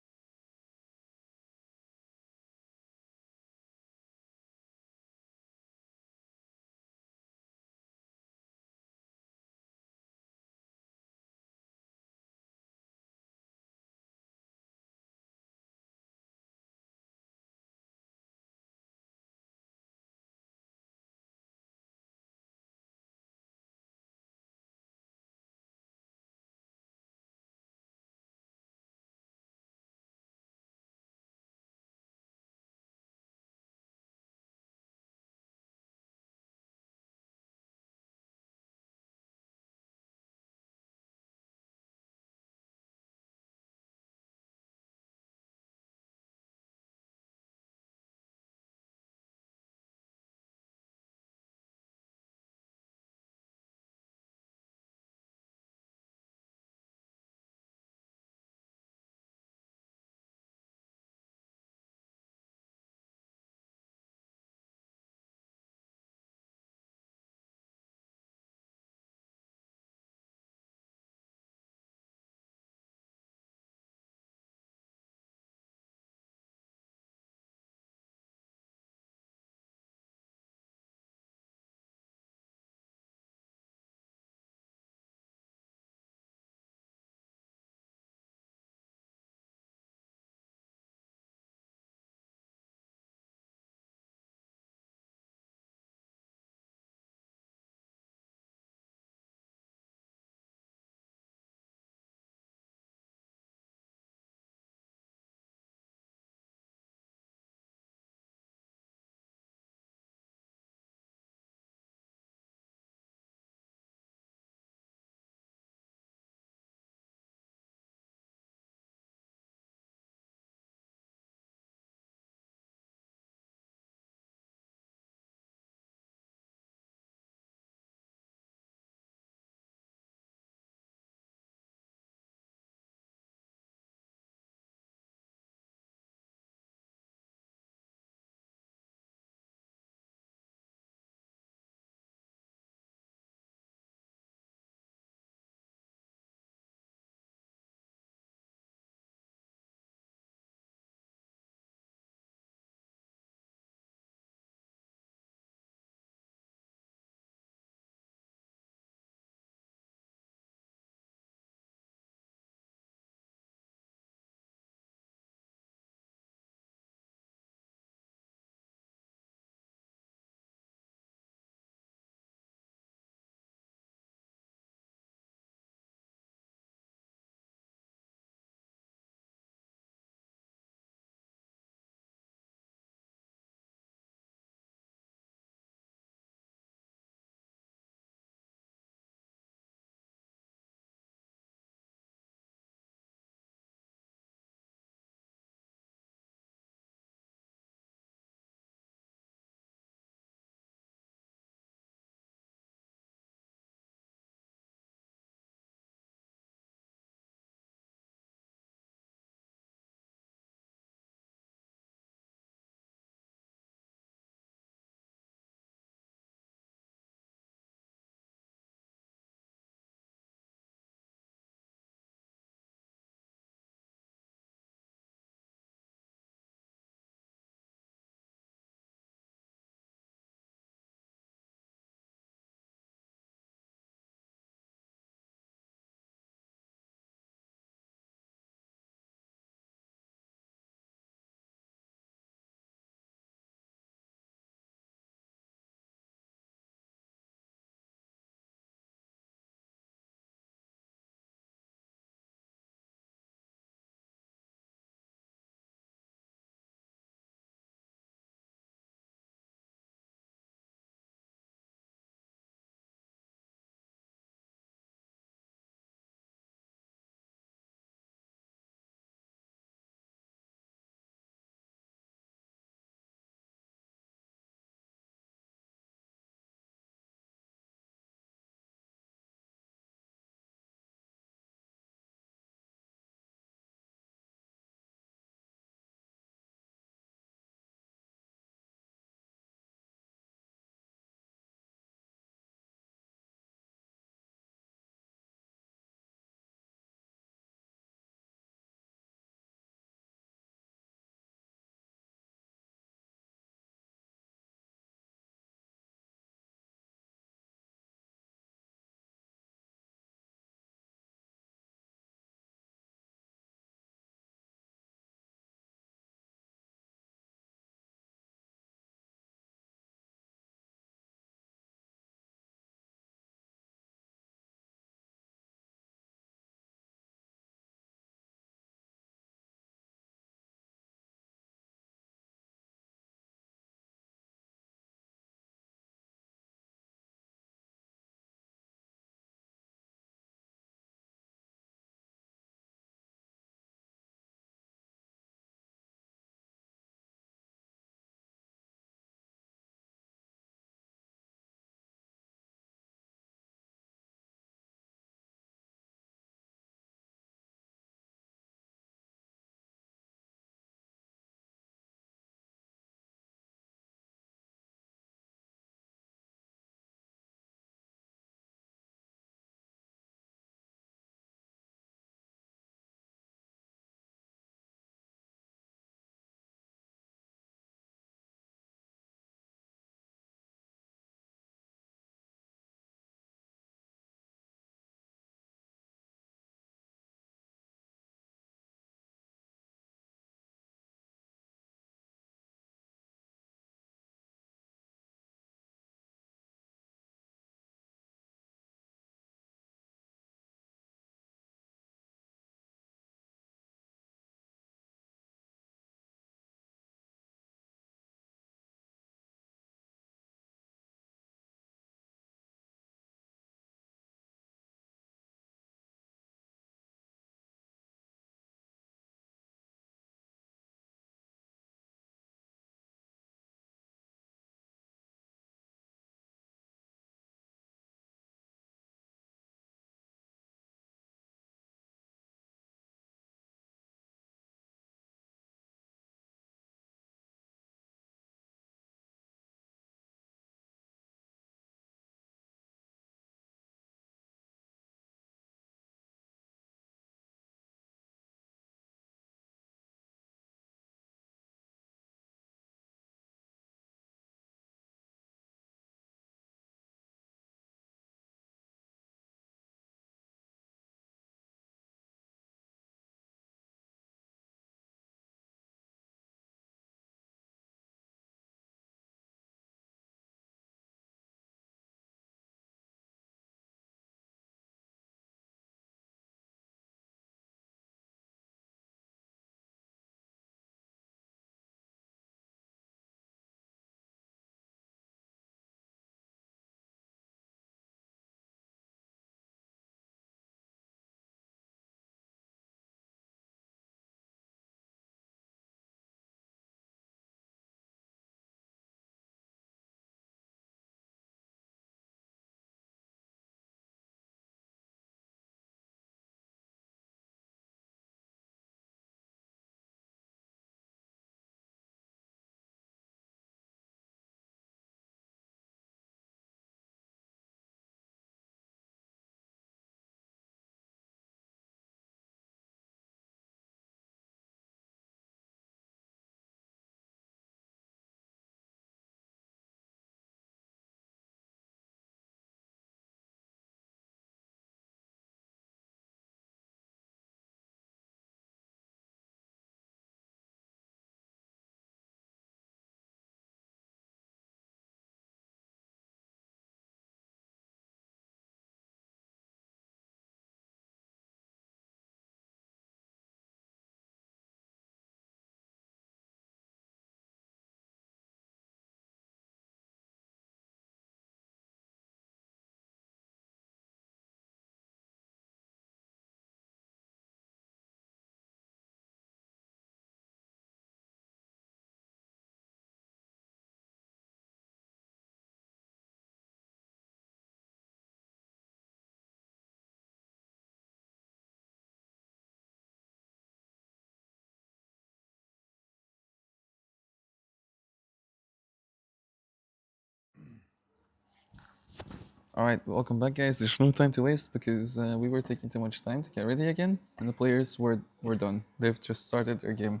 Speaker 2: All right, welcome back, guys. There's no time to waste because we were taking too much time to get ready again, and the players were done. They've just started their game.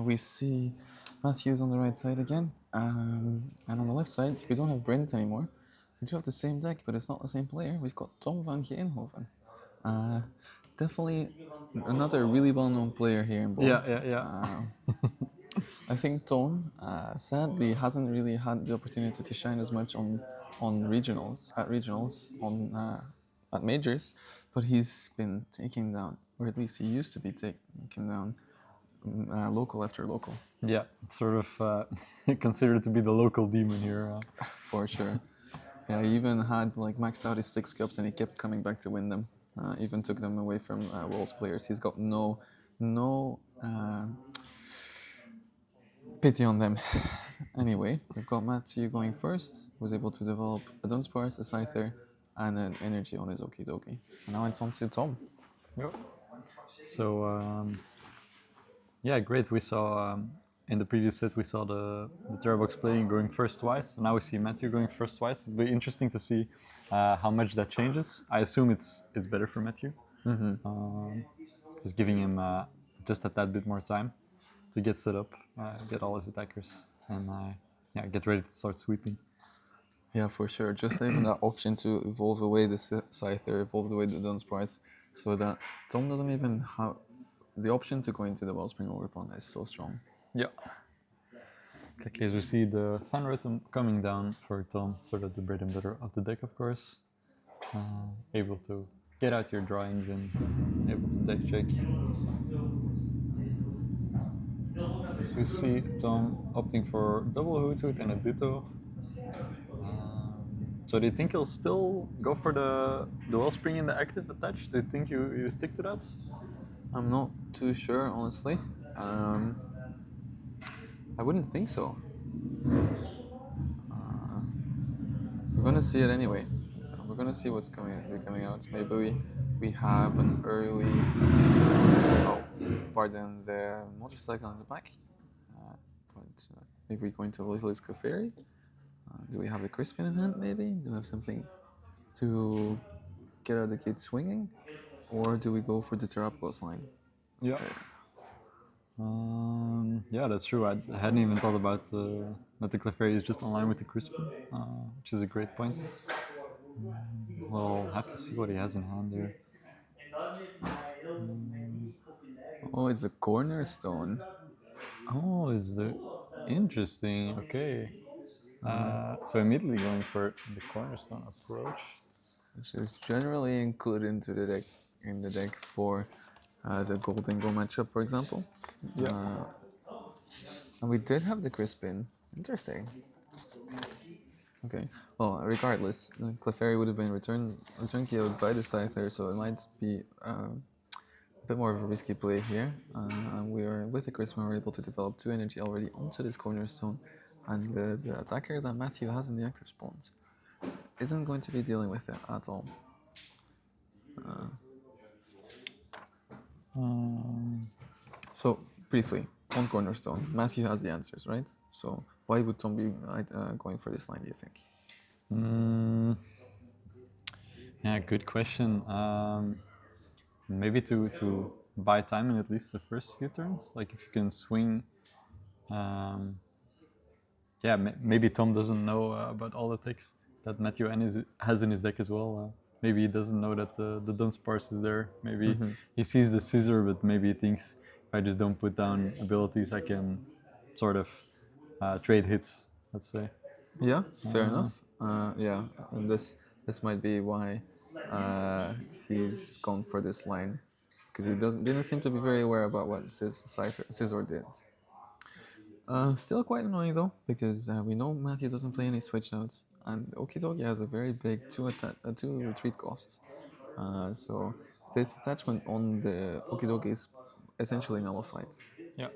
Speaker 2: We see Matthews on the right side again, and on the left side we don't have Brent anymore. We do have the same deck, but it's not the same player. We've got Tom van Geenhoven. Uh, Definitely another really well-known player here in Bonn.
Speaker 1: Yeah.
Speaker 2: I think Tom, sadly, hasn't really had the opportunity to shine as much on regionals, at majors, but he's been taking down, or at least he used to be taking down local after local,
Speaker 1: Yeah, sort of considered to be the local demon here.
Speaker 2: for sure. Yeah, he even had like maxed out his 6 cups, and he kept coming back to win them. Even took them away from Wolves players. He's got no pity on them. Anyway, we've got Matthew going first. Was able to develop a Dunsparce, a Scyther, and an energy on his Okidoki. And now it's on to Tom.
Speaker 1: Yep. So yeah, great. We saw in the previous set we saw the Terrabox playing going first twice. So now we see Matthew going first twice. It'll be interesting to see how much that changes. I assume it's better for Matthew. Just giving him just that bit more time to get set up, get all his attackers, and yeah, get ready to start sweeping.
Speaker 2: Yeah, for sure. Just having that option to evolve away the Scyther, evolve away the Dunsparce, so that Tom doesn't even have the option to go into the Wellspring Overpawn is so strong.
Speaker 1: Yeah. Exactly, as we see the fan rhythm coming down for Tom, sort of the bread and butter of the deck, of course. Able to get out your drawings and able to deck check. As we see Tom opting for double Hoot Hoot and a Ditto. So do you think he'll still go for the Wellspring in the active attach? Do you think you stick to that?
Speaker 2: I'm not too sure, honestly. I wouldn't think so. We're gonna see it anyway. We're gonna see what's coming out. Maybe we have an early. Oh, pardon the motorcycle in the back. But maybe we're going to Littlest Clefairy. Do we have a Crispin in hand? Maybe. Do we have something to get out the gate swinging, or do we go for the Terrapos line?
Speaker 1: Yeah. Yeah, that's true. I hadn't even thought about that the Clefairy is just online with the Crispin, which is a great point. We'll have to see what he has in hand there.
Speaker 2: Oh, it's a cornerstone.
Speaker 1: Oh, is the interesting? Okay. So immediately going for the cornerstone approach.
Speaker 2: Which is generally included into the deck in the deck for the Golden Go matchup, for example.
Speaker 1: Yeah.
Speaker 2: And we did have the Crispin. Interesting. Okay. Well, regardless, the Clefairy would have been return KO'd by the Scyther, so it might be a bit more of a risky play here. And we are with the Crispin, we're able to develop 2 energy already onto this cornerstone, and the attacker that Matthew has in the active spawns isn't going to be dealing with it at all. So briefly, on cornerstone, Matthew has the answers, right? So why would Tom be going for this line? Do you think?
Speaker 1: Yeah, good question. Maybe to buy time in at least the first few turns. Like if you can swing. Yeah, maybe Tom doesn't know about all the ticks that Matthew has in his deck as well. Maybe he doesn't know that the Dunsparce is there. Maybe he sees the Scissor, but maybe he thinks if I just don't put down abilities, I can sort of trade hits, let's say.
Speaker 2: Yeah, fair enough. Yeah, and this might be why he's gone for this line, because he didn't seem to be very aware about what Scissor did. Still quite annoying though, because we know Matthew doesn't play any switch notes, and Okidogi has a very big two retreat cost. So this attachment on the Okidogi is essentially nullified.
Speaker 1: Yeah.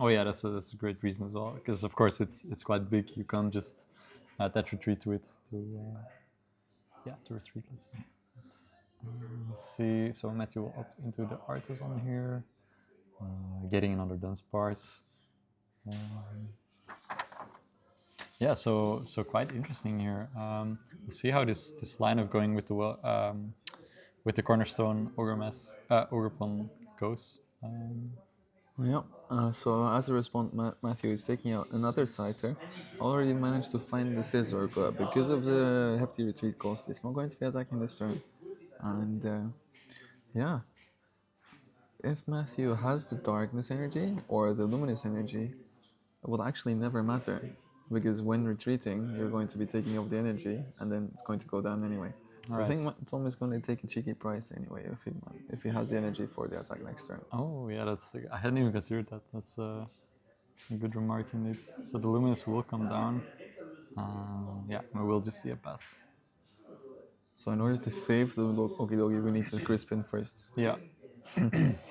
Speaker 1: Oh yeah, that's a great reason as well. Because of course it's quite big. You can't just attach retreat to it to retreat. Let's see. So Matthew will opt into the artisan here, getting another Dunsparce. Yeah, so quite interesting here. We'll see how this line of going with the cornerstone ogre pawn goes.
Speaker 2: Yeah. So as a response, Matthew is taking out another scyther. Already managed to find the scissor, but because of the hefty retreat cost, it's not going to be attacking this turn. And yeah, if Matthew has the darkness energy or the luminous energy, it will actually never matter, because when retreating, you're going to be taking up the energy, and then it's going to go down anyway. So I think
Speaker 1: Right.
Speaker 2: Tom is going to take a cheeky price anyway if he has the energy for the attack next turn.
Speaker 1: Oh yeah, that's I hadn't even considered that. That's a good remark indeed. So the luminous will come down. Yeah, we will just see a pass.
Speaker 2: So in order to save the Okie Dokie, we need to crisp in first.
Speaker 1: Yeah.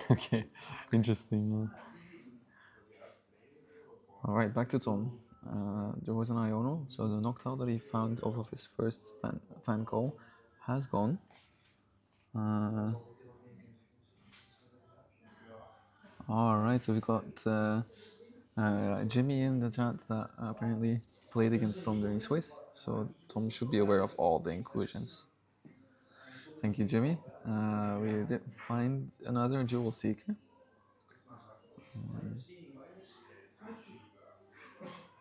Speaker 1: Okay. Interesting.
Speaker 2: All right, back to Tom. There was an Iono, so the Noctowl that he found off of his first fan call has gone. All right, so we got Jimmy in the chat that apparently played against Tom during Swiss, so Tom should be aware of all the inclusions. Thank you, Jimmy. We did find another Jewel Seeker.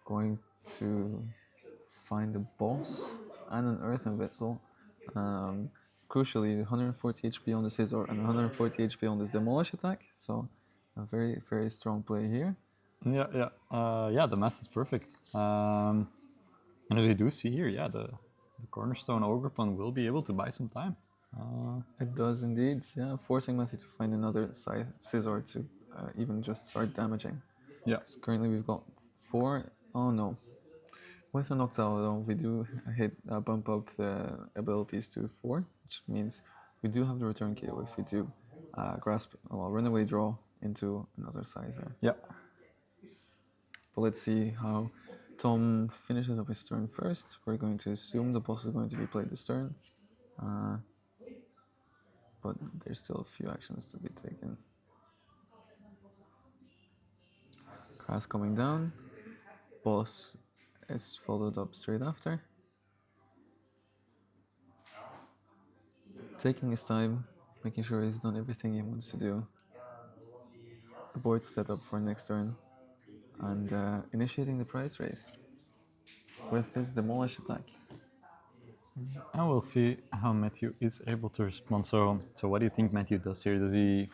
Speaker 2: Going to find a boss and an earthen vessel. Crucially, 140 HP on the scissor and 140 HP on this demolish attack. So a very, very strong play here.
Speaker 1: Yeah. The math is perfect. And as we do see here, yeah, the cornerstone ogre pawn will be able to buy some time.
Speaker 2: It does indeed, yeah, forcing Messi to find another scissor to even just start damaging.
Speaker 1: Yeah.
Speaker 2: So currently we've got 4. Oh no. With a Noctowl, though, we do bump up the abilities to 4, which means we do have the return KO if we do runaway draw into another Scyther.
Speaker 1: Yeah.
Speaker 2: But let's see how Tom finishes up his turn first. We're going to assume the boss is going to be played this turn. But there's still a few actions to be taken. Crass coming down. Boss is followed up straight after. Taking his time, making sure he's done everything he wants to do. The board set up for next turn. And initiating the prize race with his demolish attack.
Speaker 1: And we'll see how Matthew is able to respond. So what do you think Matthew does here? Does he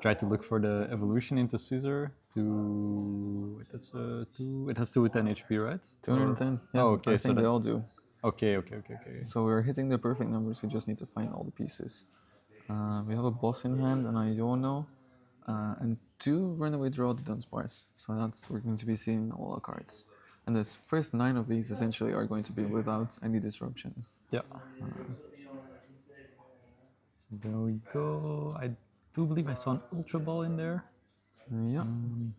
Speaker 1: try to look for the evolution into Scissor to... That's two... It has 210 HP, right?
Speaker 2: 210. Yeah,
Speaker 1: Oh, okay.
Speaker 2: I think they all do.
Speaker 1: Okay.
Speaker 2: So we're hitting the perfect numbers. We just need to find all the pieces. We have a boss in hand, an Iono, and 2 runaway draw the Dunsparce. So we're going to be seeing all our cards. And the first 9 of these essentially are going to be without any disruptions.
Speaker 1: Yeah. So there we go. I do believe I saw an Ultra Ball in there.
Speaker 2: Yeah.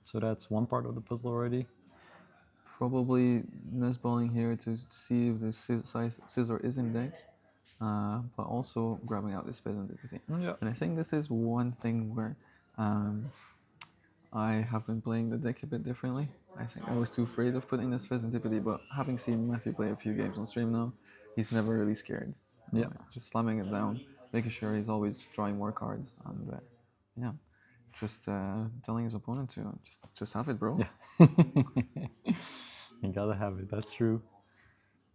Speaker 1: So that's one part of the puzzle already.
Speaker 2: Probably nestballing here to see if the scissor is in deck, but also grabbing out this Pheasant Deputy.
Speaker 1: Yeah.
Speaker 2: And I think this is one thing where I have been playing the deck a bit differently. I think I was too afraid of putting this Pheasant Deputy, but having seen Matthew play a few games on stream now, he's never really scared.
Speaker 1: Yeah.
Speaker 2: Just slamming it down, making sure he's always drawing more cards, and yeah, just telling his opponent to just have it, bro.
Speaker 1: Yeah. You gotta have it, that's true.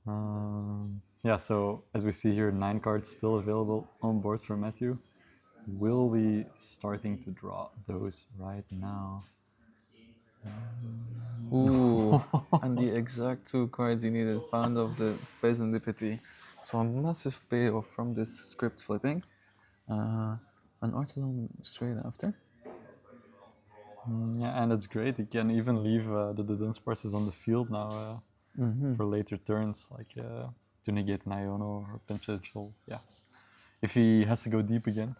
Speaker 1: Yeah, so as we see here, 9 cards still available on board for Matthew. Will be starting to draw those right now.
Speaker 2: Ooh, and the exact 2 cards he needed found of the Pheasant Deputy. So a massive payoff from this script flipping. An Artisan straight after.
Speaker 1: Yeah, and it's great. He can even leave the Dunsparces on the field now for later turns, like to negate an Iono or potential. Yeah, if he has to go deep again,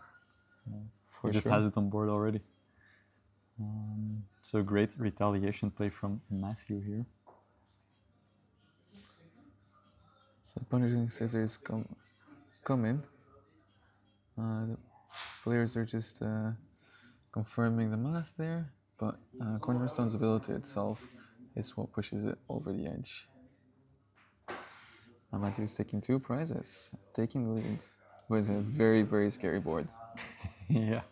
Speaker 1: he just has it on board already. So great retaliation play from Matthew here.
Speaker 2: So punishing scissors come in. The players are just confirming the math there, but Cornerstone's ability itself is what pushes it over the edge. Matthew's taking 2 prizes, taking the lead with a very, very scary board.
Speaker 1: Yeah.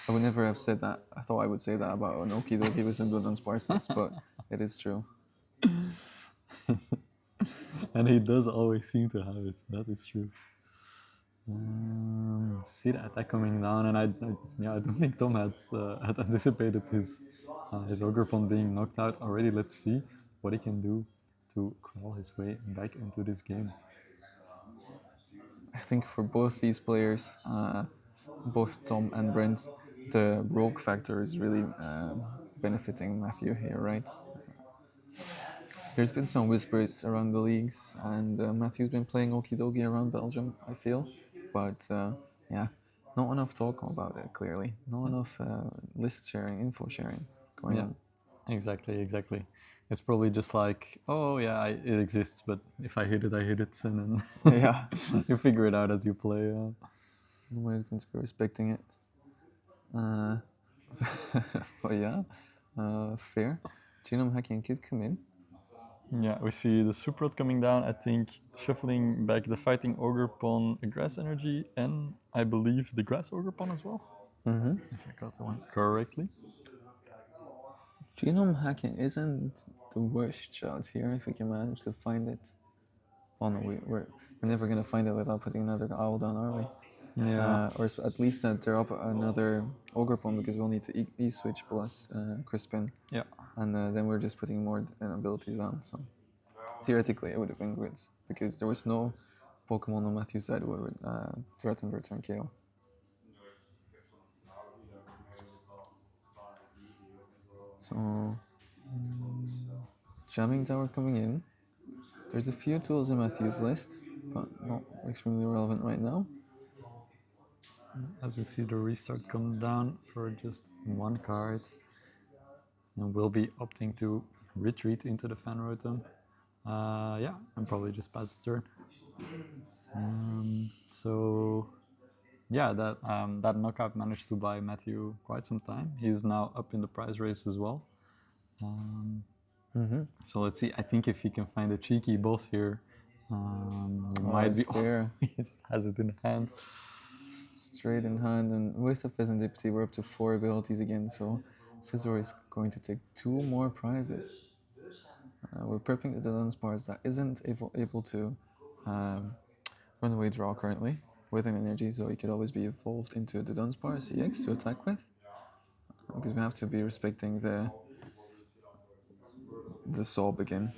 Speaker 2: I would never have said that. I thought I would say that about an Okie dokie with some blood on Sparsus, but it is true.
Speaker 1: And he does always seem to have it. That is true. See the attack coming down, and I don't think Tom had anticipated his ogre pawn being knocked out already. Let's see what he can do to crawl his way back into this game.
Speaker 2: I think for both these players, both Tom and Brent, the rogue factor is really benefiting Matthew here, right? There's been some whispers around the leagues, and Matthew's been playing okie dokie around Belgium, I feel. But yeah, not enough talk about it, clearly. Not enough list sharing, info sharing going
Speaker 1: Yeah,
Speaker 2: on.
Speaker 1: exactly. It's probably just like, oh yeah, it exists, but if I hit it, I hit it, and then
Speaker 2: Yeah,
Speaker 1: you figure it out as you play.
Speaker 2: nobody's going to be respecting it. But yeah, fair. Genome hacking could come in.
Speaker 1: Yeah, we see the Suprot coming down, I think, shuffling back the Fighting Ogre Pawn, a Grass Energy, and I believe the Grass Ogre Pawn as well, if I got the one correctly.
Speaker 2: Genome hacking isn't the worst shout here if we can manage to find it. Oh no, we're never gonna find it without putting another owl down, are we?
Speaker 1: Yeah,
Speaker 2: Or at least they're up another ogre pawn because we'll need to e-switch plus Crispin,
Speaker 1: yeah,
Speaker 2: and then we're just putting more abilities down. So theoretically, it would have been good because there was no Pokemon on Matthew's side who would threaten return KO. So jamming tower coming in. There's a few tools in Matthew's list, but not extremely relevant right now.
Speaker 1: as we see the restart come down for just one card, and we'll be opting to retreat into the Fan Rotom. Yeah, and probably just pass the turn. So yeah, that knockout managed to buy Matthew quite some time. He's now up in the prize race as well. So let's see. I think if he can find a cheeky boss here, he might be.
Speaker 2: It's there.
Speaker 1: He just has it in hand.
Speaker 2: Straight in hand, and with the Pheasantipity, we're up to 4 abilities again, so Scizor is going to take 2 more prizes. We're prepping the Dunsparce that isn't able to run away draw currently with an energy, so he could always be evolved into the Dunsparce EX to attack with. Because we have to be respecting the Sob again.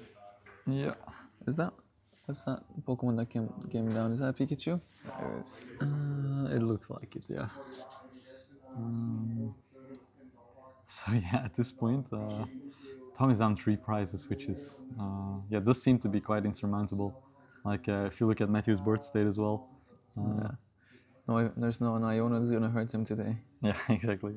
Speaker 1: Yeah.
Speaker 2: What's that Pokemon that came down? Is that a Pikachu? Yeah, it is.
Speaker 1: It looks like it, yeah. So yeah, at this point, Tom is down 3 prizes, which is does seem to be quite insurmountable. Like if you look at Matthew's board state as well.
Speaker 2: Yeah. No, there's no an Iona that's gonna hurt him today.
Speaker 1: Yeah, exactly.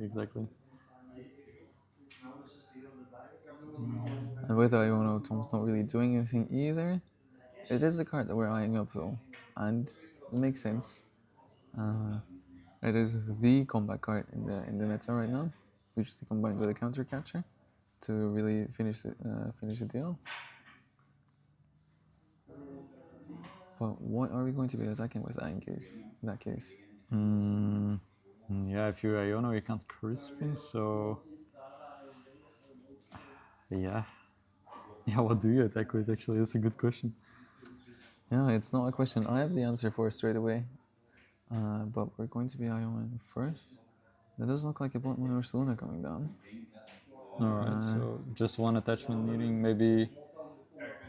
Speaker 2: And with Iona, Tom's not really doing anything either. It is a card that we're eyeing up though, and it makes sense. It is the combat card in the meta right now, which is combined with a counter catcher to really finish the deal. But what are we going to be attacking with that in that case?
Speaker 1: Yeah, if you're Iono, you can't Crispin, so yeah. Yeah, what do you attack with actually? That's a good question.
Speaker 2: Yeah, it's not a question I have the answer for straight away. But we're going to be Iona first. That does look like a Blood Moon or Saluna coming down.
Speaker 1: Alright, so just one attachment needing maybe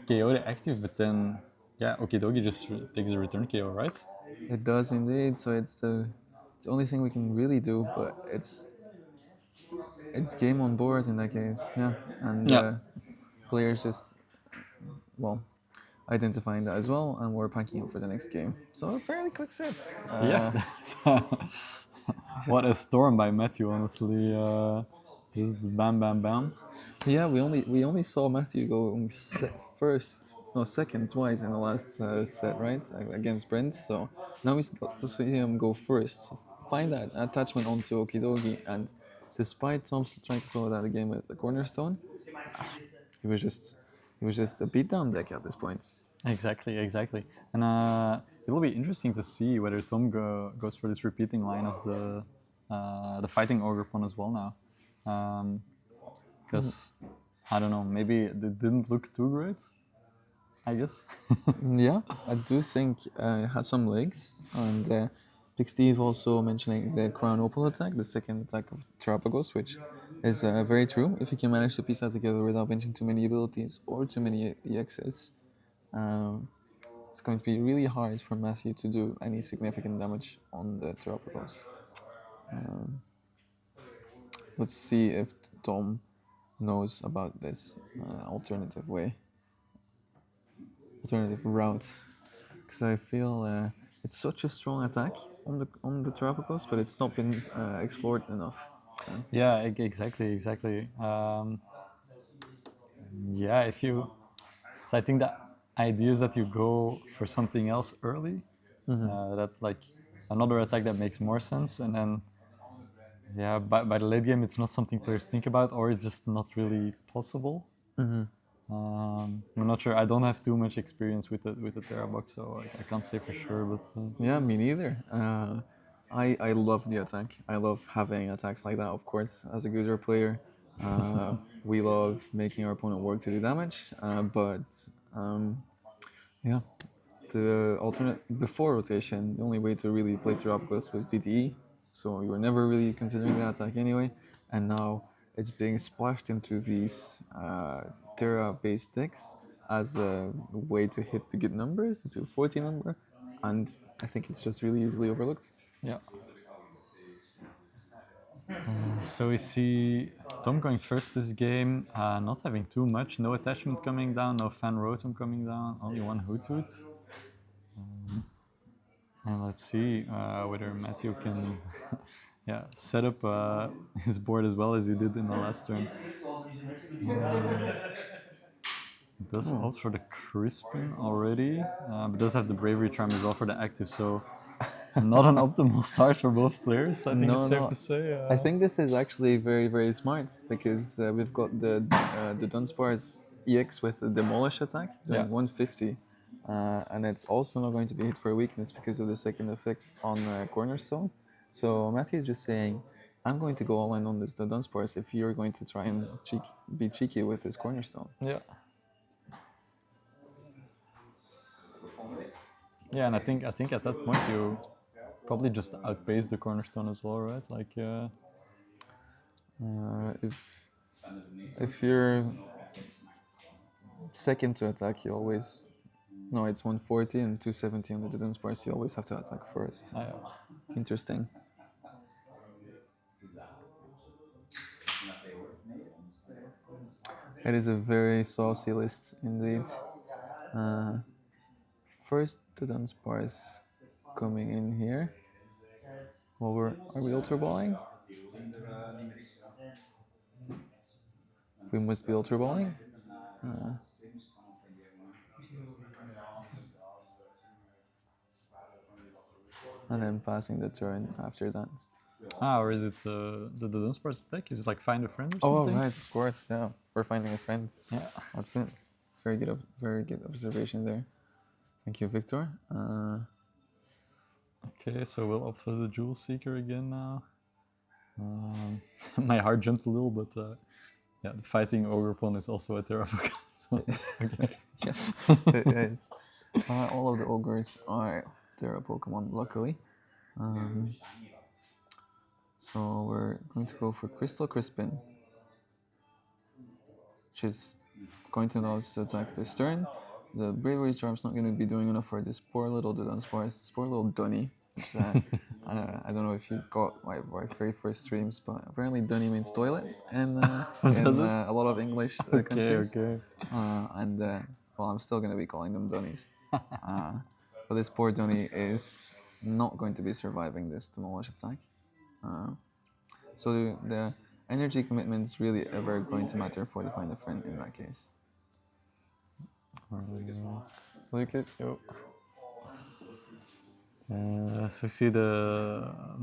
Speaker 1: KO the active, but then yeah, Okidogi just takes a return KO, right?
Speaker 2: It does indeed. So it's the only thing we can really do, but it's game on board in that case. Yeah, and
Speaker 1: Yeah.
Speaker 2: players just identifying that as well, and we're packing up for the next game. So a fairly quick set.
Speaker 1: Yeah. What a storm by Matthew, honestly. Just bam, bam, bam.
Speaker 2: Yeah, we only saw Matthew go second twice in the last set, right, against Brent. So now we got to see him go first, find that attachment onto Okidogi, and despite Tom trying to solo that again with the cornerstone, he was just a beatdown deck at this point.
Speaker 1: Exactly, exactly. And it'll be interesting to see whether Tom goes for this repeating line of the fighting ogre pawn as well now, because I don't know, maybe it didn't look too great, I guess.
Speaker 2: Yeah, I do think it has some legs. And Big Steve also mentioning the Crown Opal attack, the second attack of Terrapagos, which is very true. If you can manage to piece that together without benching too many abilities or too many EXs, um, it's going to be really hard for Matthew to do any significant damage on the Terrapagos. Um, let's see if Tom knows about this alternative route, because I feel it's such a strong attack on the Terrapagos, but it's not been explored enough.
Speaker 1: Yeah, exactly, exactly. Yeah, if you, so I think the idea is that you go for something else early, that like another attack that makes more sense, and then yeah, by the late game, it's not something players think about, or it's just not really possible. I'm not sure. I don't have too much experience with the Terra box, so I can't say for sure. But
Speaker 2: Yeah, me neither. I love the attack. I love having attacks like that. Of course, as a Gudra player, we love making our opponent work to do damage. Yeah, the alternate before rotation, the only way to really play Terrapagos was DTE, so you were never really considering that attack anyway. And now it's being splashed into these Terra-based decks as a way to hit the good numbers, into a 40 number, and I think it's just really easily overlooked.
Speaker 1: yeah. So we see Tom going first this game, not having too much, no attachment coming down, no fan rotom coming down, only one Hoot Hoot. And let's see whether Matthew can yeah, set up his board as well as he did in the last turn. It does opt for the Crispin already, but does have the Bravery Charm as well for the active, so not an optimal start for both players, I think it's safe to say.
Speaker 2: I think this is actually very, very smart because we've got the Dunsparce EX with the Demolish attack doing
Speaker 1: Yeah.
Speaker 2: 150, and it's also not going to be hit for a weakness because of the second effect on Cornerstone. So Matthew's just saying, I'm going to go all in on this the Dunsparce if you're going to try and be cheeky with his Cornerstone.
Speaker 1: Yeah. Yeah, and I think at that point you probably just outpace the Cornerstone as well, right? Like,
Speaker 2: If you're second to attack, you always no, it's 140 and 270 on the Dunsparce. You always have to attack first. Interesting. It is a very saucy list indeed. First, the Dunsparce coming in here. Well, are we ultra balling? We must be ultra balling. And then passing the turn after that.
Speaker 1: or is it the Dunsparce attack? Is it like find a friend or
Speaker 2: Oh,
Speaker 1: something?
Speaker 2: right, of course, yeah. We're finding a friend.
Speaker 1: Yeah.
Speaker 2: That's it. Very good observation there. Thank you, Victor.
Speaker 1: Okay, so we'll opt for the Jewel Seeker again now. My heart jumped a little, but yeah, the fighting ogre pawn is also a Terraform. So, okay.
Speaker 2: Yes, it is. All of the ogres are Terra Pokemon, luckily. So we're going to go for Crystal Crispin, which is going to allow us to attack this turn. The Bravery Charm's not going to be doing enough for this poor little Dunsparce, this poor little Dunny. Which, I don't know if you got my very first streams, but apparently Dunny means toilet in a lot of English countries.
Speaker 1: Okay.
Speaker 2: Well, I'm still going to be calling them Dunnies. But this poor Dunny is not going to be surviving this Demolish attack. So the energy commitment is really ever going to matter for the Find a Friend in that case.
Speaker 1: Lucas, yo. So we see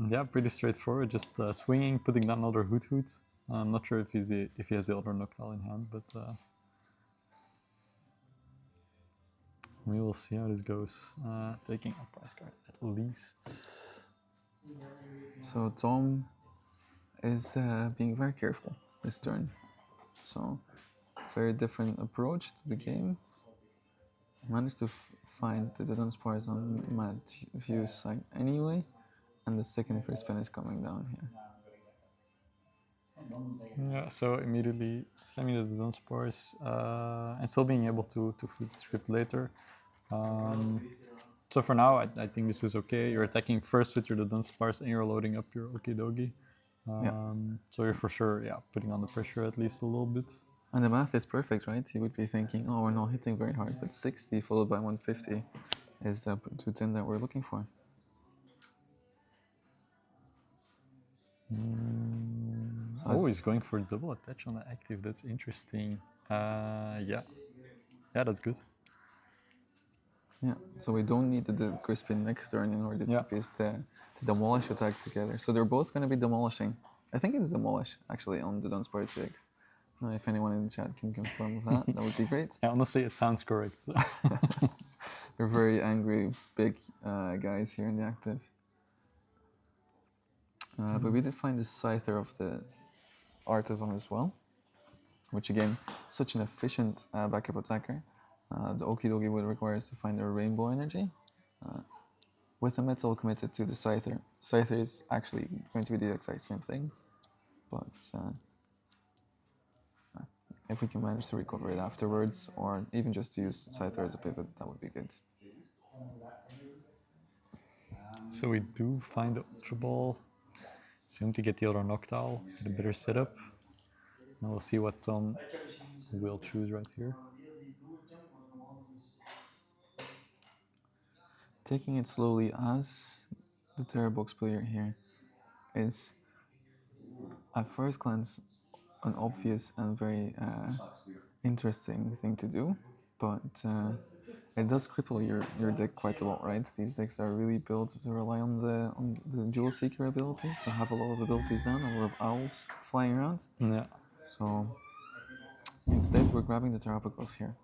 Speaker 1: yeah, pretty straightforward, just swinging, putting down another Hoot Hoot. I'm not sure if he has the other Noctowl in hand, but We will see how this goes. Taking a prize card at least.
Speaker 2: So Tom is being very careful this turn. So very different approach to the game. Managed to find the Dunsparce on Matthew's side anyway, and the second free spin is coming down here.
Speaker 1: Yeah, so immediately slamming the Dunsparce and still being able to flip the script later. So for now, I think this is okay. You're attacking first with your Dunsparce and you're loading up your Okidogi. So you're for sure, putting on the pressure at least a little bit.
Speaker 2: And the math is perfect, right? You would be thinking, oh, we're not hitting very hard, but 60 followed by 150 is the 210 that we're looking for.
Speaker 1: So he's going for double attach on the active. That's interesting. Yeah, that's good.
Speaker 2: Yeah, so we don't need the Crispin next turn in order to piece the demolish attack together. So they're both going to be demolishing. I think it's demolish, actually, on the Dunsparce 6. If anyone in the chat can confirm that, that would be great.
Speaker 1: Yeah, honestly, it sounds correct. So.
Speaker 2: They're very angry, big guys here in the active. But we did find the Scyther of the Artisan as well, which again, is such an efficient backup attacker. The Okidogi would require us to find a Rainbow Energy. With the metal committed to the Scyther. Scyther is actually going to be the exact same thing, but if we can manage to recover it afterwards, or even just use Scyther as a pivot, that would be good.
Speaker 1: So we do find the Ultra Ball. Soon to get the other Noctowl, get a better setup. And we'll see what Tom will choose right here.
Speaker 2: Taking it slowly as the Terrabox player here is, at first glance, an obvious and very interesting thing to do, but it does cripple your deck quite a lot, right? These decks are really built to rely on the Jewel Seeker ability, to have a lot of abilities down, a lot of owls flying around.
Speaker 1: Yeah.
Speaker 2: So instead we're grabbing the Terrapagos here.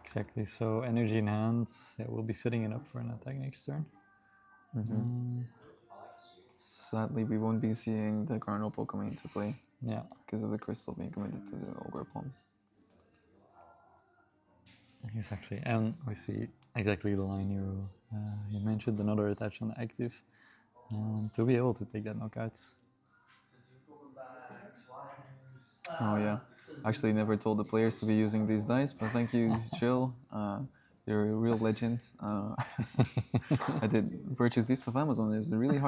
Speaker 1: Exactly, so energy in hand, we'll be setting it up for an attack next turn.
Speaker 2: Sadly, we won't be seeing the Garnople coming into play.
Speaker 1: Yeah.
Speaker 2: Because of the crystal being committed to the Ogre Palm.
Speaker 1: Exactly, and we see exactly the line you mentioned, another attach on the active. To be able to take that knockout.
Speaker 2: Oh yeah, actually never told the players to be using these dice, but thank you, Jill. You're a real legend. I did purchase these off Amazon. It was a really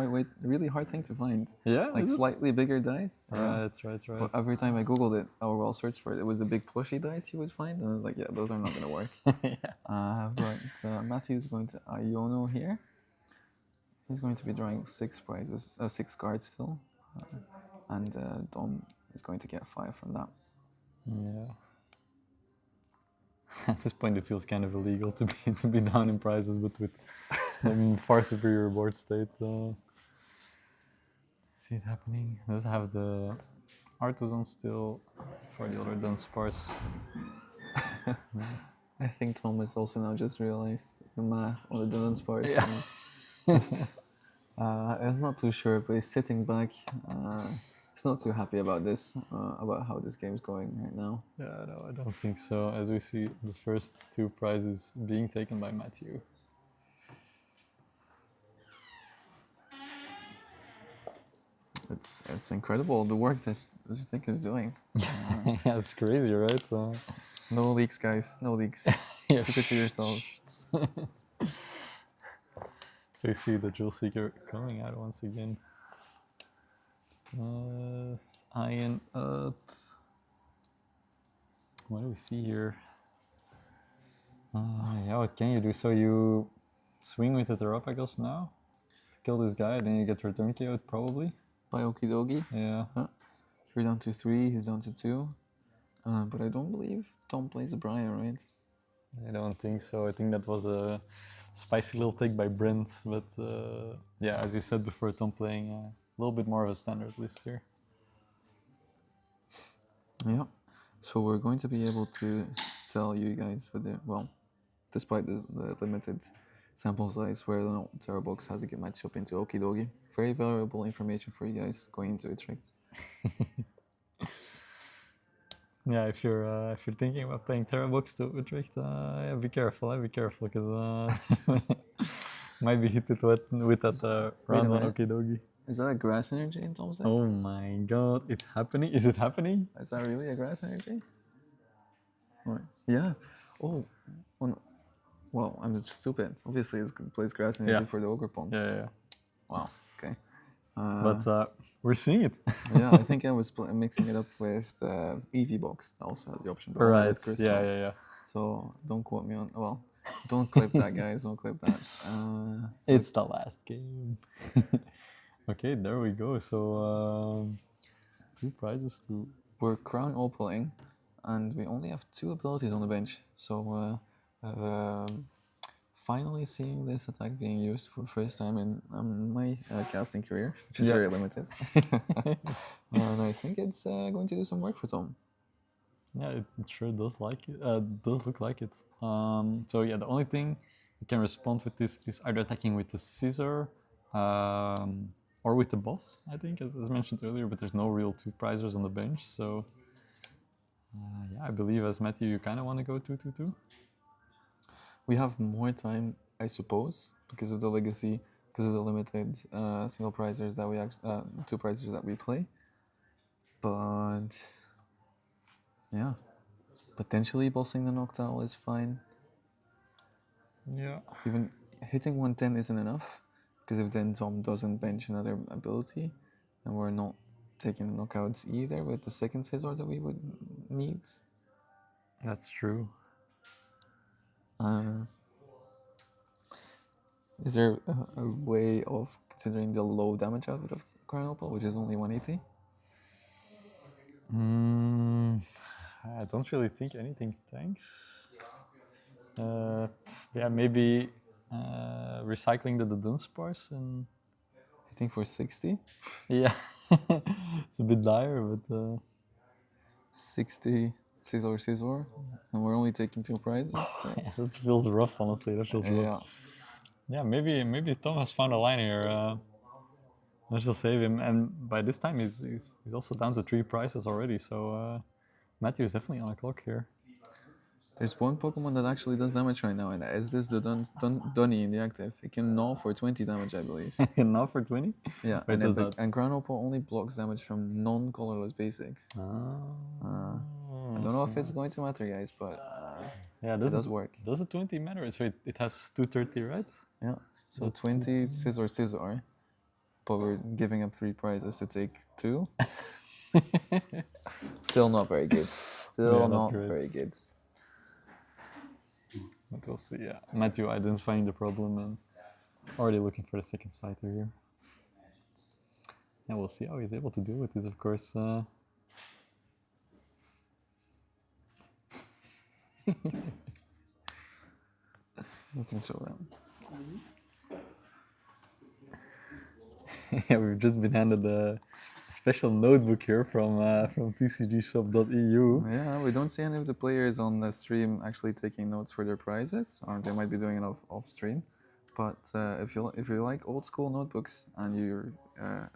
Speaker 2: hard thing to find.
Speaker 1: Yeah,
Speaker 2: like slightly bigger dice.
Speaker 1: Right.
Speaker 2: But every time I googled it or searched for it, it was a big plushy dice you would find, and I was like, yeah, those are not gonna work. But Matthew's going to Iono here. He's going to be drawing 6 cards still, and Dom is going to get 5 from that.
Speaker 1: Yeah. At this point, it feels kind of illegal to be down in prizes, but with far superior board state. See it happening. Let's have the Artisan still for the other Dunsparce.
Speaker 2: I think Tom has also now just realized the math on the Dunsparce. I'm not too sure, but he's sitting back. He's not too happy about this, about how this game's going right now.
Speaker 1: Yeah, no, I don't think so. As we see the first 2 prizes being taken by Matthew.
Speaker 2: It's incredible the work this deck is doing.
Speaker 1: Yeah, it's crazy, right?
Speaker 2: No leaks, guys. No leaks. Keep it to yourselves.
Speaker 1: So you see the Jewel Seeker coming out once again. Iron up. What do we see here? Yeah, what can you do? So you swing with the Terrapagos now, kill this guy, then you get return KO'd probably.
Speaker 2: By Okidogi.
Speaker 1: Yeah.
Speaker 2: You're down to 3, he's down to 2. But I don't believe Tom plays a Briar, right?
Speaker 1: I don't think so. I think that was a spicy little take by Brent. But yeah, as you said before, Tom playing a little bit more of a standard list here.
Speaker 2: Yeah. So we're going to be able to tell you guys with the despite the limited sample size, where the Terra box has a good matchup into Okie Dokie. Very valuable information for you guys going into Utrecht.
Speaker 1: Yeah, if you're thinking about playing Terrabox to Utrecht, yeah, be careful, because might be hit it with that round one
Speaker 2: minute.
Speaker 1: Okie Dokie.
Speaker 2: Is that a grass energy in Tom's deck?
Speaker 1: Oh my god, it's happening! Is it happening?
Speaker 2: Is that really a grass energy? Right. Yeah. Oh. Well, I'm stupid. Obviously, it plays grass energy
Speaker 1: Yeah.
Speaker 2: for the ogre pond.
Speaker 1: Yeah.
Speaker 2: Wow. Okay.
Speaker 1: But we're seeing it.
Speaker 2: Yeah, I think I was mixing it up with EV box. That also has the option, but only
Speaker 1: Right.
Speaker 2: with crystal.
Speaker 1: Yeah.
Speaker 2: So don't quote me on. Well, don't clip that, guys. Don't clip that.
Speaker 1: It's the last game. Okay, there we go. So 2 prizes to.
Speaker 2: We're crown opaling, and we only have 2 abilities on the bench. So finally seeing this attack being used for the first time in my casting career, which is very limited. And I think it's going to do some work for Tom.
Speaker 1: Yeah, it sure does like it. Does look like it. So yeah, the only thing you can respond with this is either attacking with the scissor, or with the boss. I think, as mentioned earlier, but there's no real 2 prizers on the bench. So yeah, I believe as Matthew, you kind of want to go 2-2-2.
Speaker 2: We have more time, I suppose, because of the legacy, because of the limited single prizers that we 2 prizers that we play. But yeah, potentially bossing the Noctowl is fine.
Speaker 1: Yeah.
Speaker 2: Even hitting 110 isn't enough, because if then Tom doesn't bench another ability, then we're not taking the knockouts either with the second scissor that we would need.
Speaker 1: That's true.
Speaker 2: Is there a way of considering the low damage output of Crown Opal, which is only 180?
Speaker 1: I don't really think anything tanks. Yeah, maybe recycling the Dunsparce and.
Speaker 2: Hitting for 60?
Speaker 1: Yeah, it's a bit dire, but
Speaker 2: 60 scissor, and we're only taking 2 prizes.
Speaker 1: yeah, that feels rough. Honestly, that feels rough. Yeah, maybe Tom has found a line here. Let's just save him, and by this time he's also down to 3 prizes already. So Matthew is definitely on the clock here.
Speaker 2: There's one Pokemon that actually does damage right now, and is this the Dunny in the active? It can gnaw for 20 damage, I believe.
Speaker 1: Now for 20?
Speaker 2: Yeah,
Speaker 1: Wait,
Speaker 2: and Crown Opal only blocks damage from non-colorless basics. I don't know if it's going to matter, guys, but
Speaker 1: yeah,
Speaker 2: it does work.
Speaker 1: Does the 20 matter? So it has 230, right?
Speaker 2: Yeah, so that's 20 scissor, but we're giving up 3 prizes to take 2. Still not very good. Still not very good.
Speaker 1: But we'll see. Yeah, Matthew identifying the problem and already looking for the second sighter here. Yeah, we'll see how he's able to deal with this, of course.
Speaker 2: You can show them.
Speaker 1: Yeah, we've just been handed a special notebook here from TCGShop.eu.
Speaker 2: Yeah, we don't see any of the players on the stream actually taking notes for their prizes, or they might be doing it off stream. But if you like old school notebooks and you're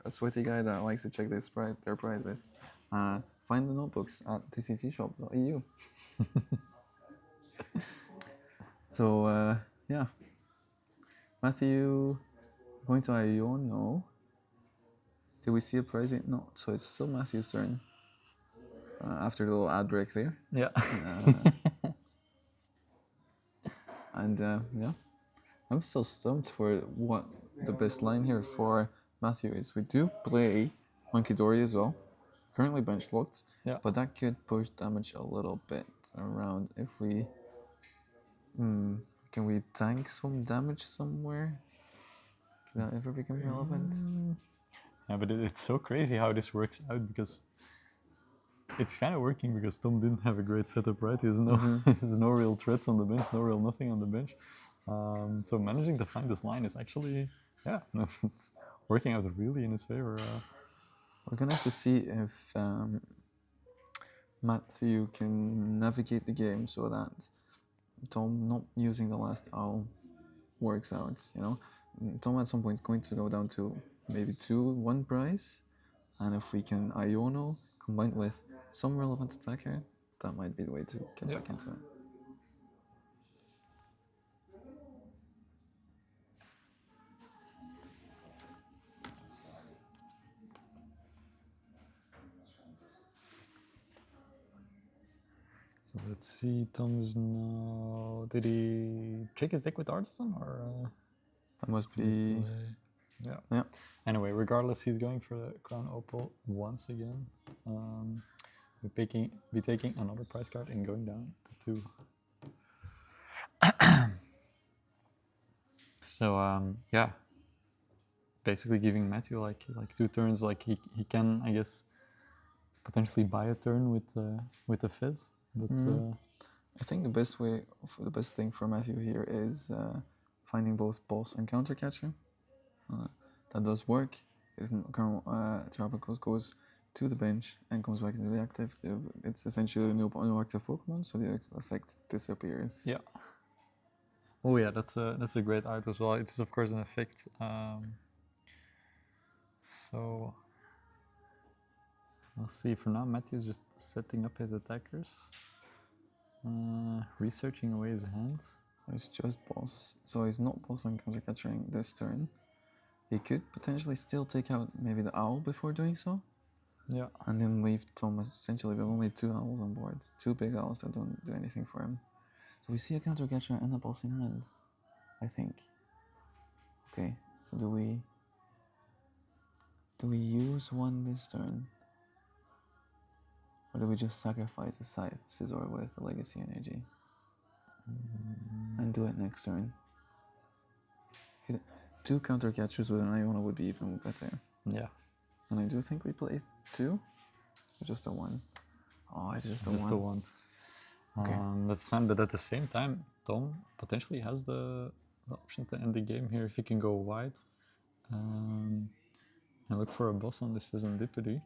Speaker 2: a sweaty guy that likes to check their prizes, find the notebooks at TCGShop.eu. So yeah, Matthew, going to Ion? No. Did we see a prize? No. So it's still Matthew's turn. After the little ad break there.
Speaker 1: Yeah.
Speaker 2: And yeah, I'm still stumped for what the best line here for Matthew is. We do play Monkey Dory as well, currently bench locked, but that could push damage a little bit around if we. Can we tank some damage somewhere? Can that ever become relevant?
Speaker 1: Yeah, but it's so crazy how this works out, because it's kind of working because Tom didn't have a great setup, right? There's no real threats on the bench, no real nothing on the bench. So managing to find this line is actually, yeah, it's working out really in his favor.
Speaker 2: We're gonna have to see if Matthew can navigate the game so that Tom not using the last owl works out, you know. Tom at some point is going to go down to maybe 2-1 price, and if we can Iono combined with some relevant attacker, that might be the way to get back into it.
Speaker 1: So let's see, Tom is now... Did he check his deck with Artisan or...
Speaker 2: That must be...
Speaker 1: Yeah.
Speaker 2: Yeah.
Speaker 1: Anyway, regardless, he's going for the Crown Opal once again. Be taking another prize card and going down to 2. So yeah, basically giving Matthew like 2 turns. Like he can, I guess, potentially buy a turn with a Fizz. But
Speaker 2: I think the best thing for Matthew here is finding both boss and counter catcher. That does work. If Terrapicos goes to the bench and comes back into the active, it's essentially a new active Pokemon, so the effect disappears.
Speaker 1: Yeah. Oh yeah, that's a great art as well. It is of course an effect. So we'll see. For now, Matthew's just setting up his attackers, researching away his hand.
Speaker 2: So it's just boss. So he's not boss and counter catching this turn. He could potentially still take out maybe the owl before doing so.
Speaker 1: Yeah.
Speaker 2: And then leave Tom essentially with only 2 owls on board. 2 big owls that don't do anything for him. So we see a counter catcher and a boss in hand, I think. Okay, so do we use one this turn? Or do we just sacrifice a Scizor with a Legacy Energy? And do it next turn? 2 counter catchers with an Iona would be even better.
Speaker 1: Yeah.
Speaker 2: And I do think we play 2? Or just a 1? Oh, it's just a 1.
Speaker 1: Just a 1.
Speaker 2: Okay.
Speaker 1: That's fine, but at the same time, Tom potentially has the option to end the game here if he can go wide and look for a boss on this Serendipity.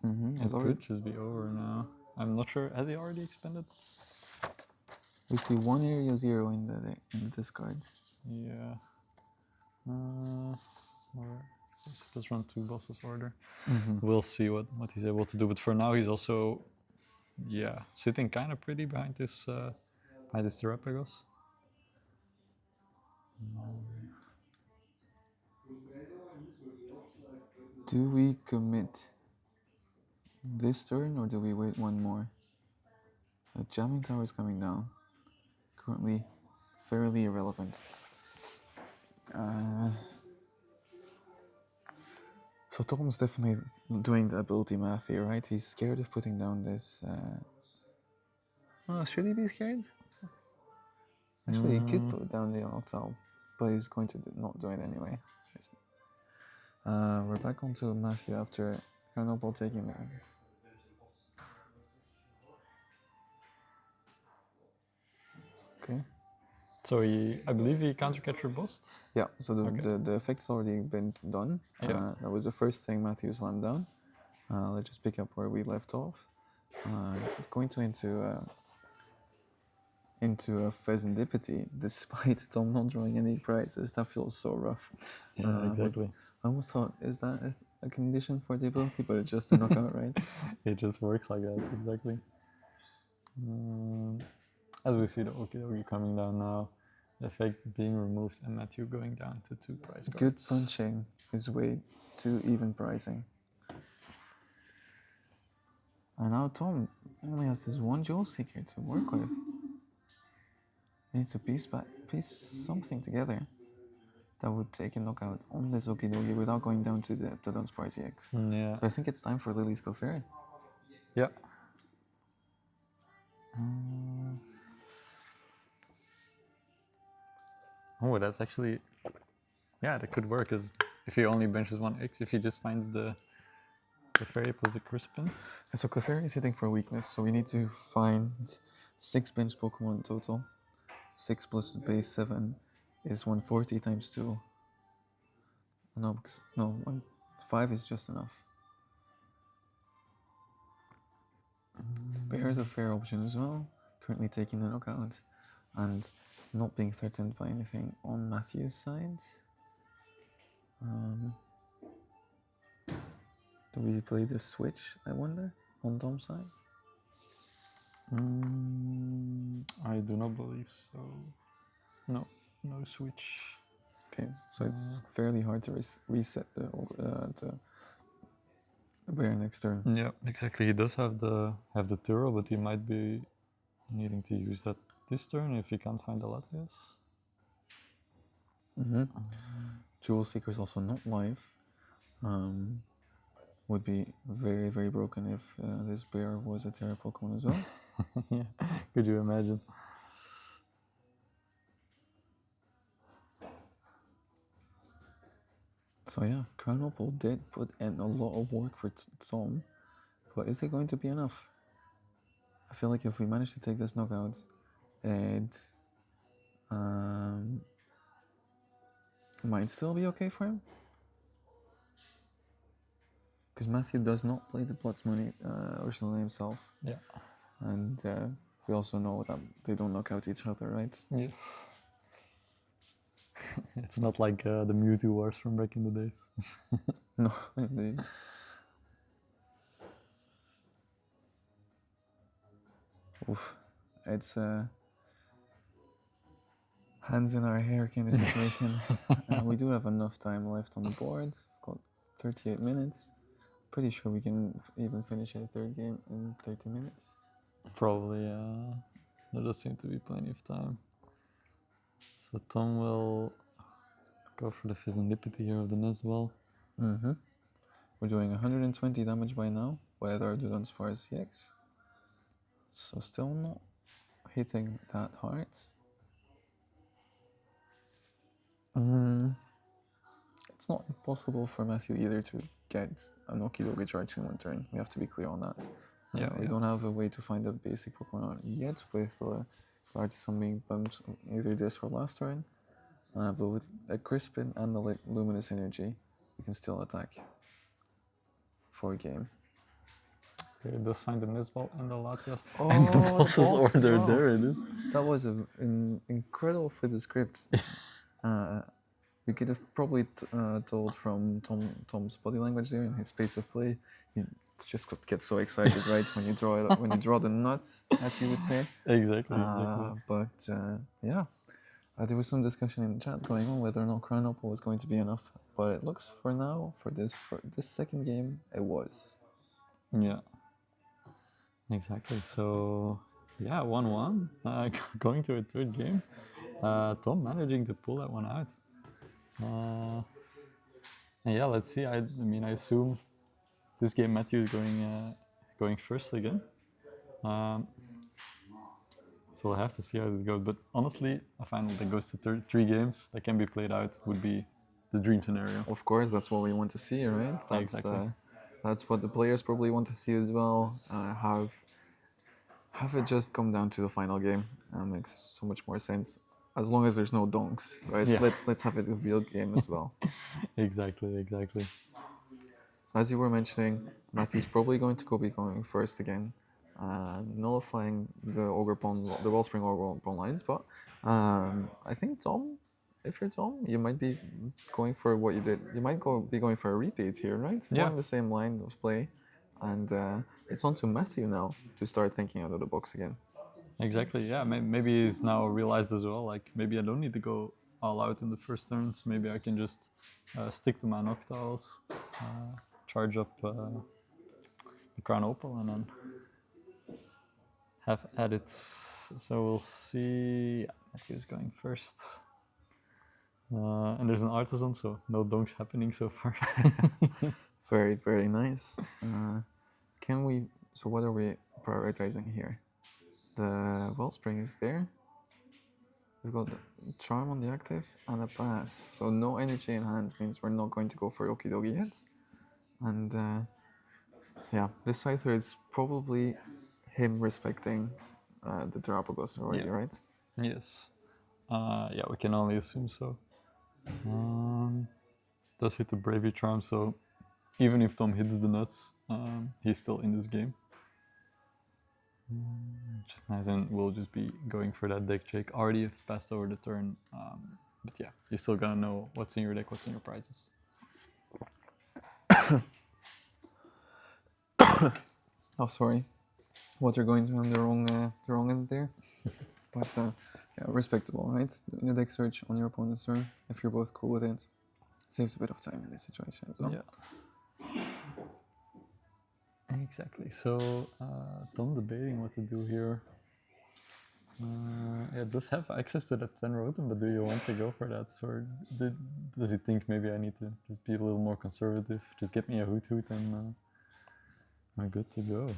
Speaker 1: It could just be over now. I'm not sure. Has he already expended?
Speaker 2: We see 1 area 0 in the discard.
Speaker 1: Yeah. Let's run 2 bosses order. We'll see what he's able to do. But for now, he's also, sitting kind of pretty behind this Terrapagos.
Speaker 2: Do we commit this turn or do we wait 1 more? The jamming tower is coming down. Currently fairly irrelevant. So Tom's definitely doing the ability math here, right? He's scared of putting down this... should he be scared? Actually, he could put down the Octal, but he's going to not do it anyway. We're back onto Matthew after Carnopal taking the... Okay.
Speaker 1: So I believe he counter catcher bossed.
Speaker 2: Yeah, so the effect's already been done.
Speaker 1: Yeah.
Speaker 2: That was the first thing Matthew slammed down. Let's just pick up where we left off. It's going to into a Serendipity, despite Tom not drawing any prizes. That feels so rough.
Speaker 1: Yeah, exactly.
Speaker 2: I almost thought, is that a condition for the ability? But it's just a knockout, right?
Speaker 1: It just works like that, exactly. As we see the Okidogi coming down now, the effect being removed and Matthew going down to 2 prize cards.
Speaker 2: Good punching his way to even pricing. And now Tom only has this 1 Jewel Seeker to work with. He needs to piece something together that would take a knockout on this Okidogi without going down to the Dunsparce X.
Speaker 1: Yeah.
Speaker 2: So I think it's time for Lily's Clefairy.
Speaker 1: Yeah. Oh, that's actually... Yeah, that could work, because if he only benches 1 X, if he just finds the Clefairy plus a Crispin.
Speaker 2: So Clefairy is hitting for a weakness, so we need to find 6 bench Pokemon in total. 6 plus the base 7 is 140 times 2. No, 5 is just enough. Bear is a fair option as well. Currently taking the knockout and not being threatened by anything on Matthew's side. Do we play the switch, I wonder, on Tom's side?
Speaker 1: I do not believe so. No, no switch.
Speaker 2: Okay, so it's fairly hard to reset the bear next turn.
Speaker 1: Yeah, exactly. He does have the Turo, but he might be needing to use that this turn if he can't find the Latias.
Speaker 2: Jewel Seeker's also not live. Would be very, very broken if this bear was a Terra Pokemon as well.
Speaker 1: Yeah, could you imagine?
Speaker 2: So yeah, Crown Opal did put in a lot of work for Tom, but is it going to be enough? I feel like if we manage to take this knockout, it might still be okay for him. Because Matthew does not play the Blood's Money originally himself.
Speaker 1: Yeah.
Speaker 2: And we also know that they don't knock out each other, right?
Speaker 1: Yes. It's not like the Mewtwo Wars from back in the days.
Speaker 2: No, indeed. Oof. It's hands in our hair kind of situation. We do have enough time left on the board. We've got 38 minutes. Pretty sure we can even finish a third game in 30 minutes.
Speaker 1: Probably, there does seem to be plenty of time. So Tom will go for the Fizzendipity here of the Nesball.
Speaker 2: We're doing 120 damage by now with our Dunsparce CX. So still not hitting that hard. It's not impossible for Matthew either to get a Okidogi charge in one turn. We have to be clear on that. We don't have a way to find a basic Pokemon yet with Artisan being bumped either this or last turn. But with a Crispin and the Luminous Energy, we can still attack for a game.
Speaker 1: Okay, it does find the Nesball and the Latias.
Speaker 2: Oh,
Speaker 1: and the boss's order,
Speaker 2: well.
Speaker 1: there it is.
Speaker 2: That was an incredible flip of script. We could have probably told from Tom's body language there and his pace of play. He just gets so excited, right, when you draw it, when you draw the nuts, as you would say.
Speaker 1: Exactly.
Speaker 2: But yeah, there was some discussion in the chat going on whether or not Crown Opal was going to be enough. But it looks for now, for this second game, it was.
Speaker 1: Yeah. Exactly. So yeah, 1-1. Going to a third game. Tom managing to pull that one out. And yeah, let's see. I mean, I assume this game Matthew is going first again. So we'll have to see how this goes. But honestly, a final that goes to 3 games that can be played out would be the dream scenario.
Speaker 2: Of course, that's what we want to see, right?
Speaker 1: Exactly.
Speaker 2: That's what the players probably want to see as well. Have it just come down to the final game. Makes so much more sense. As long as there's no donks, right?
Speaker 1: Yeah.
Speaker 2: Let's have it a real game as well.
Speaker 1: Exactly.
Speaker 2: So as you were mentioning, Matthew's probably going to be going first again, nullifying the Wellspring Ogre Pawn lines. But I think Tom, if you're Tom, you might be going for what you did. You might be going for a repeat here, right? Following the same line of play, and it's on to Matthew now to start thinking out of the box again.
Speaker 1: Exactly, yeah. Maybe he's now realized as well, like, maybe I don't need to go all out in the first turns. Maybe I can just stick to my Noctiles, charge up the Crown Opal, and then have edits. So we'll see. Yeah, Matthew's going first. And there's an Artisan, so no donks happening so far.
Speaker 2: Very, very nice. So what are we prioritizing here? The Wellspring is there. We've got the Charm on the active and a pass. So no energy in hand means we're not going to go for Okidogi yet. And yeah, this Scyther is probably him respecting the Terapagos already, right?
Speaker 1: Yes. Yeah, we can only assume so. Does hit the Bravery Charm, so even if Tom hits the nuts, he's still in this game. Just nice, and we'll just be going for that deck check. Already have passed over the turn, but yeah, you're still gonna know what's in your deck, what's in your prizes.
Speaker 2: Oh, sorry. Water going on the wrong end there. But yeah, respectable, right? Doing the deck search on your opponent's turn, if you're both cool with it, saves a bit of time in this situation as well.
Speaker 1: Yeah. Exactly. So, Tom debating what to do here. Yeah, it does have access to that Van Roten, but do you want to go for that? Or does he think maybe I need to just be a little more conservative? Just get me a Hoot Hoot and I'm good to go.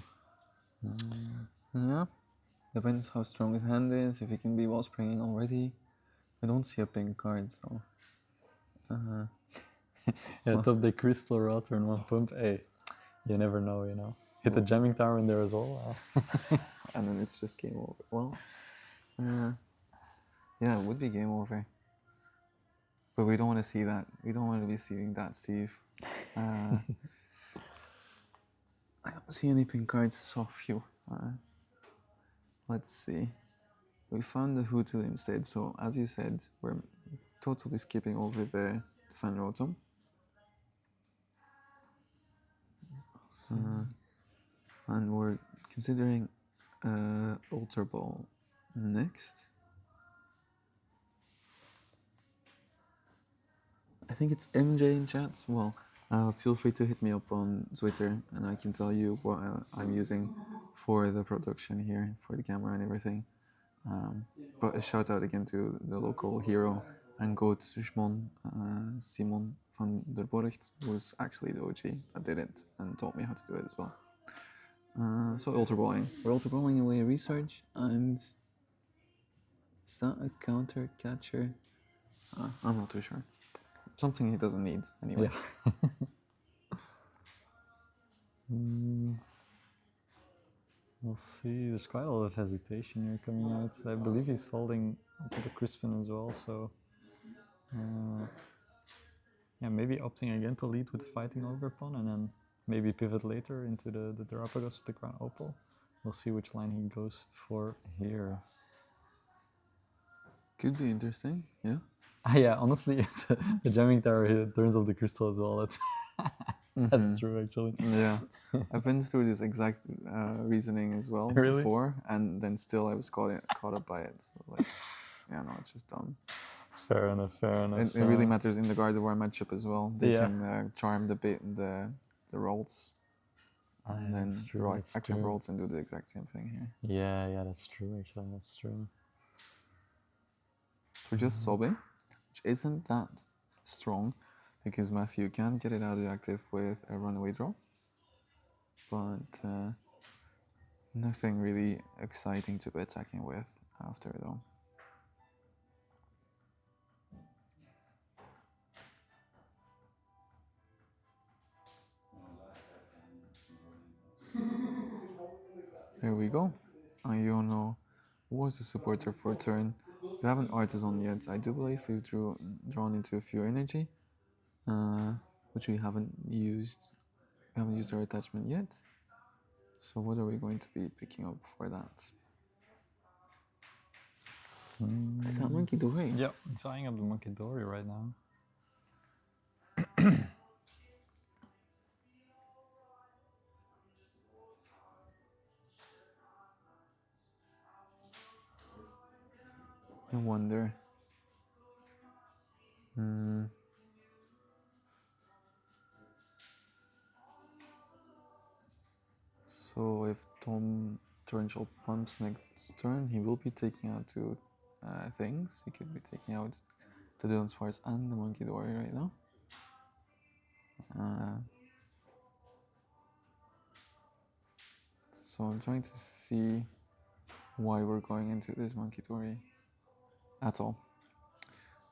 Speaker 2: Yeah, depends how strong his hand is, if he can be wall springing already. I don't see a pink card, so.
Speaker 1: Yeah, top the Crystal Router and one pump. Hey, you never know, Hit the jamming tower in there as well.
Speaker 2: And then it's just game over. Well, yeah, it would be game over. But we don't want to see that. We don't want to be seeing that, Steve. I don't see any pink cards, so few. Let's see. We found the Hutu instead, so as you said, we're totally skipping over the Van Rotem. And we're considering Ultra Ball next. I think it's MJ in chat. Well, feel free to hit me up on Twitter and I can tell you what I'm using for the production here, for the camera and everything. But a shout out again to the local hero and goat Simon van der Borgt, who's actually the OG that did it and taught me how to do it as well. So ultra balling. We're ultra balling away research, and is that a counter catcher? I'm not too sure. Something he doesn't need anyway.
Speaker 1: Yeah. We'll see. There's quite a lot of hesitation here coming out. I believe he's holding onto the Crispin as well, so yeah, maybe opting again to lead with the Fighting Ogre pawn and then maybe pivot later into the Terapagos with the Crown Opal. We'll see which line he goes for here.
Speaker 2: Could be interesting, yeah.
Speaker 1: Yeah, honestly, the jamming tower here turns off the crystal as well. That's true, actually.
Speaker 2: Yeah, I've been through this exact reasoning as well before, and then still I was caught up by it. So like, yeah, no, it's just dumb.
Speaker 1: Fair enough.
Speaker 2: It really matters in the Gardevoir matchup as well. They can charm the rolls, and then active rolls and do the exact same thing here.
Speaker 1: Yeah, that's true. Actually, that's true.
Speaker 2: So we're just sobbing, which isn't that strong, because Matthew can get it out of the active with a runaway draw, but nothing really exciting to be attacking with after though. There we go. Iono was a supporter for turn. We haven't Artisan yet. I do believe we've drawn into a few energy, which we haven't used. We haven't used our attachment yet. So what are we going to be picking up for that? Is that Monkey Dory?
Speaker 1: Yeah, it's eyeing up the Monkey Dory right now.
Speaker 2: I wonder. So if Tom Torrential pumps next turn, he will be taking out two things. He could be taking out the Dunsparce and the Monkey Dory right now. So I'm trying to see why we're going into this Monkey Dory at all.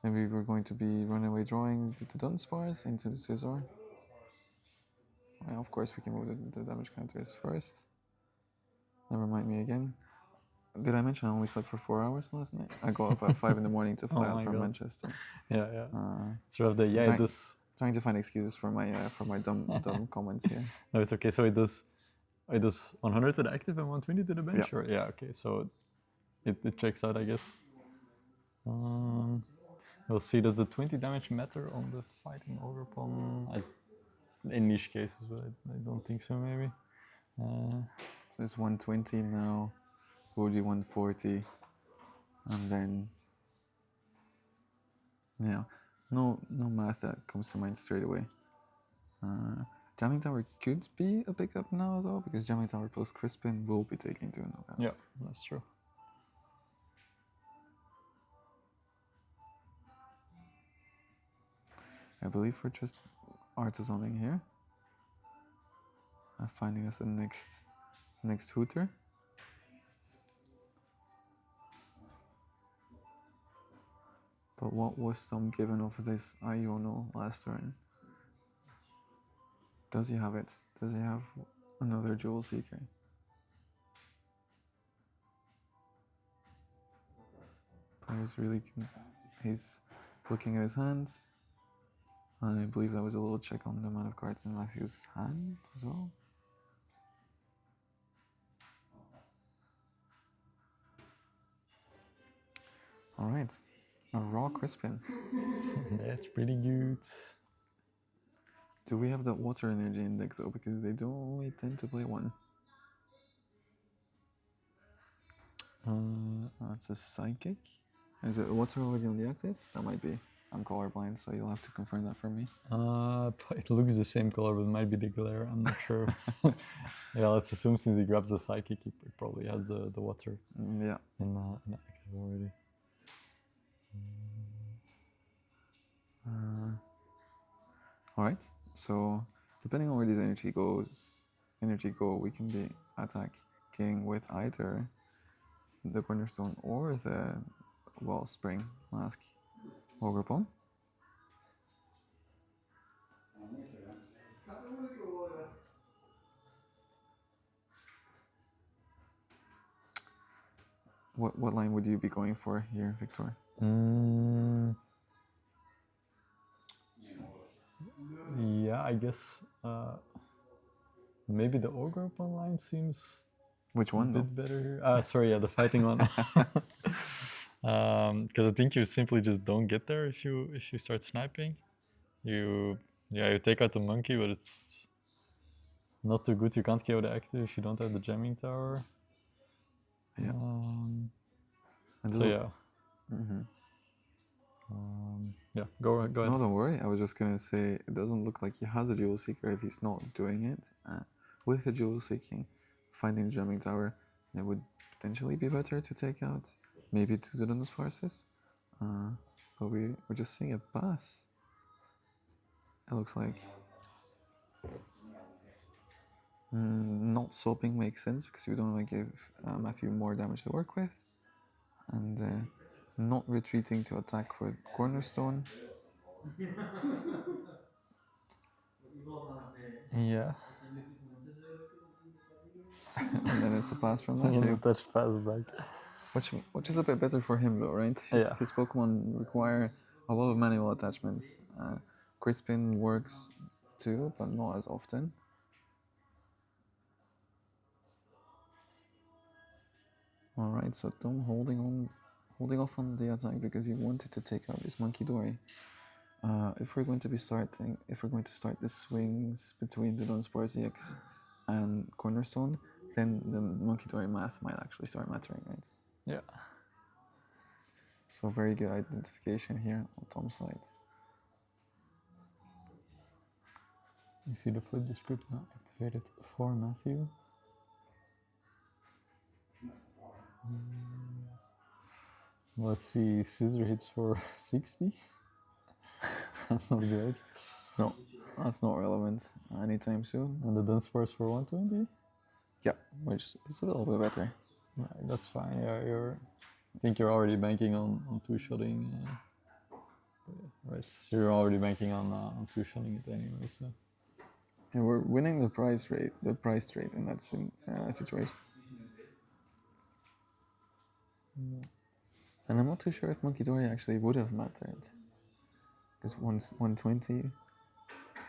Speaker 2: Maybe we're going to be runaway drawing the Dunsparce into the Scizor. Well, of course we can move the damage counters first. Never mind me again. Did I mention I only slept for 4 hours last night? I got up at 5 in the morning to fly out from Manchester.
Speaker 1: Yeah. It's rough day. Yeah, it does.
Speaker 2: Trying to find excuses for my dumb comments here.
Speaker 1: No, it's okay. So it does It does 100 to the active and 120 to the bench?
Speaker 2: Yeah.
Speaker 1: Or? Yeah, okay, so it checks out, I guess. We'll see, does the 20 damage matter on the fighting ogre pawn? In niche cases, but I don't think so, maybe.
Speaker 2: So it's 120 now, would be 140, and then, yeah, no math that comes to mind straight away. Jamming Tower could be a pickup now, though, because Jamming Tower plus Crispin will be taking 2 knockouts.
Speaker 1: Yeah, that's true.
Speaker 2: I believe we're just artisaning here. Finding us a next hooter. But what was Tom given off of this Iono last turn? Does he have it? Does he have another Jewel Seeker? Players really can... He's looking at his hands. And I believe that was a little check on the amount of cards in Matthew's hand as well. Alright, a raw Crispin.
Speaker 1: That's pretty good.
Speaker 2: Do we have the water energy index though? Because they do only tend to play one. That's a psychic. Is it water already on the active? That might be. I'm colorblind, so you'll have to confirm that for me.
Speaker 1: It looks the same color, but it might be the glare. I'm not sure. Yeah, let's assume since he grabs the psychic, he probably has the water
Speaker 2: Yeah.
Speaker 1: in active already.
Speaker 2: Alright, so depending on where this energy go, we can be attacking with either the cornerstone or the wellspring mask ogre pawn. What line would you be going for here, Victor?
Speaker 1: Yeah, I guess maybe the ogre pawn line seems
Speaker 2: Which
Speaker 1: a
Speaker 2: one though?
Speaker 1: bit better here. Sorry, yeah, the fighting one. Because I think you simply just don't get there if you start sniping. You take out the monkey, but it's not too good. You can't KO the active if you don't have the jamming tower.
Speaker 2: Yeah.
Speaker 1: So yeah. Yeah, go ahead.
Speaker 2: No, don't worry. I was just gonna say it doesn't look like he has a Jewel Seeker if he's not doing it. With the Jewel Seeking, finding the jamming tower, it would potentially be better to take out maybe 2 Dodonus Parses. But we're just seeing a pass. It looks like. Not swapping makes sense because we don't want to give Matthew more damage to work with. And not retreating to attack with Cornerstone.
Speaker 1: Yeah.
Speaker 2: And then it's a pass from
Speaker 1: Yeah,
Speaker 2: Matthew.
Speaker 1: touch pass back.
Speaker 2: Which is a bit better for him though, right?
Speaker 1: Yeah.
Speaker 2: His Pokemon require a lot of manual attachments. Crispin works too, but not as often. Alright, so Tom holding off on the attack because he wanted to take out this Monkey Dory. If we're going to start the swings between the Dunsparce EX and Cornerstone, then the Monkey Dory math might actually start mattering, right?
Speaker 1: Yeah.
Speaker 2: So very good identification here on Tom's side.
Speaker 1: You see the flip the script now activated for Matthew. Let's see, Scissor hits for 60. That's not great.
Speaker 2: No, that's not relevant anytime soon.
Speaker 1: And the Dunsparce for 120?
Speaker 2: Yeah, which is a little bit better.
Speaker 1: Right, that's fine. Yeah, I think you're already banking on two-shotting. Right, so you're already banking on two-shotting it anyway, so.
Speaker 2: And we're winning the price trade in that situation. And I'm not too sure if Monkey Dory actually would have mattered. Because 120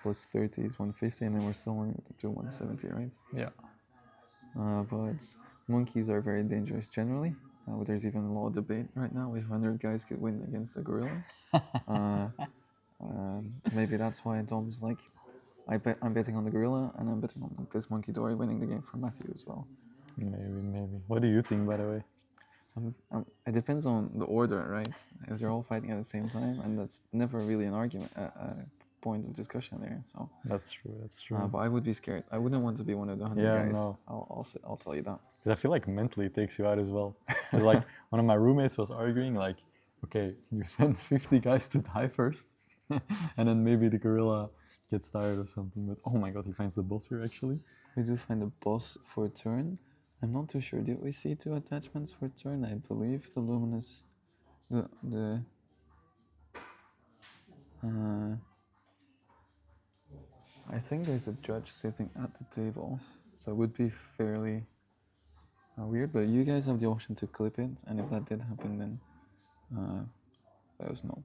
Speaker 2: plus 30 is 150, and then we're still on to 170, right?
Speaker 1: Yeah.
Speaker 2: but monkeys are very dangerous generally. There's even a lot of debate right now if 100 guys could win against a gorilla. Maybe that's why Dom's like, I'm betting on the gorilla, and I'm betting on this monkey dory winning the game for Matthew as well.
Speaker 1: Maybe. What do you think, by the way?
Speaker 2: It depends on the order, right? If they're all fighting at the same time, and that's never really an argument, a point of discussion there. So
Speaker 1: That's true. That's true.
Speaker 2: but I would be scared. I wouldn't want to be one of the 100
Speaker 1: Yeah,
Speaker 2: guys.
Speaker 1: no.
Speaker 2: I'll tell you that.
Speaker 1: Because I feel like mentally it takes you out as well. Because like one of my roommates was arguing like, okay, you send 50 guys to die first, and then maybe the gorilla gets tired or something. But oh my god, he finds the boss here actually.
Speaker 2: We do find the boss for a turn. I'm not too sure. Did we see 2 attachments for a turn? I believe the luminous, the I think there's a judge sitting at the table, so it would be fairly weird. But you guys have the option to clip it, and if that did happen, then let us know.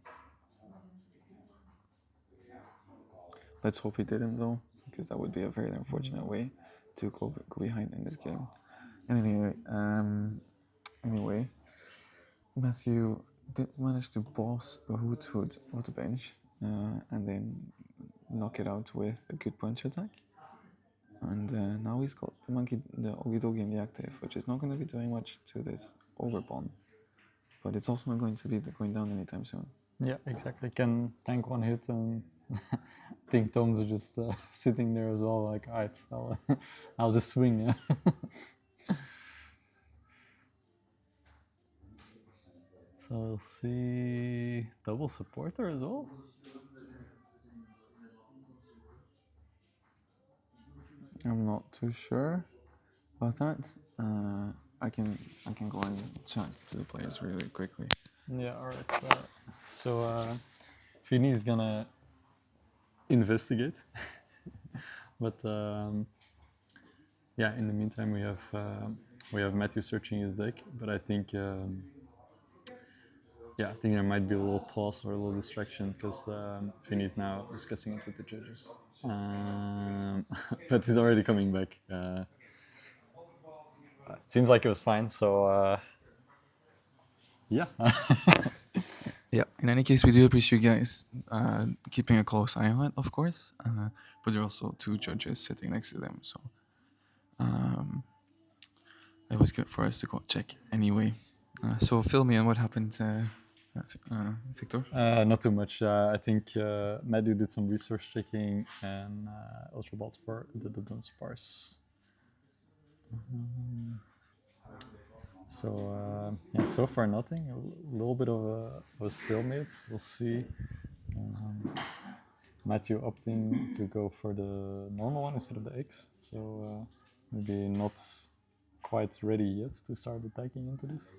Speaker 2: Let's hope he didn't though, because that would be a very unfortunate way to go behind in this game. Anyway, Matthew did manage to boss a Hoot off the bench, and then knock it out with a good punch attack. And now he's got the Ogidogi in the active, which is not going to be doing much to this Overbond, but it's also not going to be going down anytime soon.
Speaker 1: Yeah, exactly. Can tank one hit, and I think Tom's just sitting there as well, like, alright, I'll just swing. Yeah. So we'll see double supporter as well.
Speaker 2: I'm not too sure about that. I can go and chat to the players really quickly.
Speaker 1: Yeah, alright. So Vinnie is gonna investigate, but yeah. In the meantime, we have Matthew searching his deck, but I think yeah, I think there might be a little pause or a little distraction because Vinnie is now discussing it with the judges. But he's already coming back. It seems like it was fine, so yeah.
Speaker 2: Yeah. In any case, we do appreciate you guys keeping a close eye on it, of course. But there are also 2 judges sitting next to them, so it was good for us to go check anyway. So fill me in what happened, Victor.
Speaker 1: Not too much. I think Matthew did some resource checking and Ultrabot for the Dunsparce. So yeah, so far nothing. A little bit of a stalemate. We'll see. Matthew opting to go for the normal one instead of the X. So maybe not quite ready yet to start attacking into this.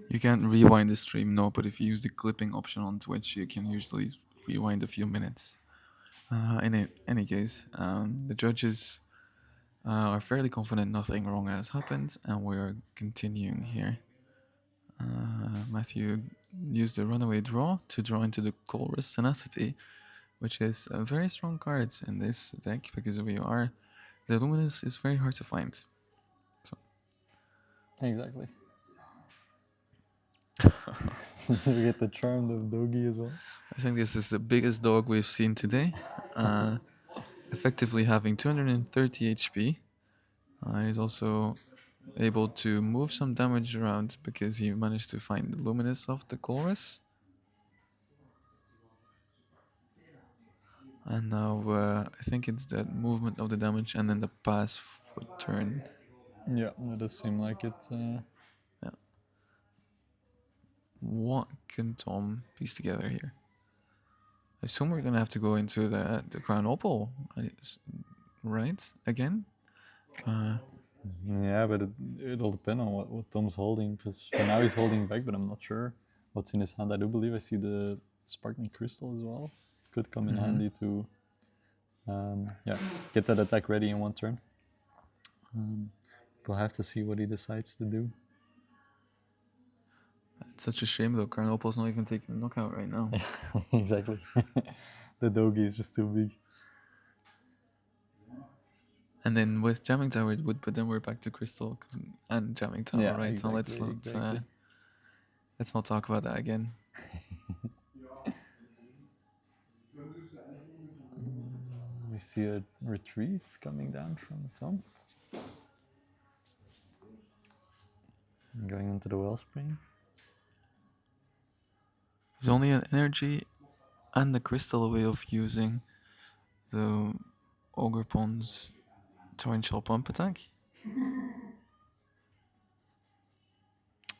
Speaker 2: You can't rewind the stream, no, but if you use the clipping option on Twitch, you can usually rewind a few minutes. In any case, the judges are fairly confident nothing wrong has happened, and we are continuing here. Matthew used the runaway draw to draw into the Colress Tenacity, which is a very strong card in this deck because the Luminous is very hard to find. So.
Speaker 1: Exactly. We get the charm of Dogi as well.
Speaker 2: I think this is the biggest dog we've seen today. Effectively having 230 HP. He's also able to move some damage around because he managed to find the Luminous of the Chorus. And now I think it's the movement of the damage and then the pass for turn.
Speaker 1: Yeah, that does seem like it.
Speaker 2: Yeah. What can Tom piece together here? I assume we're gonna have to go into the Crown Opal, right? Again?
Speaker 1: Yeah, but it'll depend on what Tom's holding. Because for now he's holding back, but I'm not sure what's in his hand. I do believe I see the Sparkling Crystal as well. Could come in handy to yeah, get that attack ready in one turn. We'll have to see what he decides to do.
Speaker 2: It's such a shame though. Karnopol's not even taking a knockout right now.
Speaker 1: Exactly. The doggy is just too big.
Speaker 2: And then with Jamming Tower it would, but then we're back to Crystal and Jamming Tower,
Speaker 1: Yeah,
Speaker 2: right? So
Speaker 1: exactly.
Speaker 2: let's not talk about that again.
Speaker 1: We see a retreat coming down from Tom. Going into the wellspring.
Speaker 2: There's only an energy and the crystal way of using the Ogre Pond's torrential pump attack.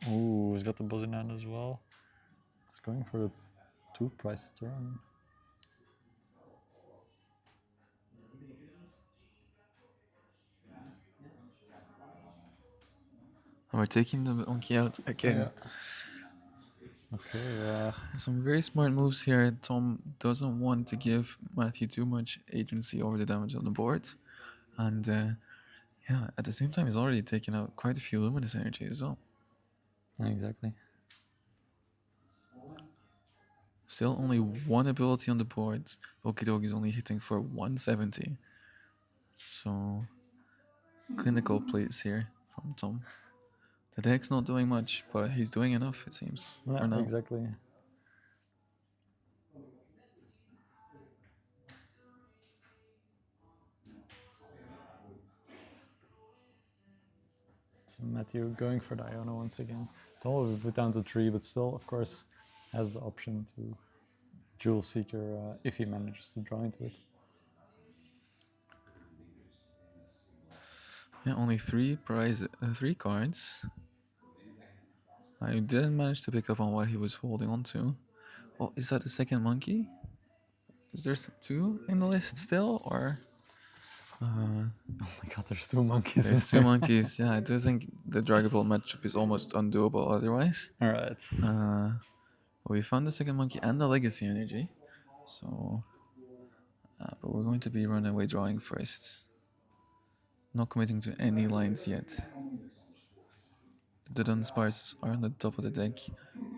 Speaker 1: Ooh, he's got the buzzing hand as well. It's going for the 2-price turn.
Speaker 2: And we're taking the monkey out again.
Speaker 1: Okay,
Speaker 2: Some very smart moves here. Tom doesn't want to give Matthew too much agency over the damage on the board. And yeah, at the same time, he's already taken out quite a few luminous energy as well.
Speaker 1: exactly.
Speaker 2: Still only one ability on the board. Okidog is only hitting for 170. So, clinical plays here from Tom. The deck's not doing much, but he's doing enough, it seems, for now.
Speaker 1: Exactly. So Matthew going for Diona once again. Tom will put down to 3, but still, of course, has the option to Jewel Seeker if he manages to draw into it.
Speaker 2: Yeah, only three cards. I didn't manage to pick up on what he was holding on to. Oh, is that the second monkey? Is there 2 in the list still, or?
Speaker 1: Oh my god, there's 2 monkeys.
Speaker 2: There's 2 monkeys. Yeah, I do think the Dragon Ball matchup is almost undoable otherwise.
Speaker 1: Alright.
Speaker 2: We found the second monkey and the legacy energy. So, but we're going to be runaway drawing first. Not committing to any lines yet. The Dunsparce are on the top of the deck.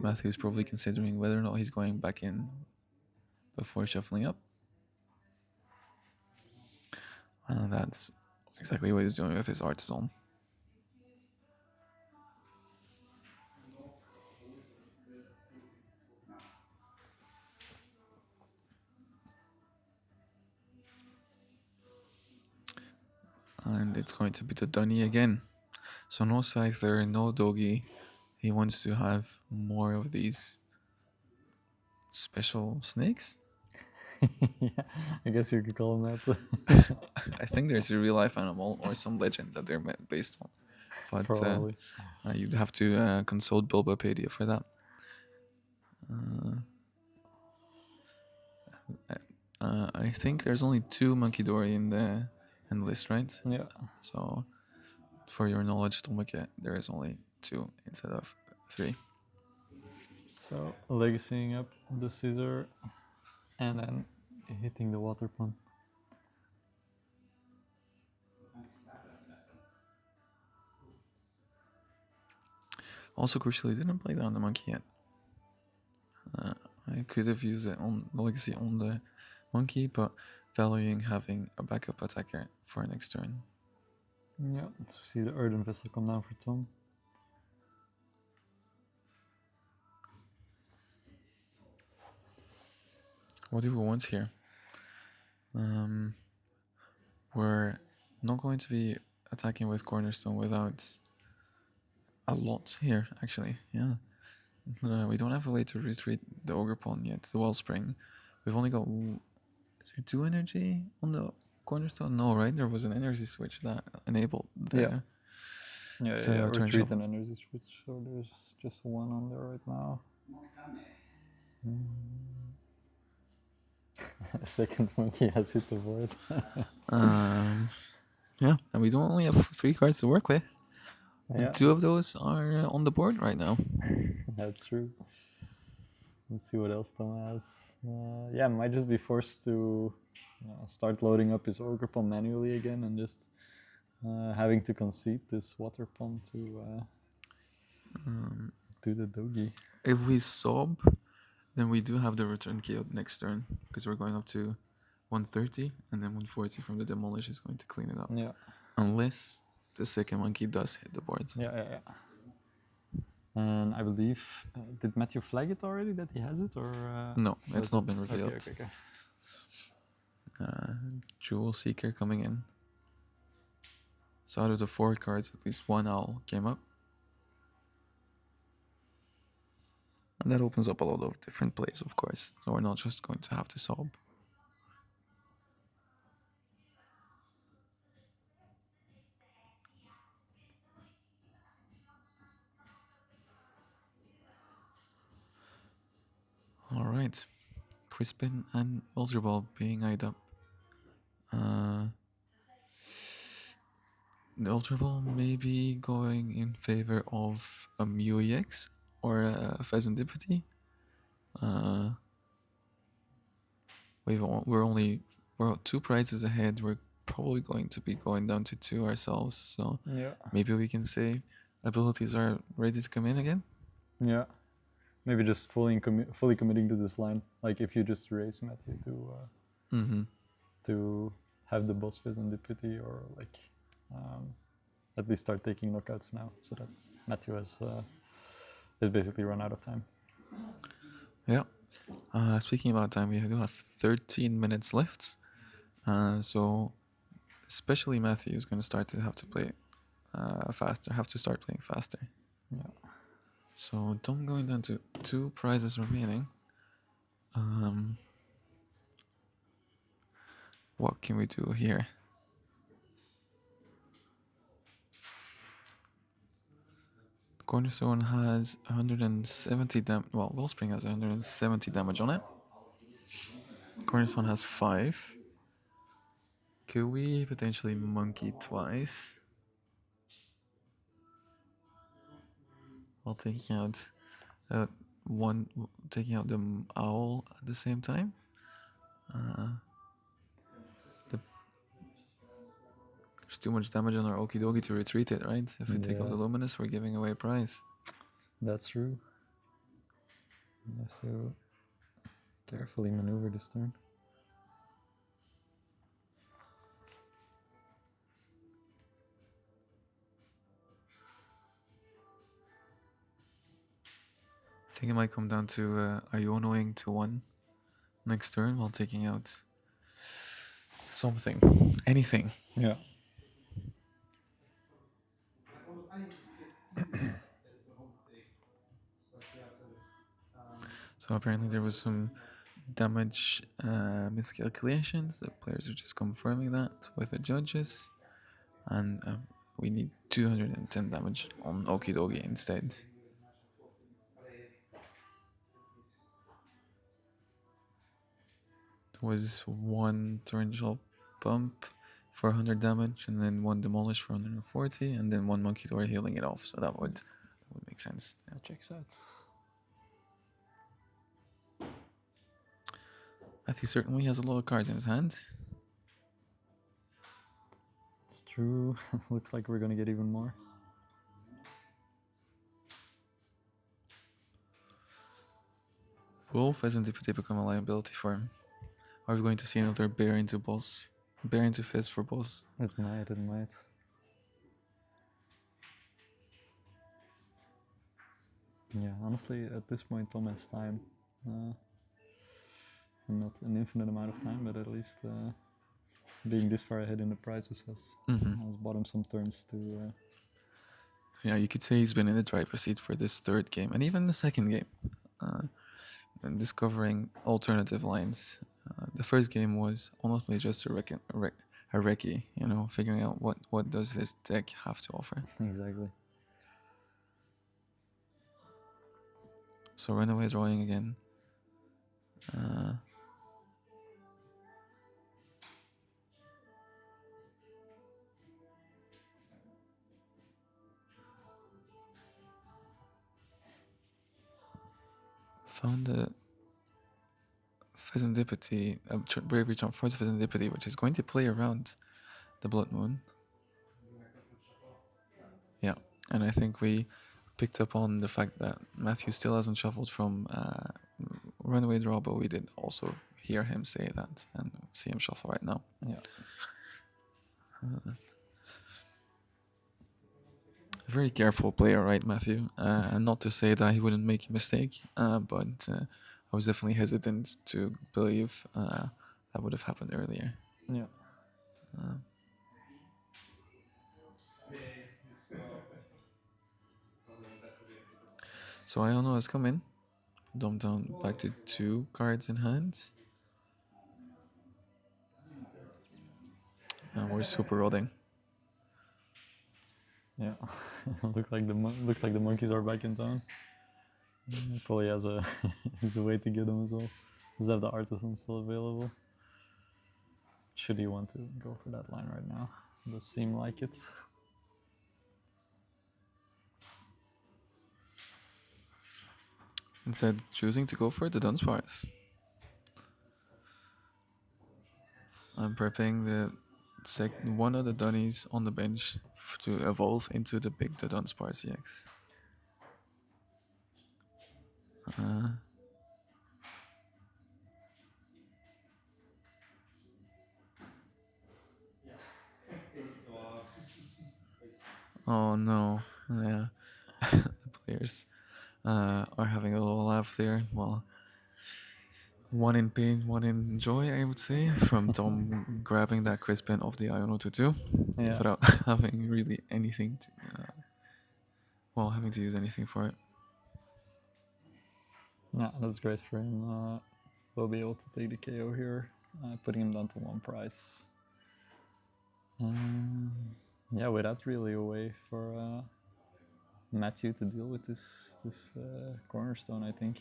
Speaker 2: Matthew's probably considering whether or not he's going back in before shuffling up. And that's exactly what he's doing with his Artisan. And it's going to be the Dunny again. So no Scyther, no Doggy. He wants to have more of these special snakes.
Speaker 1: Yeah, I guess you could call him that.
Speaker 2: I think there's a real life animal or some legend that they're based on. But
Speaker 1: Probably.
Speaker 2: you'd have to consult Bulbapedia for that. I think there's only 2 Monkey Dory in the list, right?
Speaker 1: Yeah.
Speaker 2: So, for your knowledge, Tomake, there is only 2 instead of 3.
Speaker 1: So legacying up the scissor and then hitting the water pond.
Speaker 2: Also, crucially, didn't play down the monkey yet. I could have used it on the legacy on the monkey, but valuing having a backup attacker for next turn.
Speaker 1: Yeah, so we see the Earthen Vessel come down for Tom.
Speaker 2: What do we want here? We're not going to be attacking with Cornerstone without a lot here, actually. Yeah. We don't have a way to retreat the Ogre Pawn yet, the Wellspring. We've only got... Is there 2 energy on the Cornerstone? No, right? There was an energy switch that enabled the...
Speaker 1: Yeah, retreat and energy switch, so there's just 1 on there right now. Second monkey has hit the board.
Speaker 2: Yeah, and we don't only have 3 cards to work with.
Speaker 1: Yeah.
Speaker 2: And 2 of those are on the board right now.
Speaker 1: That's true. Let's see what else Tom has. Yeah, might just be forced to start loading up his Ogre Pond manually again and just having to concede this water pond to the doggy.
Speaker 2: If we sub, then we do have the return key up next turn because we're going up to 130 and then 140 from the demolish is going to clean it up.
Speaker 1: Yeah.
Speaker 2: Unless the second monkey does hit the board.
Speaker 1: Yeah. And I believe, did Matthew flag it already that he has it, or
Speaker 2: No, it's not been revealed.
Speaker 1: Okay.
Speaker 2: Jewel Seeker coming in. So out of the 4 cards, at least 1 owl came up. And that opens up a lot of different plays, of course. So we're not just going to have to solve. All right. Crispin and Ultra Ball being eyed up. The Ultra Ball may be going in favor of a MUEX or a Pheasantipity. We're 2 prizes ahead. We're probably going to be going down to 2 ourselves. So
Speaker 1: Yeah.
Speaker 2: maybe we can say abilities are ready to come in again.
Speaker 1: Yeah. Maybe just fully committing to this line. Like if you just raise Matthew to have the boss phase and deputy, or like at least start taking knockouts now, so that Matthew has basically run out of time.
Speaker 2: Yeah. Speaking about time, we do have 13 minutes left. So especially Matthew is going to start to have to play faster, have to start playing faster.
Speaker 1: Yeah.
Speaker 2: So Dom going down to 2 prizes remaining. What can we do here? Cornerstone has 170 damage. Well, Wellspring has 170 damage on it. Cornerstone has 5. Could we potentially monkey twice? While taking out taking out the owl at the same time. There's too much damage on our Okie Dokie to retreat it, right? If we take out the Luminous, we're giving away a prize.
Speaker 1: That's true. You have to carefully maneuver this turn.
Speaker 2: I think it might come down to Ionoing to 1 next turn while taking out something, anything.
Speaker 1: Yeah.
Speaker 2: So apparently there was some damage miscalculations. The players are just confirming that with the judges. And we need 210 damage on Okie Dokie instead. There was 1 torrential pump for 100 damage, and then 1 demolish for 140, and then 1 monkey door healing it off. So that would make sense.
Speaker 1: Yeah, checks out.
Speaker 2: Matthew certainly has a lot of cards in his hand.
Speaker 1: It's true. Looks like we're gonna get even more.
Speaker 2: Will Pheasantipity become a liability for him? Are we going to see another bear into boss? Bear into fist for boss?
Speaker 1: It might. Yeah, honestly, at this point, Tom has time. Not an infinite amount of time, but at least being this far ahead in the prizes has bought him some turns to...
Speaker 2: Yeah, you could say he's been in the driver's seat for this 3rd game, and even the 2nd game. And discovering alternative lines. The 1st game was honestly just a recce, figuring out what does this deck have to offer.
Speaker 1: Exactly.
Speaker 2: So Runaway drawing again. Found a Pheasantipity, Bravery Charm for Pheasantipity, which is going to play around the Blood Moon. Yeah, and I think we picked up on the fact that Matthew still hasn't shuffled from Runaway Draw, but we did also hear him say that and see him shuffle right now.
Speaker 1: Yeah.
Speaker 2: A very careful player, right, Matthew? And not to say that he wouldn't make a mistake, but I was definitely hesitant to believe that would have happened earlier.
Speaker 1: Yeah.
Speaker 2: So Iono has come in, dumped down back to 2 cards in hand. And we're super rodding.
Speaker 1: Yeah. Looks like the monkeys are back in town. Probably has a has a way to get them as well. Does have the artisan still available? Should he want to go for that line right now? Does seem like it.
Speaker 2: Instead, choosing to go for the Dunsparce. I'm prepping the one of the Dunnies on the bench to evolve into the big Dunsparce EX. Oh no, yeah. The players are having a little laugh there. Well, one in pain, one in joy, I would say, from Tom grabbing that Crispin off the Iono 2
Speaker 1: Yeah.
Speaker 2: without having really anything to, having to use anything for it.
Speaker 1: Yeah, that's great for him. We'll be able to take the KO here, putting him down to 1 price. Yeah, without really a way for Matthew to deal with this cornerstone, I think.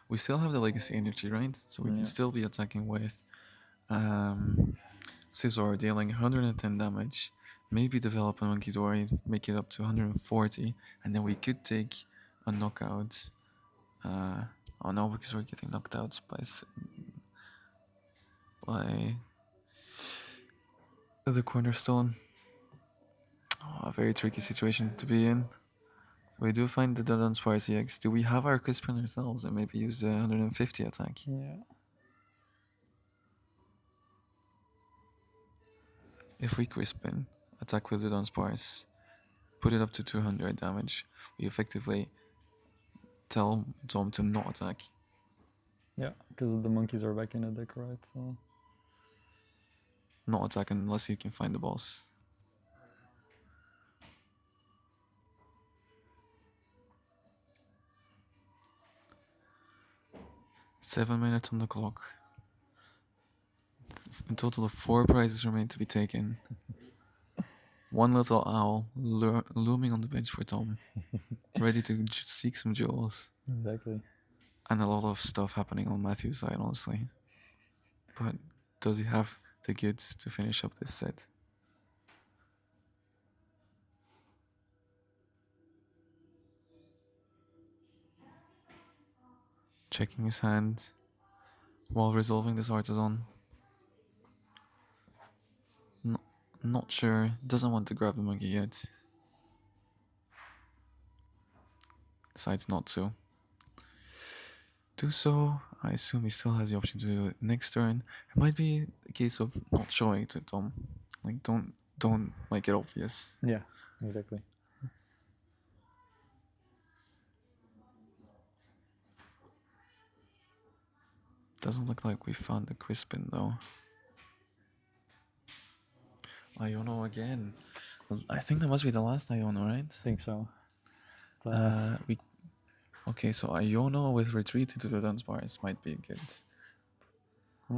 Speaker 2: We still have the legacy energy, right? So we can
Speaker 1: Yeah.
Speaker 2: still be attacking with Scizor dealing 110 damage, maybe develop a Monkey Dory, make it up to 140, and then we could take a knockout. Oh no, because we're getting knocked out by the cornerstone. Oh, a very tricky situation to be in. We do find the Dunsparce EX. Do we have our Crispin ourselves and maybe use the 150 attack?
Speaker 1: Yeah.
Speaker 2: If we Crispin, attack with the Dunsparce, put it up to 200 damage, we effectively tell Tom to not attack.
Speaker 1: Yeah, because the monkeys are back in the deck, right? So.
Speaker 2: Not attack unless you can find the boss. Seven minutes on the clock. A total of 4 prizes remain to be taken. One little owl looming on the bench for Tom, ready to seek some jewels.
Speaker 1: Exactly.
Speaker 2: And a lot of stuff happening on Matthew's side, honestly. But does he have the goods to finish up this set? Checking his hand while resolving this artisan. Not sure. Doesn't want to grab the monkey yet. Decides not to. Do so. I assume he still has the option to do it next turn. It might be a case of not showing it to Tom. Like don't make it obvious.
Speaker 1: Yeah, exactly.
Speaker 2: Doesn't look like we found the Crispin though. Iono again. I think that must be the last Iono, right?
Speaker 1: I think so.
Speaker 2: Okay, so Iono with retreat into the Dunsparce might be good.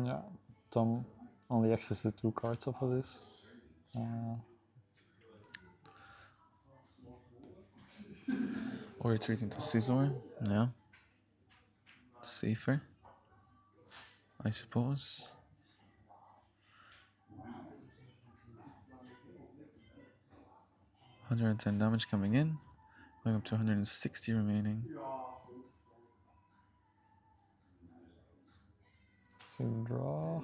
Speaker 1: Yeah, Tom only accesses 2 cards off of this.
Speaker 2: Or retreat into Scizor, yeah. Safer, I suppose. $110 damage coming in, going up to 160 remaining.
Speaker 1: So draw.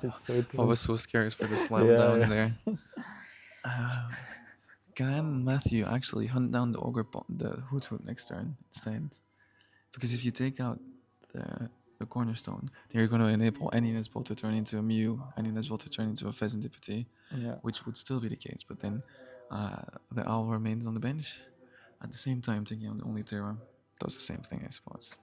Speaker 1: It's so
Speaker 2: I was so scared for the slam down there. Can Matthew actually hunt down the the Hoot next turn instead? Because if you take out the cornerstone, then you're going to enable any Nesball to turn into a Mew, any Nesball to turn into a Pheasant Deputy,
Speaker 1: Yeah.
Speaker 2: which would still be the case. But then the Owl remains on the bench. At the same time, taking out the only Terra does the same thing, I suppose.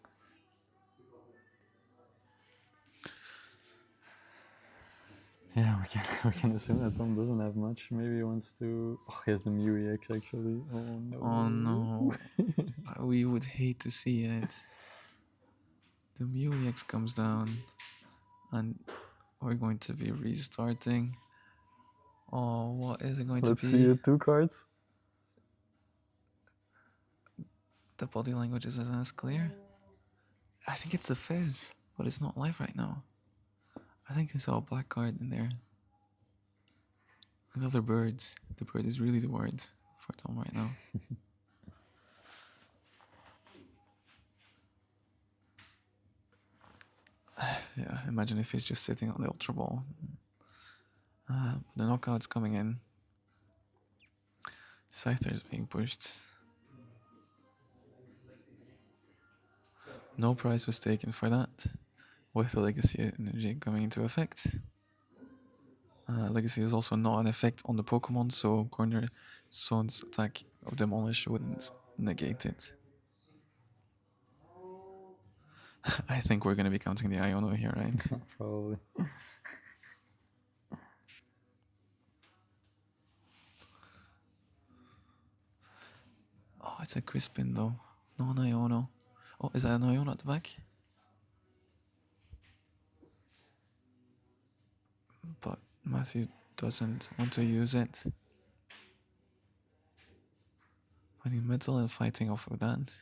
Speaker 1: Yeah, we can assume that Tom doesn't have much. Maybe he wants to. Oh, he has the Mew EX actually. Oh no.
Speaker 2: Oh no, we would hate to see it. The Mew EX comes down, and we're going to be restarting. Oh, what is it going
Speaker 1: Let's
Speaker 2: to
Speaker 1: see
Speaker 2: be?
Speaker 1: it. 2 cards.
Speaker 2: The body language isn't as clear. I think it's a Fizz, but it's not live right now. I think I saw a black card in there. Another bird. The bird is really the word for Tom right now. Yeah, imagine if he's just sitting on the Ultra Ball. The knockout's coming in. Scyther is being pushed. No price was taken for that, with the Legacy energy coming into effect. Legacy is also not an effect on the Pokemon, so Cornerstone's attack of Demolish wouldn't negate it. I think we're going to be counting the Iono here, right?
Speaker 1: Probably.
Speaker 2: Oh, it's a Crispin though. No, an Iono. Oh, is that an Iono at the back? But Matthew doesn't want to use it. Finding metal and fighting off of that.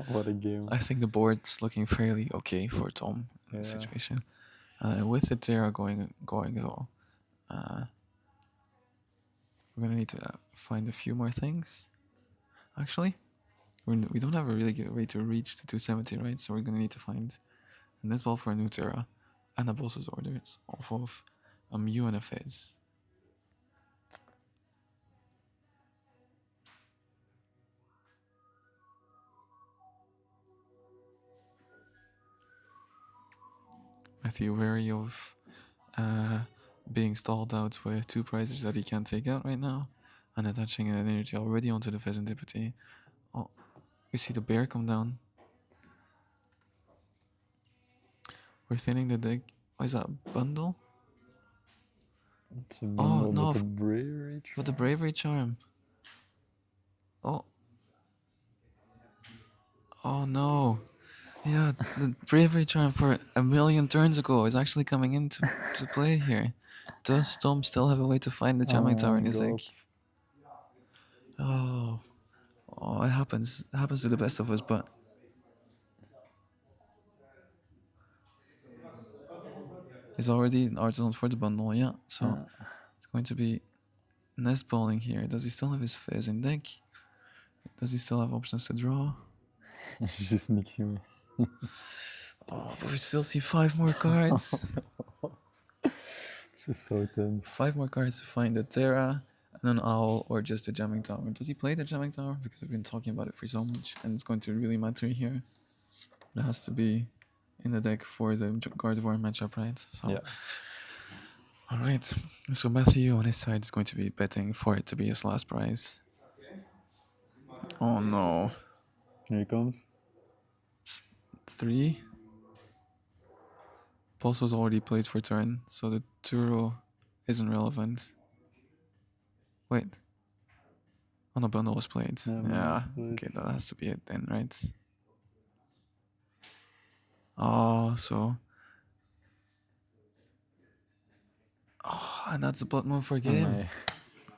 Speaker 1: What a game.
Speaker 2: I think the board's looking fairly okay for Tom in this
Speaker 1: Yeah.
Speaker 2: situation. With the Terra going though, we're gonna need to find a few more things. Actually, we don't have a really good way to reach the 270, right? So we're gonna need to find a Nesball for a new Terra and a boss's orders off of a Mew and a Fizz. Matthew wary of being stalled out with 2 prizes that he can't take out right now, and attaching an energy already onto the Pheasant Deputy. Oh, we see the bear come down. We're thinning the deck. What is that, bundle?
Speaker 1: It's a bundle,
Speaker 2: no,
Speaker 1: but the bravery.
Speaker 2: But the bravery charm. Oh no. Yeah, the bravery charm for a million turns ago is actually coming into to play here. Does Tom still have a way to find the jamming tower in his deck? Oh, it happens. It happens to the best of us, but he's already an artisan for the bundle, yeah. So it's going to be nest balling here. Does he still have his Fizz in deck? Does he still have options to draw?
Speaker 1: Just nicks me.
Speaker 2: Oh, but we still see 5 more cards.
Speaker 1: This is so tense.
Speaker 2: 5 more cards to find the Terra, and an Owl, or just the jamming tower. Does he play the jamming tower? Because we've been talking about it for so much, and it's going to really matter here. It has to be in the deck for the Gardevoir matchup, right? So,
Speaker 1: yeah.
Speaker 2: All right. So Matthew on his side is going to be betting for it to be his last prize. Oh no.
Speaker 1: Here he comes.
Speaker 2: 3. Pulse was already played for turn, so the Turo isn't relevant. Wait. Oh no, bundle was played. Yeah. Okay, that has to be it then, right? Oh, so. Oh, and that's a blood moon for game.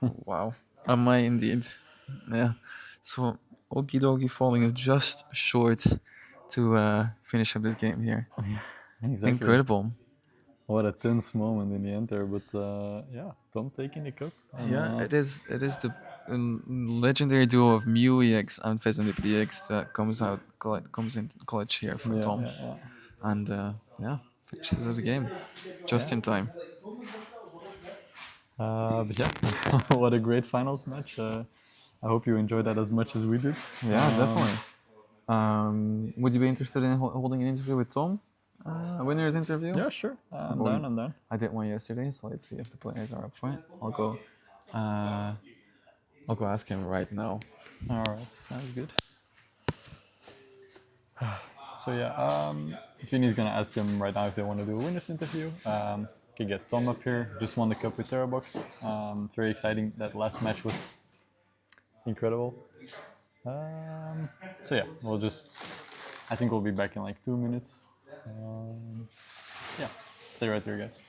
Speaker 2: Wow. Am I indeed? Yeah. So Okie dokie falling is just short to finish up this game here.
Speaker 1: Exactly.
Speaker 2: Incredible.
Speaker 1: What a tense moment in the end there, but yeah, Tom taking the cup.
Speaker 2: Yeah, it is the legendary duo of Mew EX and Pheasant EX that comes in clutch here for Tom.
Speaker 1: Yeah.
Speaker 2: And yeah, Pictures of the game, just in time.
Speaker 1: But yeah, what a great finals match. I hope you enjoyed that as much as we did.
Speaker 2: Yeah, definitely. Would you be interested in holding an interview with Tom? A winner's interview?
Speaker 1: Yeah, sure. I'm
Speaker 2: Well,
Speaker 1: down. I'm down.
Speaker 2: I did one yesterday, so let's see if the players are up for it. Uh, I'll go ask him right now.
Speaker 1: All right, sounds good. So yeah, Vinny's gonna ask them right now if they want to do a winners interview. Can get Tom up here. Just won the cup with Terrabox. Very exciting. That last match was incredible. So yeah, we'll just. I think we'll be back in like 2 minutes. Yeah, stay right there, guys.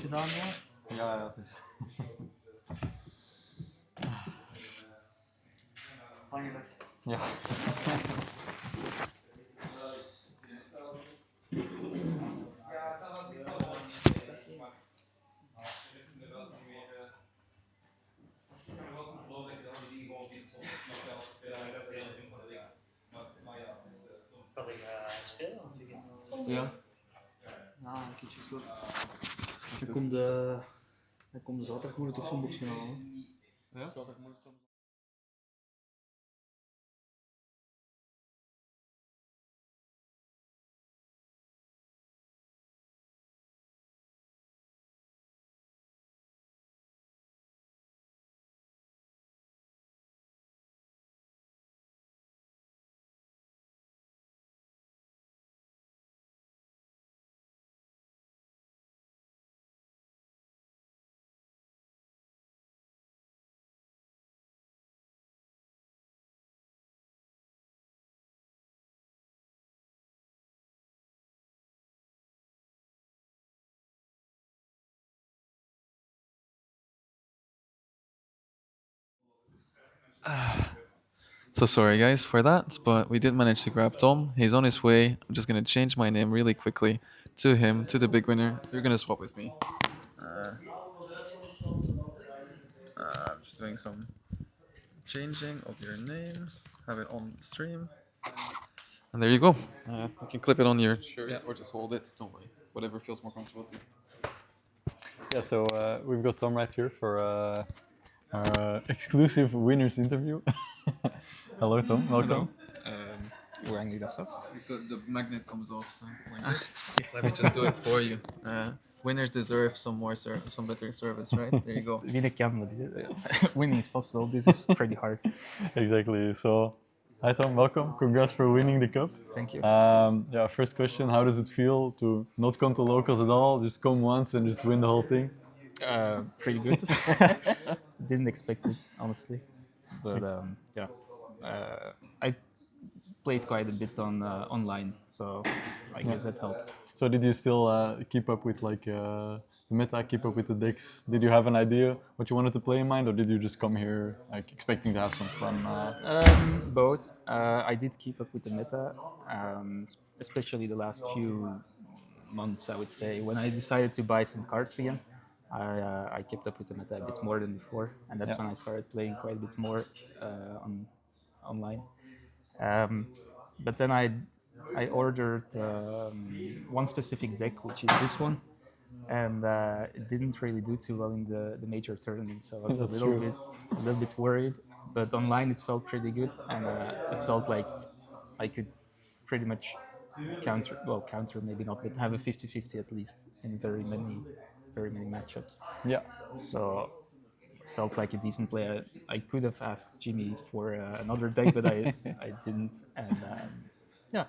Speaker 3: Gedaan, ja?
Speaker 1: Ja, dat is.
Speaker 3: Belangrijk.
Speaker 1: Ja.
Speaker 3: Zal ik spelen? Want je kent
Speaker 2: Ja.
Speaker 3: ja, een keertje goed. Dan komt de zaterdag moet het ook zo'n boekje halen.
Speaker 2: Ja?
Speaker 3: Zaterdag moet het komen.
Speaker 2: So sorry, guys, for that, but we did manage to grab Tom. He's on his way. I'm just gonna change my name really quickly to him, to the big winner. You're gonna swap with me. I'm just doing some changing of your name. Have it on stream. And there you go. You can clip it on your shirt or just hold it. Don't worry. Whatever feels more comfortable to you.
Speaker 1: Yeah, so we've got Tom right here for our exclusive winners interview. Hello, Tom. Welcome.
Speaker 2: Hoe hang ik dat vast? The magnet comes off, so let me just do it for you. Winners deserve some better service, right? There you go.
Speaker 4: Winning can, but winning is possible. This is pretty hard.
Speaker 1: Exactly. So, hi Tom. Welcome. Congrats for winning the cup.
Speaker 4: Thank you.
Speaker 1: Yeah. First question: how does it feel to not come to locals at all? Just come once and just win the whole thing.
Speaker 4: Pretty good. Didn't expect it, honestly. But yeah, I played quite a bit on online, so I guess that helped.
Speaker 1: So, did you still keep up with like the meta? Keep up with the decks? Did you have an idea what you wanted to play in mind, or did you just come here like expecting to have some fun?
Speaker 4: Both. I did keep up with the meta, especially the last few months, I would say. When I decided to buy some cards again, I kept up with the meta a bit more than before, and that's when I started playing quite a bit more online. But then I ordered one specific deck, which is this one, and it didn't really do too well in the major tournament, so I was
Speaker 1: That's
Speaker 4: a little bit worried. But online it felt pretty good, and it felt like I could pretty much counter maybe not, but have a 50-50 at least in very many matchups.
Speaker 1: Yeah.
Speaker 4: So it felt like a decent play. I could have asked Jimmy for another deck, but I didn't, and yeah,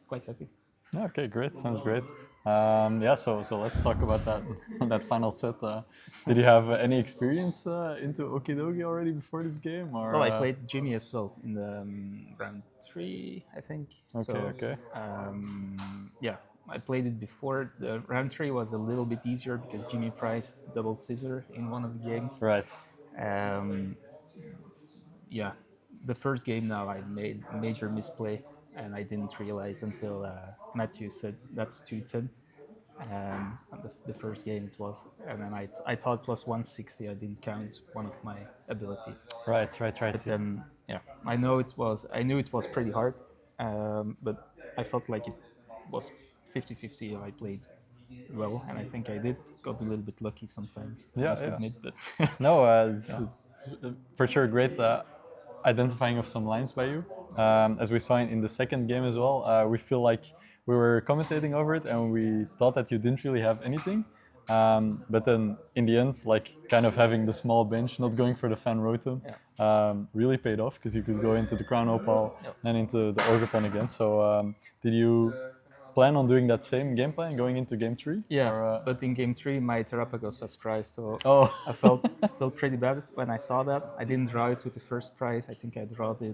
Speaker 4: quite happy.
Speaker 1: Okay, great. Sounds great. Yeah, so let's talk about that that final set. Did you have any experience into Okidogi already before this game, or?
Speaker 4: Well, I played Jimmy as well in the round 3, I think.
Speaker 1: Okay.
Speaker 4: Yeah, I played it before. The round 3 was a little bit easier because Jimmy priced double scissor in one of the games.
Speaker 1: Right.
Speaker 4: Yeah, the first game now I made a major misplay, and I didn't realize until Matthew said that's 210. The first game it was, and then I thought it was 160. I didn't count one of my abilities.
Speaker 1: Right.
Speaker 4: But then yeah, I know it was. I knew it was pretty hard, but I felt like it was 50-50. I played well, and I think I did. Got a little bit lucky sometimes, I
Speaker 1: Yeah,
Speaker 4: must
Speaker 1: yeah.
Speaker 4: admit. But
Speaker 1: No,
Speaker 4: yeah,
Speaker 1: it's for sure great identifying of some lines by you. As we saw in the second game as well, we feel like we were commentating over it and we thought that you didn't really have anything. But then in the end, like kind of having the small bench, not going for the fan rotom,
Speaker 4: yeah,
Speaker 1: really paid off because you could go into the crown opal
Speaker 4: Yep.
Speaker 1: and into the orgapon again. So did you plan on doing that same game plan going into game three?
Speaker 4: yeah.
Speaker 1: Or,
Speaker 4: But in game three, my Terrapagos was prized, so
Speaker 1: oh,
Speaker 4: I felt pretty bad when I saw that. I didn't draw it with the first prize. I think I drew the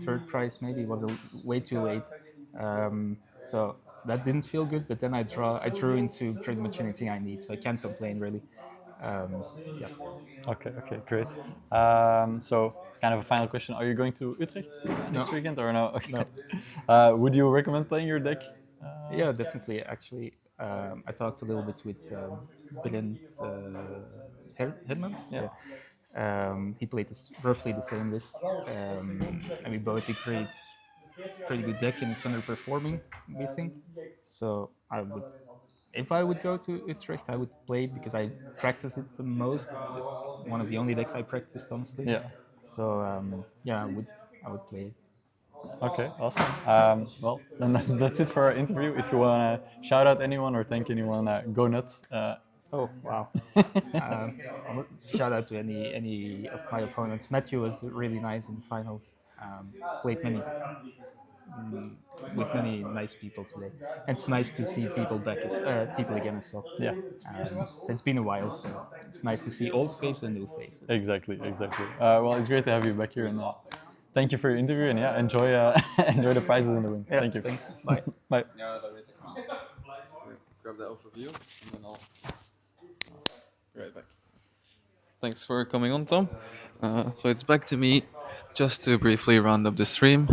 Speaker 4: third prize. Maybe it was way too late. So that didn't feel good. But then I drew into pretty much anything I need, so I can't complain really. Yeah.
Speaker 1: okay, okay, great. So it's kind of a final question. Are you going to Utrecht next
Speaker 4: No.
Speaker 1: weekend or no? Okay.
Speaker 4: No.
Speaker 1: Would you recommend playing your deck?
Speaker 4: Yeah, definitely. Actually, I talked a little bit with Brent Hedmans.
Speaker 1: Yeah.
Speaker 4: He played roughly the same list, and we both agreed it's pretty good deck and it's underperforming, we think. So I would, if I would go to Utrecht, I would play it because I practice it the most. It's one of the only decks I practiced, honestly.
Speaker 1: Yeah.
Speaker 4: So yeah, I would play it.
Speaker 1: Okay, awesome. Well, then that's it for our interview. If you want to shout out anyone or thank anyone, go nuts.
Speaker 4: Oh wow! Shout out to any of my opponents. Matthew was really nice in the finals. Played with many nice people today. And it's nice to see people people again as well.
Speaker 1: Yeah,
Speaker 4: It's been a while, so it's nice to see old faces and new faces.
Speaker 1: exactly, exactly. Well, it's great to have you back here, and thank you for your interview. And yeah, enjoy enjoy the prizes in the win.
Speaker 4: Yeah,
Speaker 1: Thank you.
Speaker 4: thanks. Bye.
Speaker 1: Bye.
Speaker 2: So grab that overview, and then I'll be right back. Thanks for coming on, Tom. So it's back to me, just to briefly round up the stream.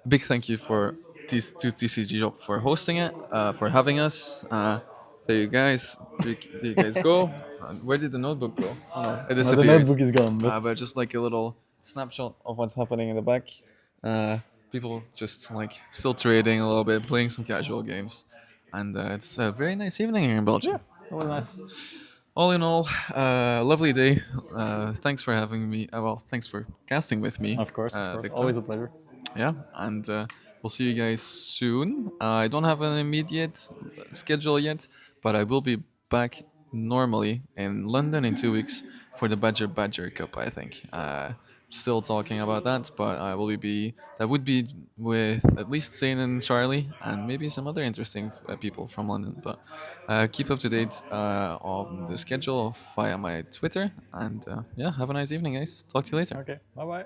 Speaker 2: Big thank you to TCGShop for hosting it, for having us. There you guys. There you guys go. Where did the notebook go? Oh no, it
Speaker 1: Now
Speaker 2: disappeared.
Speaker 1: the notebook is gone,
Speaker 2: But just like a little snapshot of what's happening in the back. People just like still trading a little bit, playing some casual games, and it's a very nice evening here in Belgium.
Speaker 1: that was nice.
Speaker 2: All in all, lovely day. Thanks for having me. Well, thanks for casting with me.
Speaker 1: Of course,
Speaker 2: Victor.
Speaker 1: always a pleasure.
Speaker 2: Yeah, and we'll see you guys soon. I don't have an immediate schedule yet, but I will be back normally in London in 2 weeks for the Badger Cup. I think. Still talking about that, but I will be. That would be with at least Zane and Charlie, and maybe some other interesting people from London. But keep up to date on the schedule via my Twitter, and yeah, have a nice evening, guys. Talk to you later.
Speaker 1: Okay, bye bye.